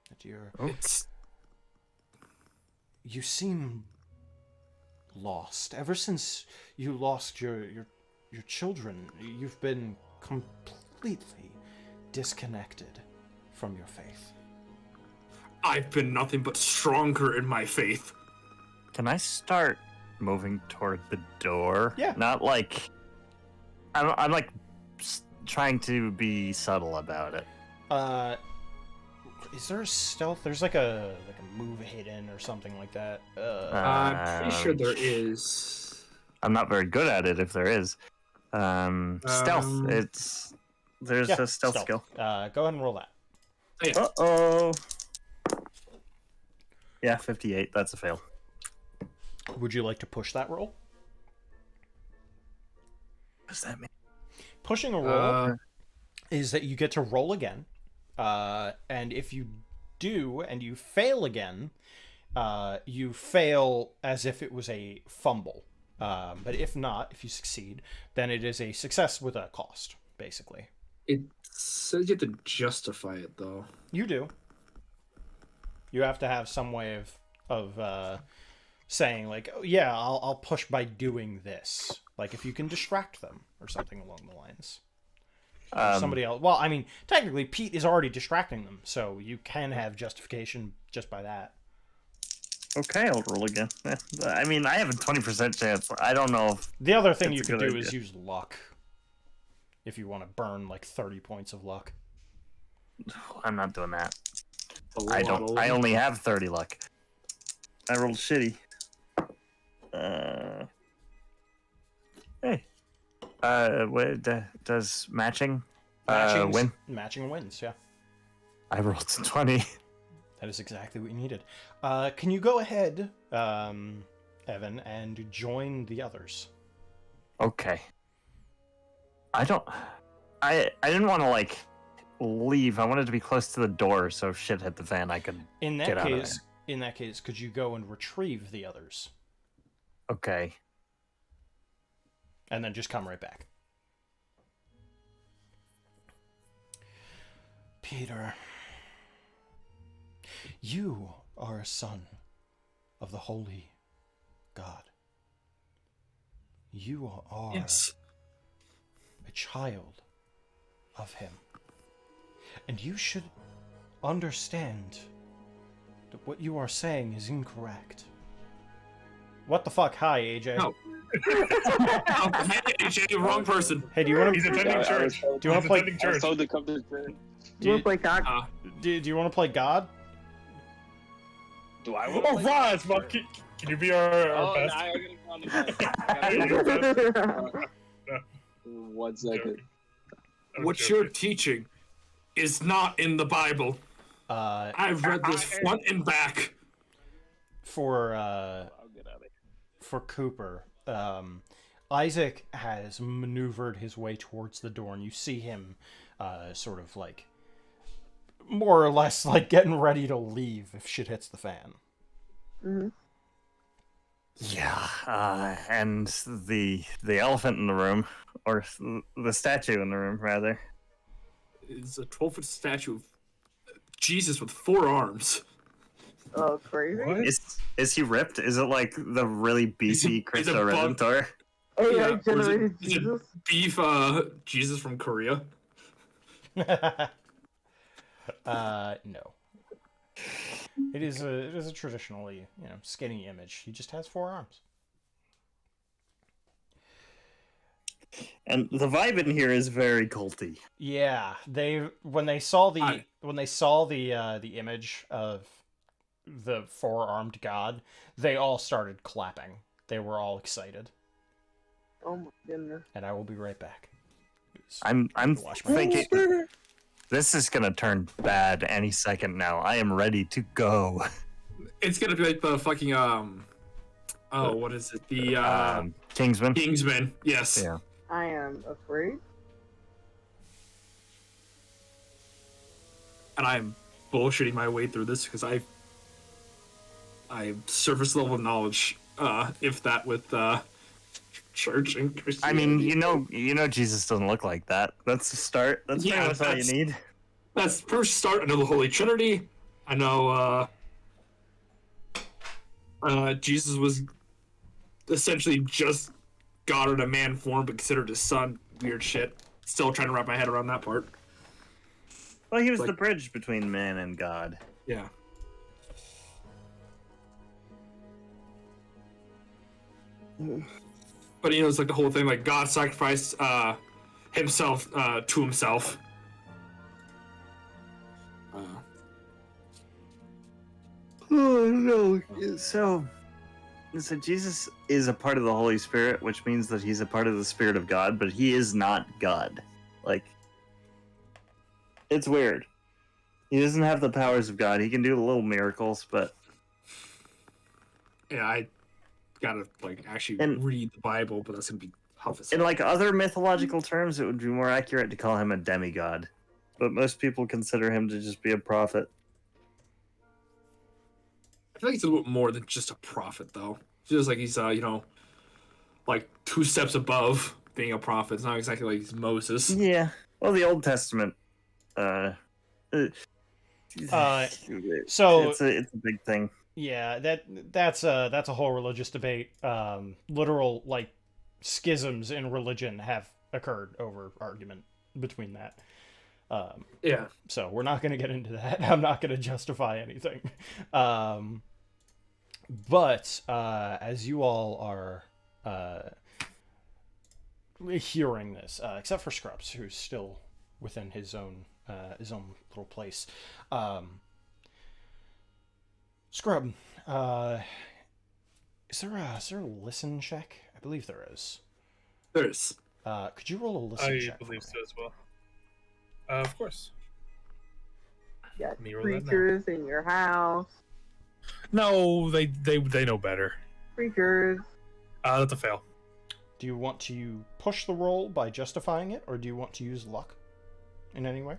That you seem lost. Ever since you lost your children, you've been completely disconnected from your faith. I've been nothing but stronger in my faith. Can I start moving toward the door? Yeah. Not like I'm like trying to be subtle about it. Is there a stealth? There's like a move hidden or something like that. I'm pretty sure there is. I'm not very good at it if there is. Stealth. There's a stealth skill. Go ahead and roll that. Oh, yeah. Uh-oh. Yeah, 58. That's a fail. Would you like to push that roll? What does that mean? Pushing a roll is that you get to roll again. And if you do and you fail again, you fail as if it was a fumble. But if not, if you succeed, then it is a success with a cost, basically. It says you have to justify it, though. You do. You have to have some way of saying, like, oh, yeah, I'll push by doing this. Like, if you can distract them or something along the lines. Somebody else. Well, I mean, technically, Pete is already distracting them, so you can have justification just by that. Okay, I'll roll again. I mean, I have a 20% chance. I don't know if... The other thing you could do is use luck. If you want to burn, like, 30 points of luck. I'm not doing that. I only have 30 luck. I rolled shitty. Hey. Does matching win? Matching wins, yeah. I rolled 20. That is exactly what you needed. Can you go ahead, Evan, and join the others? Okay. I didn't want to, like, leave. I wanted to be close to the door, so if shit hit the fan, I could get out of there. In that case, could you go and retrieve the others? Okay. And then just come right back. Peter, you are a son of the Holy God. You are a child of Him. And you should understand that what you are saying is incorrect. What the fuck? Hi, AJ. No. Oh, hey, AJ, wrong person. Hey, do you want He's to? attending church. Do you want to play? Attending I was church. told to come to church. You wanna play cock? Do you want to play God? Do I want to Oh, play? Vaz, well, can you be our Oh, best? now you're gonna go on the mic. Yeah. 1 second. What you're teaching is not in the Bible. I've read this front and back. For I'll get out of here. for Cooper, Isaac has maneuvered his way towards the door, and you see him sort of like more or less like getting ready to leave if shit hits the fan. Mhm. Yeah, and the elephant in the room, or the statue in the room, rather. It's a 12-foot statue of Jesus with 4 arms. Oh, crazy. What? Is he ripped? Is it like the really beefy He's a Cristo bug. Redentor? AI or is it- generated is it Jesus. beef Jesus from Korea? No. It is a traditionally, skinny image. He just has 4 arms. And the vibe in here is very culty. Yeah, when they saw the Hi. the image of the 4-armed god, they all started clapping. They were all excited, Oh my goodness. and I will be right back. I'm Wash my thinking this is gonna turn bad any second now. I am ready to go. It's gonna be like the fucking what is it? The Kingsman. Kingsman. Yes. Yeah. I am afraid. And I'm bullshitting my way through this because I have surface level knowledge, if that with church and I Christianity. mean, you know, Jesus doesn't look like that. That's the start. That's pretty Yeah, much all you that's- need. That's first start. I know the Holy Trinity. I know Jesus was essentially just God in a man form, but considered his son. Weird shit. Still trying to wrap my head around that part. Well, he was Like- the bridge between man and God. Yeah. But it's like the whole thing, like God sacrificed himself to himself. Oh no! So Jesus is a part of the Holy Spirit, which means that he's a part of the Spirit of God, but he is not God. Like, it's weird. He doesn't have the powers of God. He can do little miracles, but Yeah, I gotta actually And- read the Bible, but that's gonna be tough as in hell. like other mythological terms, it would be more accurate to call him a demigod. But most people consider him to just be a prophet. I feel like he's a little bit more than just a prophet, though. Feels like he's like 2 steps above being a prophet. It's not exactly like he's Moses. Yeah. Well, the Old Testament. So it's a big thing. yeah, that's a whole religious debate. Literal like schisms in religion have occurred over argument between that. Yeah. So we're not going to get into that. I'm not going to justify anything. But as you all are hearing this, except for Scrubs, who's still within his own little place, Scrub, is there a listen check? I believe there is. There's. Could you roll a listen I check? for believe me? so as well. Of course. You got Let me roll that now. creatures in your house. No, they know better. Creatures. That's a fail. Do you want to push the roll by justifying it, or do you want to use luck in any way?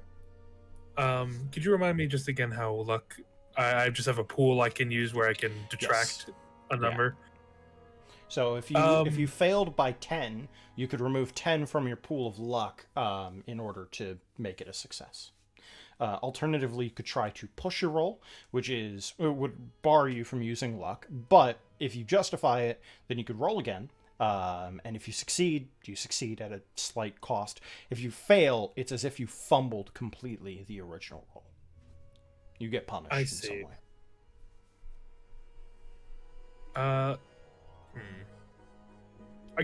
Could you remind me just again how luck? I just have a pool I can use where I can detract a number. So if you failed by 10, you could remove 10 from your pool of luck in order to make it a success. Alternatively, you could try to push your roll, which would bar you from using luck. But if you justify it, then you could roll again. And if you succeed at a slight cost. If you fail, it's as if you fumbled completely the original roll. You get punished I in some see. way. I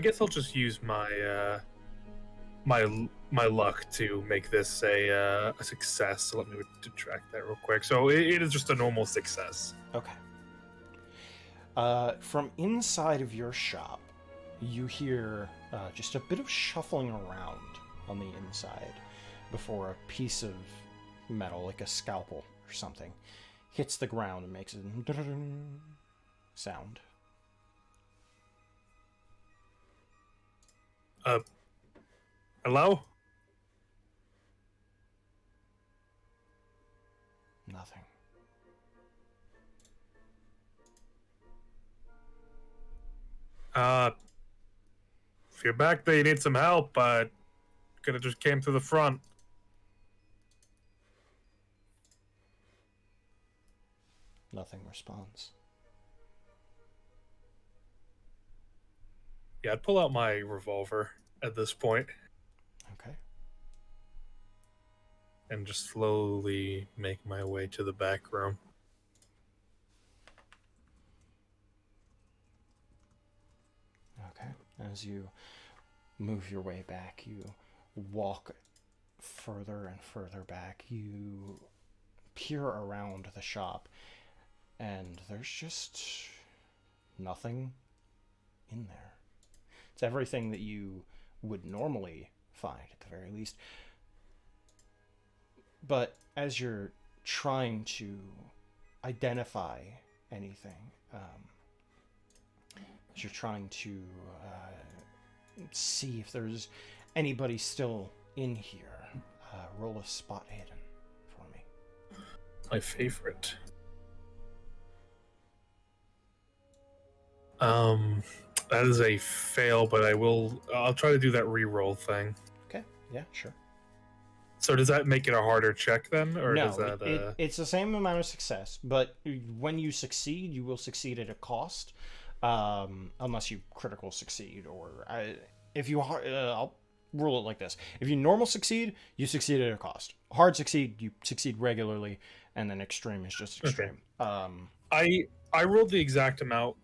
guess I'll just use my my luck to make this a success. So let me detract that real quick. So it is just a normal success. Okay. From inside of your shop, you hear just a bit of shuffling around on the inside before a piece of metal, like a scalpel or something, hits the ground and makes a sound. Hello? Nothing. If you're back there, you need some help. Could have just came through the front. Nothing responds. Yeah, I'd pull out my revolver at this point Okay. and just slowly make my way to the back room. Okay. As you move your way back, you walk further and further back. You peer around the shop, and there's just nothing in there. It's everything that you would normally find, at the very least. But as you're trying to identify anything, as you're trying to see if there's anybody still in here, roll a spot hidden for me. My favorite. That is a fail, but I'll try to do that re-roll thing. Okay, yeah, sure. So does that make it a harder check then, or No, does that? it's the same amount of success, but when you succeed, you will succeed at a cost, unless you critical succeed, or if you I'll rule it like this: if you normal succeed, you succeed at a cost. Hard succeed, you succeed regularly, and then extreme is just extreme. I rolled the exact amount.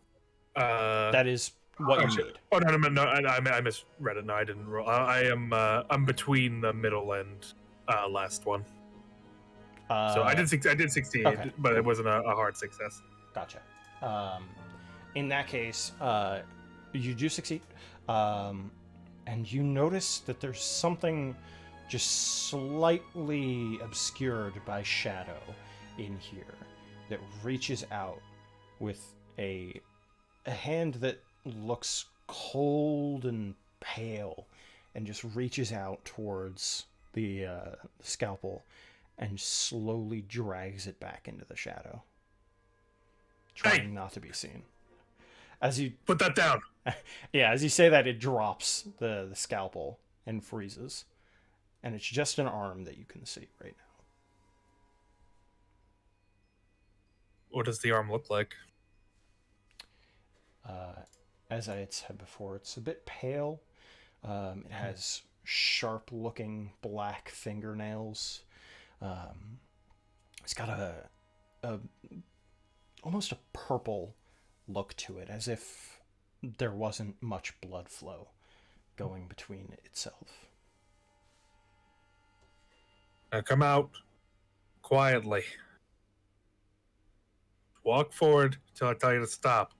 That is what you need. Oh no! I misread it. No, I didn't roll. I'm between the middle and last one. So I did succeed, okay, but cool. it wasn't a hard success. Gotcha. In that case, you do succeed, and you notice that there's something just slightly obscured by shadow in here that reaches out with a hand that looks cold and pale, and just reaches out towards the scalpel and slowly drags it back into the shadow, trying not to be seen. As you put that down. Yeah, as you say that, it drops the scalpel and freezes, and it's just an arm that you can see right now. What does the arm look like? As I had said before, it's a bit pale. It has sharp-looking black fingernails. It's got a almost a purple look to it, as if there wasn't much blood flow going between itself. Now come out quietly. Walk forward till I tell you to stop.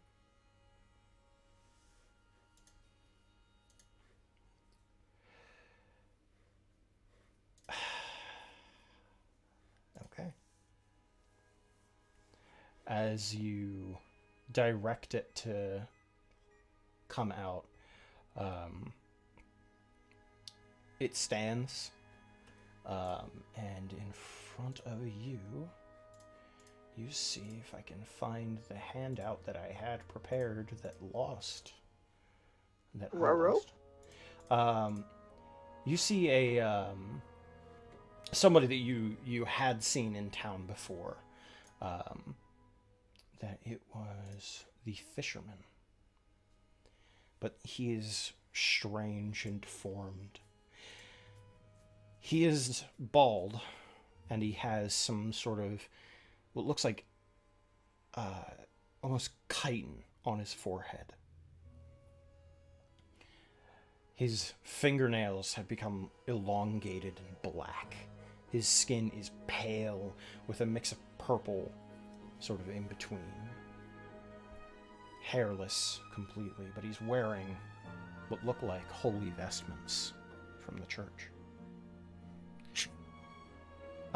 Okay. As you direct it to come out, it stands, and in front of you, you see if I can find the handout that I had prepared that lost. That I lost. You see a somebody that you had seen in town before. That it was the fisherman, but he is strange and deformed. He is bald, and he has some sort of what looks like almost chitin on his forehead. His fingernails have become elongated and black. His skin is pale with a mix of purple sort of in between. Hairless completely, but he's wearing what look like holy vestments from the church.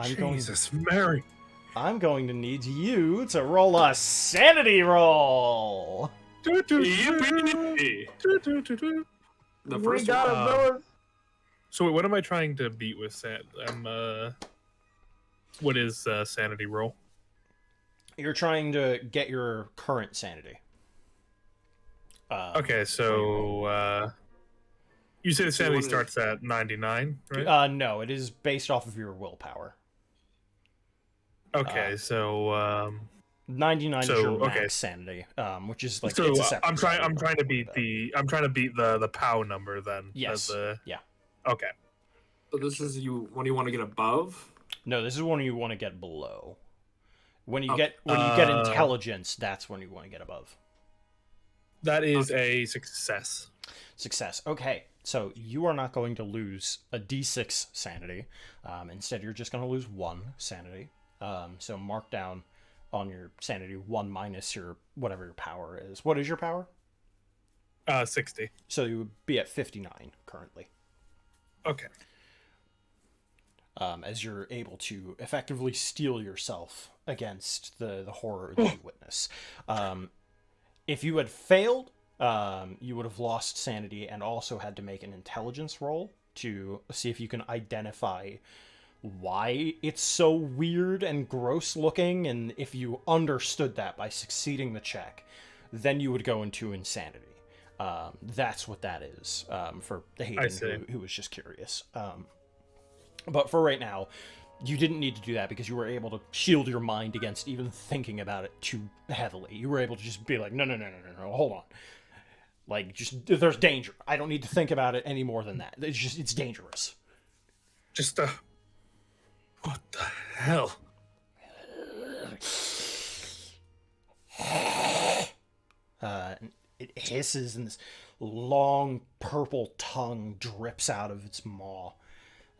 Jesus, Mary! I'm going to need you to roll a sanity roll! Yippee! The We first got one. it, fellas. So wait, what am I trying to beat with what is sanity roll? You're trying to get your current sanity. Okay, so you say the sanity wanna- starts at 99, right? No, it is based off of your willpower. Okay, so 99 is So, your max okay. sanity, which is like so it's a separate I'm trying roll, to but beat the POW number then. Yes. As Yeah. Okay. So this is when you want to get above. No, this is when you want to get below. When you Okay. get intelligence, that's when you want to get above. That is a success. Success. Okay, so you are not going to lose a d6 sanity. Instead, you're just going to lose 1 sanity. So mark down on your sanity 1 minus your whatever your power is. What is your power? 60. So you would be at 59 currently. Okay. As you're able to effectively steel yourself against the horror that you witness. If you had failed, you would have lost sanity and also had to make an intelligence roll to see if you can identify why it's so weird and gross looking, and if you understood that by succeeding the check, then you would go into insanity. That's what that is, for Hayden, who was just curious. But for right now, you didn't need to do that because you were able to shield your mind against even thinking about it too heavily. You were able to just be like, no, hold on. Like, just, there's danger. I don't need to think about it any more than that. It's dangerous. Just, what the hell? It hisses and this long purple tongue drips out of its maw.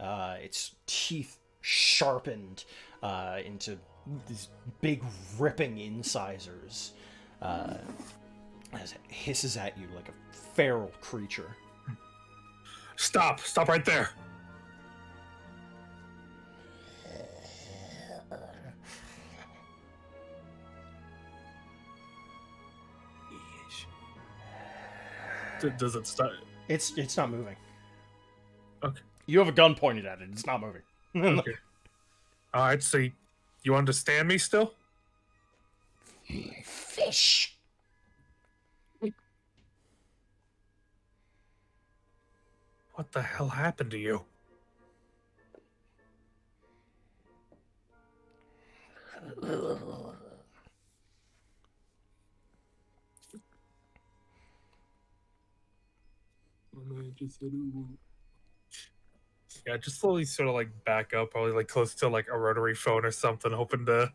Its teeth sharpened into these big ripping incisors as it hisses at you like a feral creature. Stop right there. Does it start? It's not moving. Okay. You have a gun pointed at it. It's not moving. Okay. All right. So you understand me still? Fish. What the hell happened to you? Yeah, just slowly sort of like back up, probably like close to like a rotary phone or something, hoping to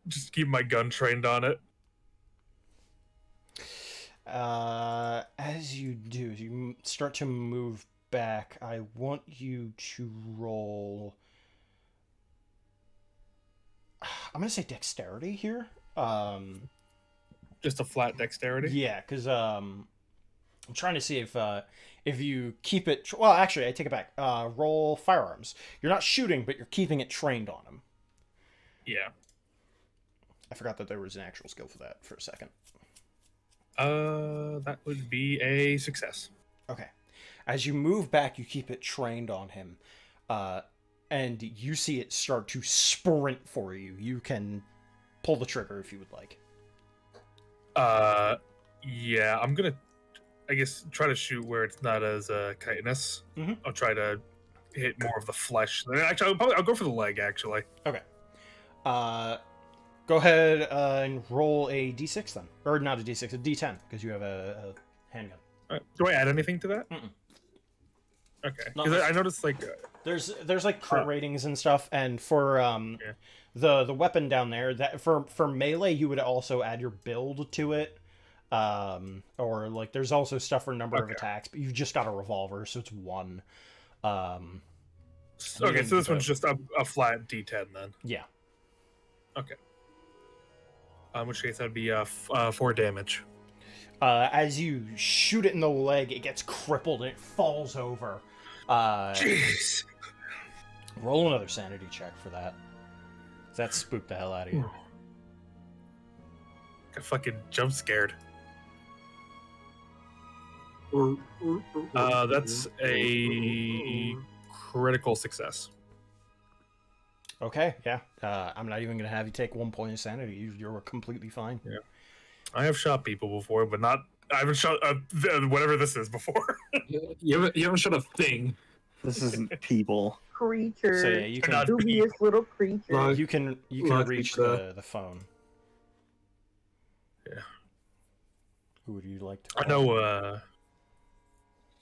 just keep my gun trained on it. As you do, as you start to move back, I want you to roll. I'm gonna say dexterity here. Just a flat dexterity. Yeah, because I'm trying to see if you keep it. Well, actually, I take it back. Roll firearms. You're not shooting, but you're keeping it trained on him. Yeah. I forgot that there was an actual skill for that for a second. That would be a success. Okay. As you move back, you keep it trained on him, and you see it start to sprint for you. You can pull the trigger if you would like. Yeah, I'm gonna, I guess, try to shoot where it's not as chitinous. Mhm. I'll try to hit more of the flesh. Actually, I'll go for the leg. Actually. Okay. Go ahead and roll a d6 then, or not a d6, a d10, because you have a handgun. Do I add anything to that? Okay. Not Because much. I noticed like There's like crit ratings and stuff, and for the weapon down there, that for melee you would also add your build to it. Or like there's also stuff for number of attacks, but you've just got a revolver, so it's one. okay, so this one's just a flat D10 then. Yeah. Okay. In which case that'd be 4 damage. As you shoot it in the leg, it gets crippled and it falls over. Jeez. Roll another sanity check for that. That spooked the hell out of you. I fucking jump scared. That's a critical success. Okay, yeah. I'm not even gonna have you take 1 point of sanity. You're completely fine. Yeah. I have shot people before, but not. I haven't shot whatever this is before. You haven't shot a thing. This isn't people. Creature. So yeah, you can Dubious little creature. Log- you can Log reach the- the phone. Yeah. Who would you like to I call?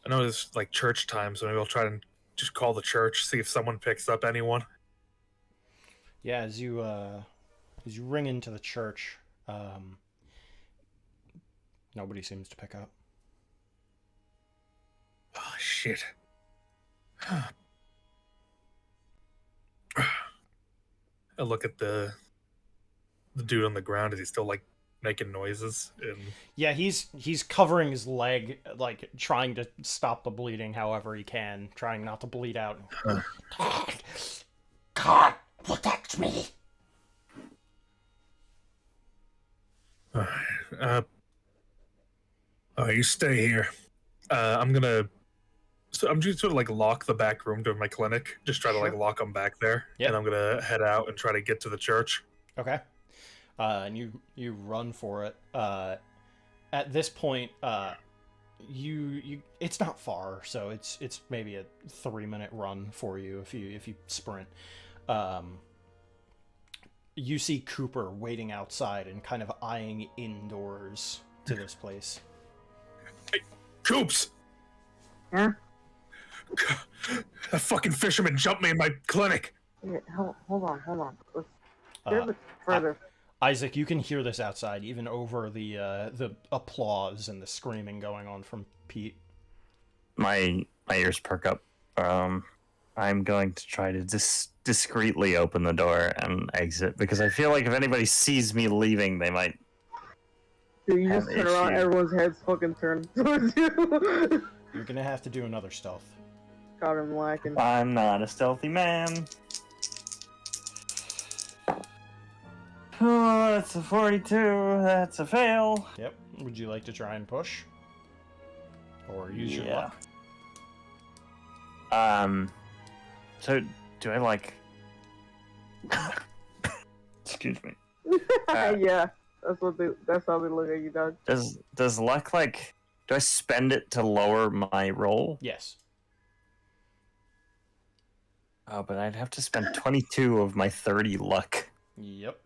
know it's like church time, so maybe I'll try and just call the church, see if someone picks up anyone. Yeah, as you ring into the church, nobody seems to pick up. Oh shit. I look at the dude on the ground. Is he still like making noises? And Yeah, he's covering his leg, like trying to stop the bleeding however he can, trying not to bleed out. God, protect me. you stay here. I'm just gonna like lock the back room to my clinic. Just try to like lock them back there, Yep. and I'm gonna head out and try to get to the church. Okay. And you run for it. At this point, you it's not far, so it's maybe a 3-minute run for you if you sprint. You see Cooper waiting outside and kind of eyeing indoors to this place. Coops! Huh? That fucking fisherman jumped me in my clinic. Yeah, hold on. Let's get a bit further. Isaac, you can hear this outside, even over the applause and the screaming going on from Pete. My ears perk up. I'm going to try to discreetly open the door and exit because I feel like if anybody sees me leaving, they might. Dude, you just have turn around, issue. everyone's heads fucking turn towards you. You're gonna have to do another stealth. Got him lacking. I'm not a stealthy man. Oh, that's a 42. That's a fail. Yep. Would you like to try and push? Or use your luck? So do I like? Excuse me. Yeah, that's how they look at you, dog. Does luck like? Do I spend it to lower my roll? Yes. Oh, but I'd have to spend 22 of my 30 luck. Yep.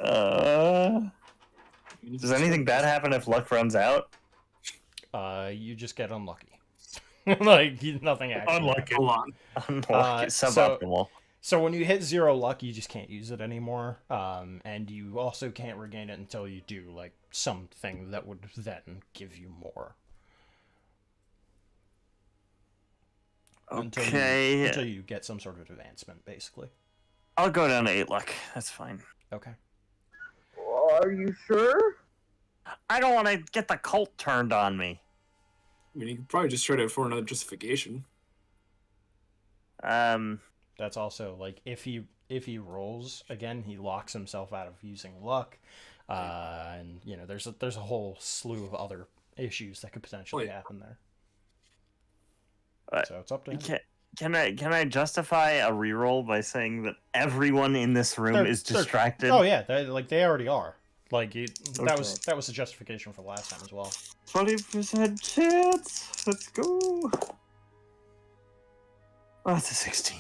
Does anything bad happen if luck runs out? You just get unlucky. Like nothing actually. Unlucky. Hold on. Unlucky, suboptimal. So when you hit 0 luck, you just can't use it anymore. And you also can't regain it until you do like something that would then give you more. Okay. Until you get some sort of advancement, basically. I'll go down to 8 luck. That's fine. Okay. Are you sure? I don't want to get the cult turned on me. I mean, you could probably just try to afford another justification. That's also like if he rolls again, he locks himself out of using luck, and you know there's a whole slew of other issues that could potentially happen there. So it's up to him. Can I justify a reroll by saying that everyone in this room is distracted? Oh yeah, they already are. Like that was the justification for last time as well. 20% chance. Let's go. Oh, that's a 16.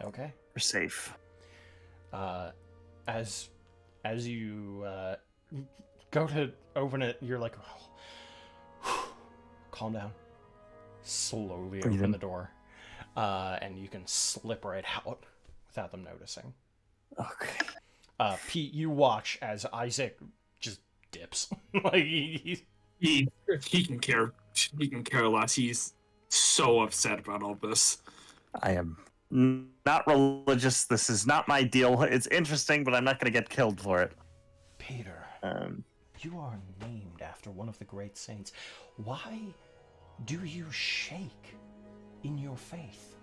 Okay. We're safe. As you go to open it, you're like, calm down. slowly Breathe open in. the door, and you can slip right out without them noticing. Okay. Pete, you watch as Isaac just dips. Like He can care. He can care less. He's so upset about all this. I am not religious. This is not my deal. It's interesting, but I'm not going to get killed for it. Peter, Um, you are named after one of the great saints. Why do you shake in your faith?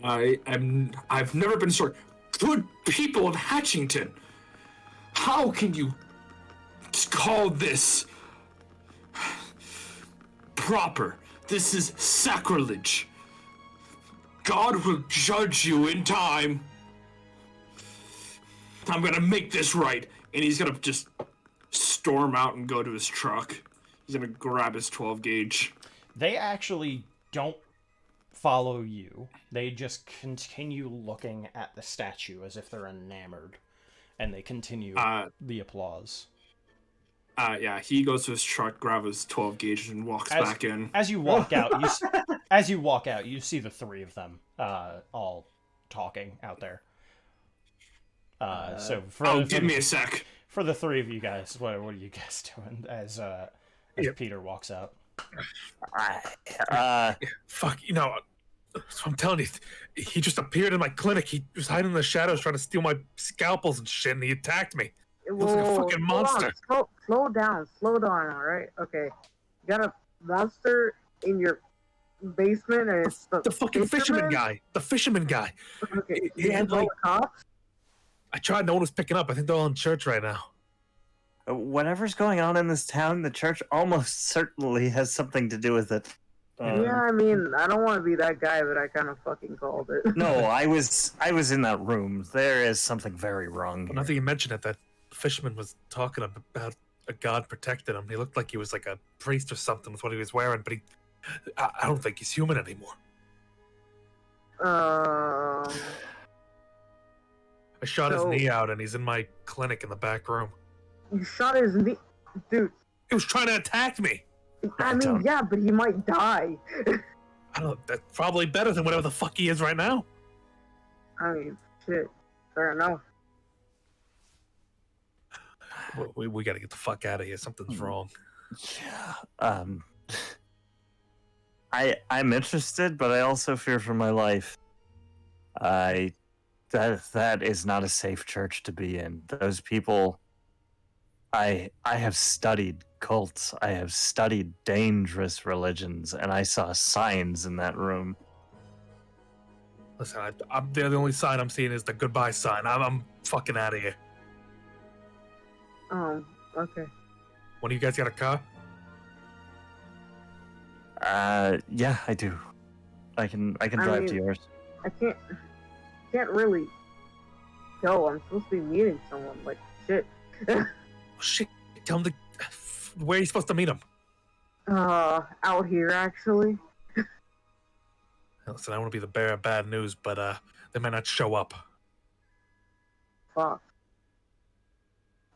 I've never been so good people of Hatchington. How can you call this proper? This is sacrilege. God will judge you in time. I'm gonna make this right. And he's gonna just storm out and go to his truck. He's gonna grab his 12 gauge. They actually don't follow you. They just continue looking at the statue as if they're enamored. And they continue the applause. Yeah, he goes to his truck, grabs his 12 gauge, and walks back in. As you walk out, you see the three of them all talking out there. So Give me a sec. For the three of you guys, what are you guys doing as Peter walks out? Fuck, I'm telling you, he just appeared in my clinic. He was hiding in the shadows trying to steal my scalpels and shit, and he attacked me. He looks like a fucking monster. Slow down, all right? Okay, you got a monster in your basement, and it's The fucking fisherman guy. The fisherman guy. Okay, He had, all like- the cops. I tried, no one was picking up. I think they're all in church right now. whatever's going on in this town, the church almost certainly has something to do with it. Yeah, I mean, I don't want to be that guy, but I kind of fucking called it. No, I was in that room. There is something very wrong. Well, now that you mention it, that fisherman was talking about a god protected him. He looked like he was like a priest or something with what he was wearing, but I don't think he's human anymore. Um, I shot his So- knee out, and he's in my clinic in the back room. you shot his knee, dude. He was trying to attack me. I mean, don't- yeah, but he might die. I don't know. That's probably better than whatever the fuck he is right now. I mean, shit. Fair enough. We got to get the fuck out of here. Something's wrong. Yeah. I'm interested, but I also fear for my life. That is not a safe church to be in. Those people. I have studied cults. I have studied dangerous religions, and I saw signs in that room. Listen, the only sign I'm seeing is the goodbye sign. I'm fucking out of here. Okay. One of you guys got a car? Yeah, I do. I can drive to mean- yours. I can't really go. I'm supposed to be meeting someone. Like, shit. Oh, shit. Tell him to. Where are you supposed to meet him? Out here, actually. Listen, I want to be the bearer of bad news, but they might not show up. Fuck.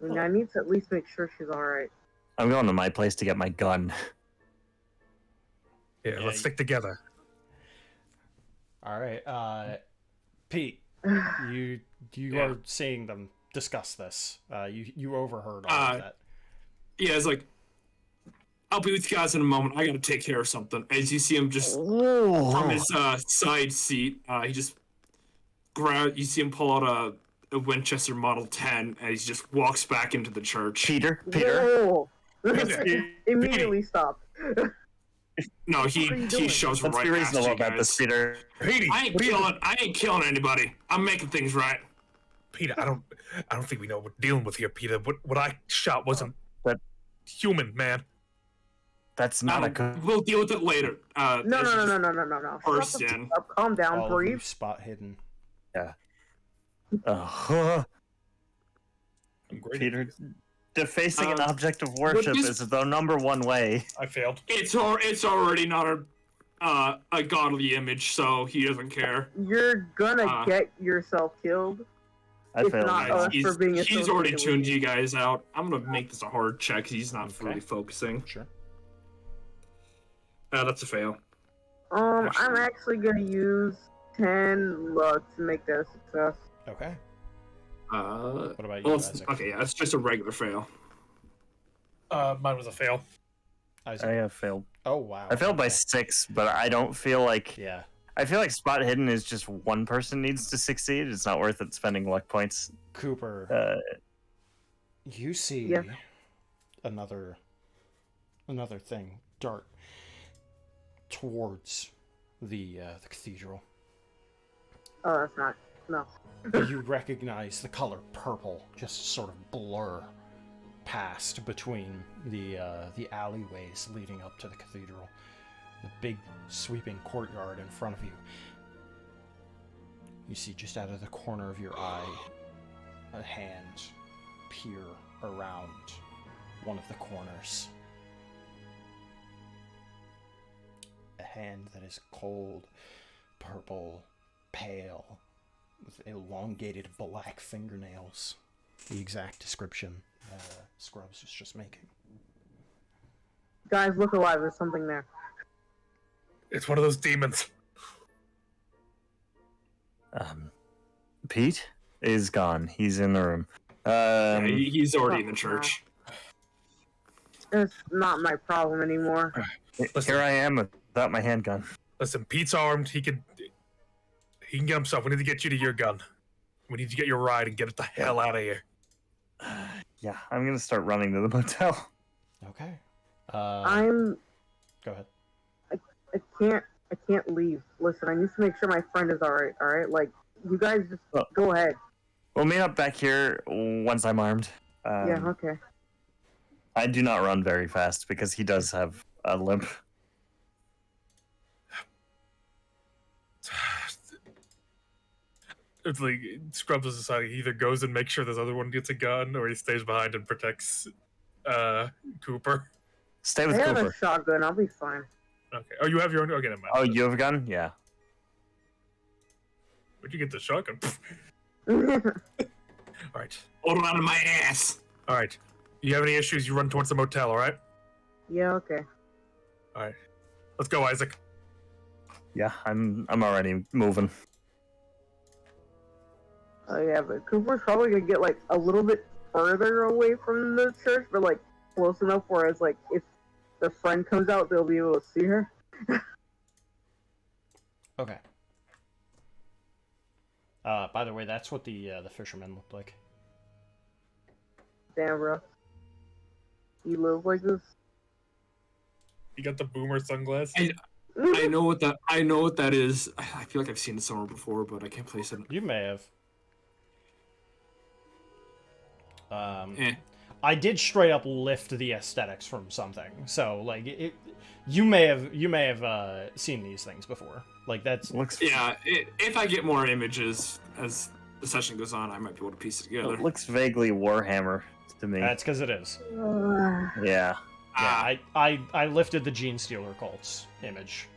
I mean, I need to at least make sure she's alright. I'm going to my place to get my gun. Yeah, Yeah, let's stick together. All right, Pete, you Yeah. are seeing them discuss this. You overheard all of that. Yeah, it's like, I'll be with you guys in a moment. I gotta take care of something. As you see him just from his side seat, he just you see him pull out a Winchester Model 10, and he just walks back into the church. Peter. Whoa. Peter. Immediately stop. No, What are you he doing? shoves Let's right be past reasonable you about guys. this, Peter. Petey, I ain't killing anybody. I'm making things right. Peter, I don't think we know what we're dealing with here, Peter. What I shot wasn't That- human, man. That's not a good. We'll deal with it later. No. this is just- Shut the person. fuck up. Calm down, All of you breathe. spot hidden. Peter, defacing an Um, object of worship this- is the number one way. I failed. It's already not a godly image, so he doesn't care. You're gonna Uh, get yourself killed. I It's failed. not Guys, us for being he's already associated tuned with you guys out. I'm gonna make this a hard check. 'Cause he's not Okay. really focusing. Sure. That's a fail. I'm actually gonna use 10 luck to make that a success. Okay. What about you, well, Isaac? Okay, yeah, it's just a regular fail. Mine was a fail. Isaac. I have failed. Oh wow. I failed by okay. 6, but I don't feel like. Yeah. I feel like spot hidden is just one person needs to succeed. It's not worth it spending luck points. Cooper, you see Yeah. another thing dart towards the cathedral. Oh, that's not. No. You recognize the color purple just sort of blur past between the alleyways leading up to the cathedral. The big sweeping courtyard in front of you. You see just out of the corner of your eye a hand peer around one of the corners. A hand that is cold, purple, pale, with elongated black fingernails. The exact description Scrubs was just making. Guys, look alive. There's something there. It's one of those demons. Pete is gone. He's in the room. Yeah, he's already in the church. It's not my problem anymore. Here I am without my handgun. Listen, Pete's armed. He can get himself. We need to get you to your gun. We need to get your ride and get it the hell out of here. Yeah, I'm gonna start running to the motel. Okay. I'm. Go ahead. I can't leave. Listen, I need to make sure my friend is alright. Alright, like you guys just go ahead. We'll meet up back here once I'm armed. Yeah. Okay. I do not run very fast because he does have a limp. It's like Scrubs is deciding he either goes and makes sure this other one gets a gun, or he stays behind and protects Cooper. Stay with I have Cooper. a shotgun. I'll be fine. Okay. Oh, you have your own. Okay, never mind. Oh, you have a gun? Yeah. Where'd you get the shotgun? Yeah. All right. Hold on to my ass. All right. You have any issues? You run towards the motel. All right. Okay. All right. Let's go, Isaac. Yeah, I'm already moving. Oh yeah, but Cooper's probably gonna get like a little bit further away from the church, but like close enough whereas like if the friend comes out, they'll be able to see her. Okay. By the way, that's what the fisherman looked like. Damn, bro. You live like this? You got the boomer sunglasses. I know what that is. I feel like I've seen it somewhere before, but I can't place it. You may have. Eh. I did straight up lift the aesthetics from something, so like you may have seen these things before. Like that's Looks Yeah, if I get more images as the session goes on, I might be able to piece it together. It looks vaguely Warhammer to me. that's because it is. Yeah. Yeah, I lifted the Gene Stealer cults image.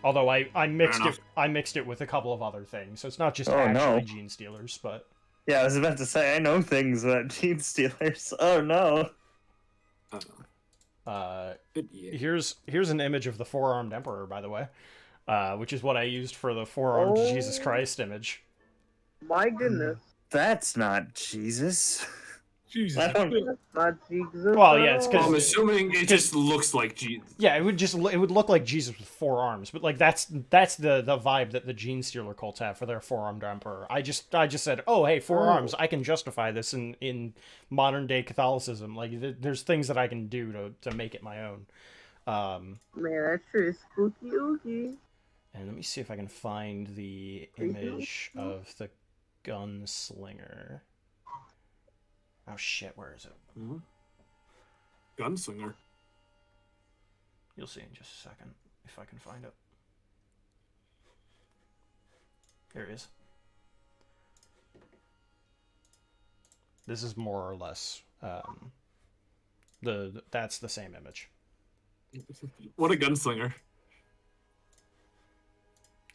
Although I mixed it with a couple of other things, so it's not just actually Gene Stealers, but Yeah, I was about to say I know things about Gene Stealers. Oh no. here's an image of the four-armed emperor, by the way, which is what I used for the four-armed Jesus Christ image. My goodness. That's not Jesus. Jesus. I don't. That's not Jesus. Well, yeah, it's at 'cause- all. I'm assuming it just looks like Jesus. Yeah, it would look like Jesus with four arms, but like that's the vibe that the Gene Stealer cults have for their four-armed emperor. I just said, oh hey, four arms, I can justify this in modern day Catholicism. Like there's things that I can do to make it my own. Man, that shit is spooky ooky. And let me see if I can find the image of the gunslinger. Oh shit, where is it? Gunslinger. You'll see in just a second if I can find it. Here it is. This is more or less that's the same image. What a gunslinger.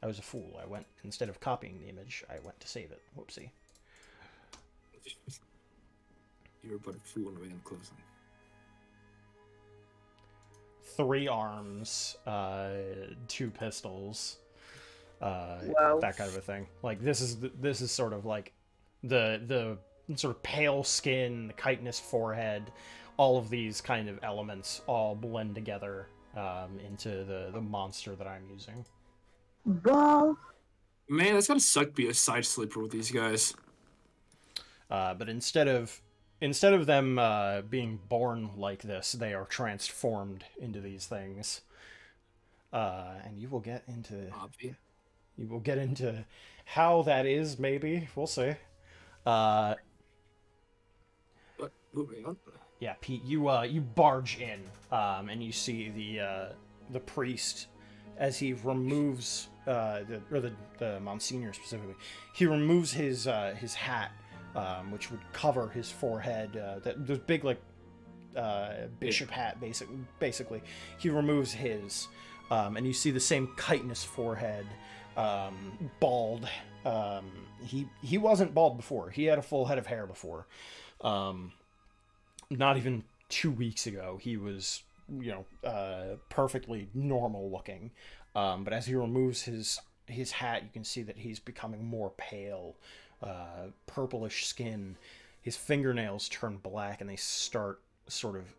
I was a fool. I went, instead of copying the image, I went to save it. Whoopsie. You were but a fool in the way of closing. 3 arms, 2 pistols, Wow. that kind of a thing. Like this is sort of like the sort of pale skin, the chitinous forehead, all of these kind of elements all blend together into the monster that I'm using. Ball. Man, that's gotta suck to be a side sleeper with these guys. But instead of them being born like this, they are transformed into these things. And you will get Obvious. how that is. Maybe we'll see. But moving on. Yeah, Pete, you barge in, and you see the priest as he removes the Monsignor specifically. He removes his hat, which would cover his forehead. Those big like bishop hat, basically. He removes his, and you see the same chitinous forehead, bald. He wasn't bald before. He had a full head of hair before. Not even 2 weeks ago, he was, perfectly normal looking. But as he removes his hat, you can see that he's becoming more pale, purplish skin. His fingernails turn black, and they start sort of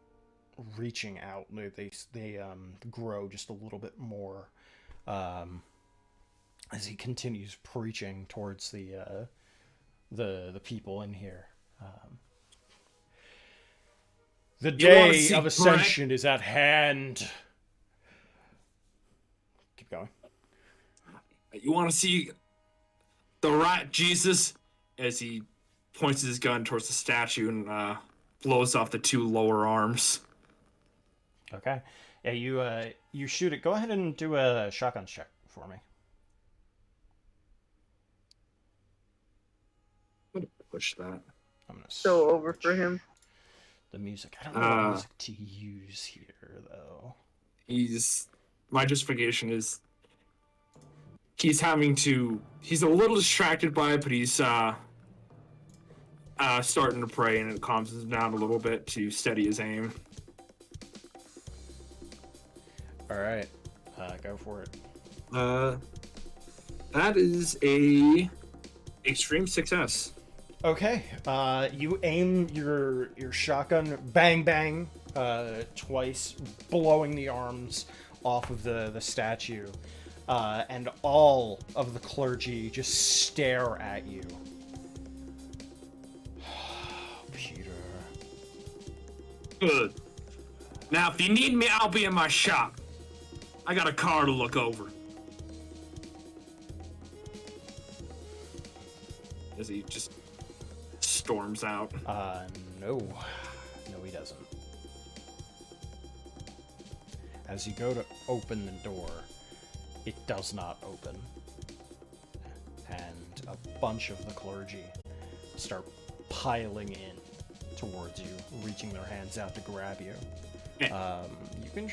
reaching out. They grow just a little bit more as he continues preaching towards the people in here. The day of ascension is at hand. Keep going. You want to see the right Jesus? As he points his gun towards the statue and blows off the 2 lower arms. Okay. Yeah, you shoot it. Go ahead and do a shotgun check for me. I'm gonna push that. I'm gonna So over for him. the music. I don't know what music to use here, though. My justification is he's a little distracted by it, but he's starting to pray, and it calms him down a little bit to steady his aim. All right, go for it. That is a extreme success. Okay, you aim your shotgun, bang bang, twice, blowing the arms off of the statue, and all of the clergy just stare at you. Peter. Good. Now, if you need me, I'll be in my shop. I got a car to look over. As he just storms out. No, he doesn't. As you go to open the door, it does not open. And a bunch of the clergy start piling in towards you, reaching their hands out to grab you. You can try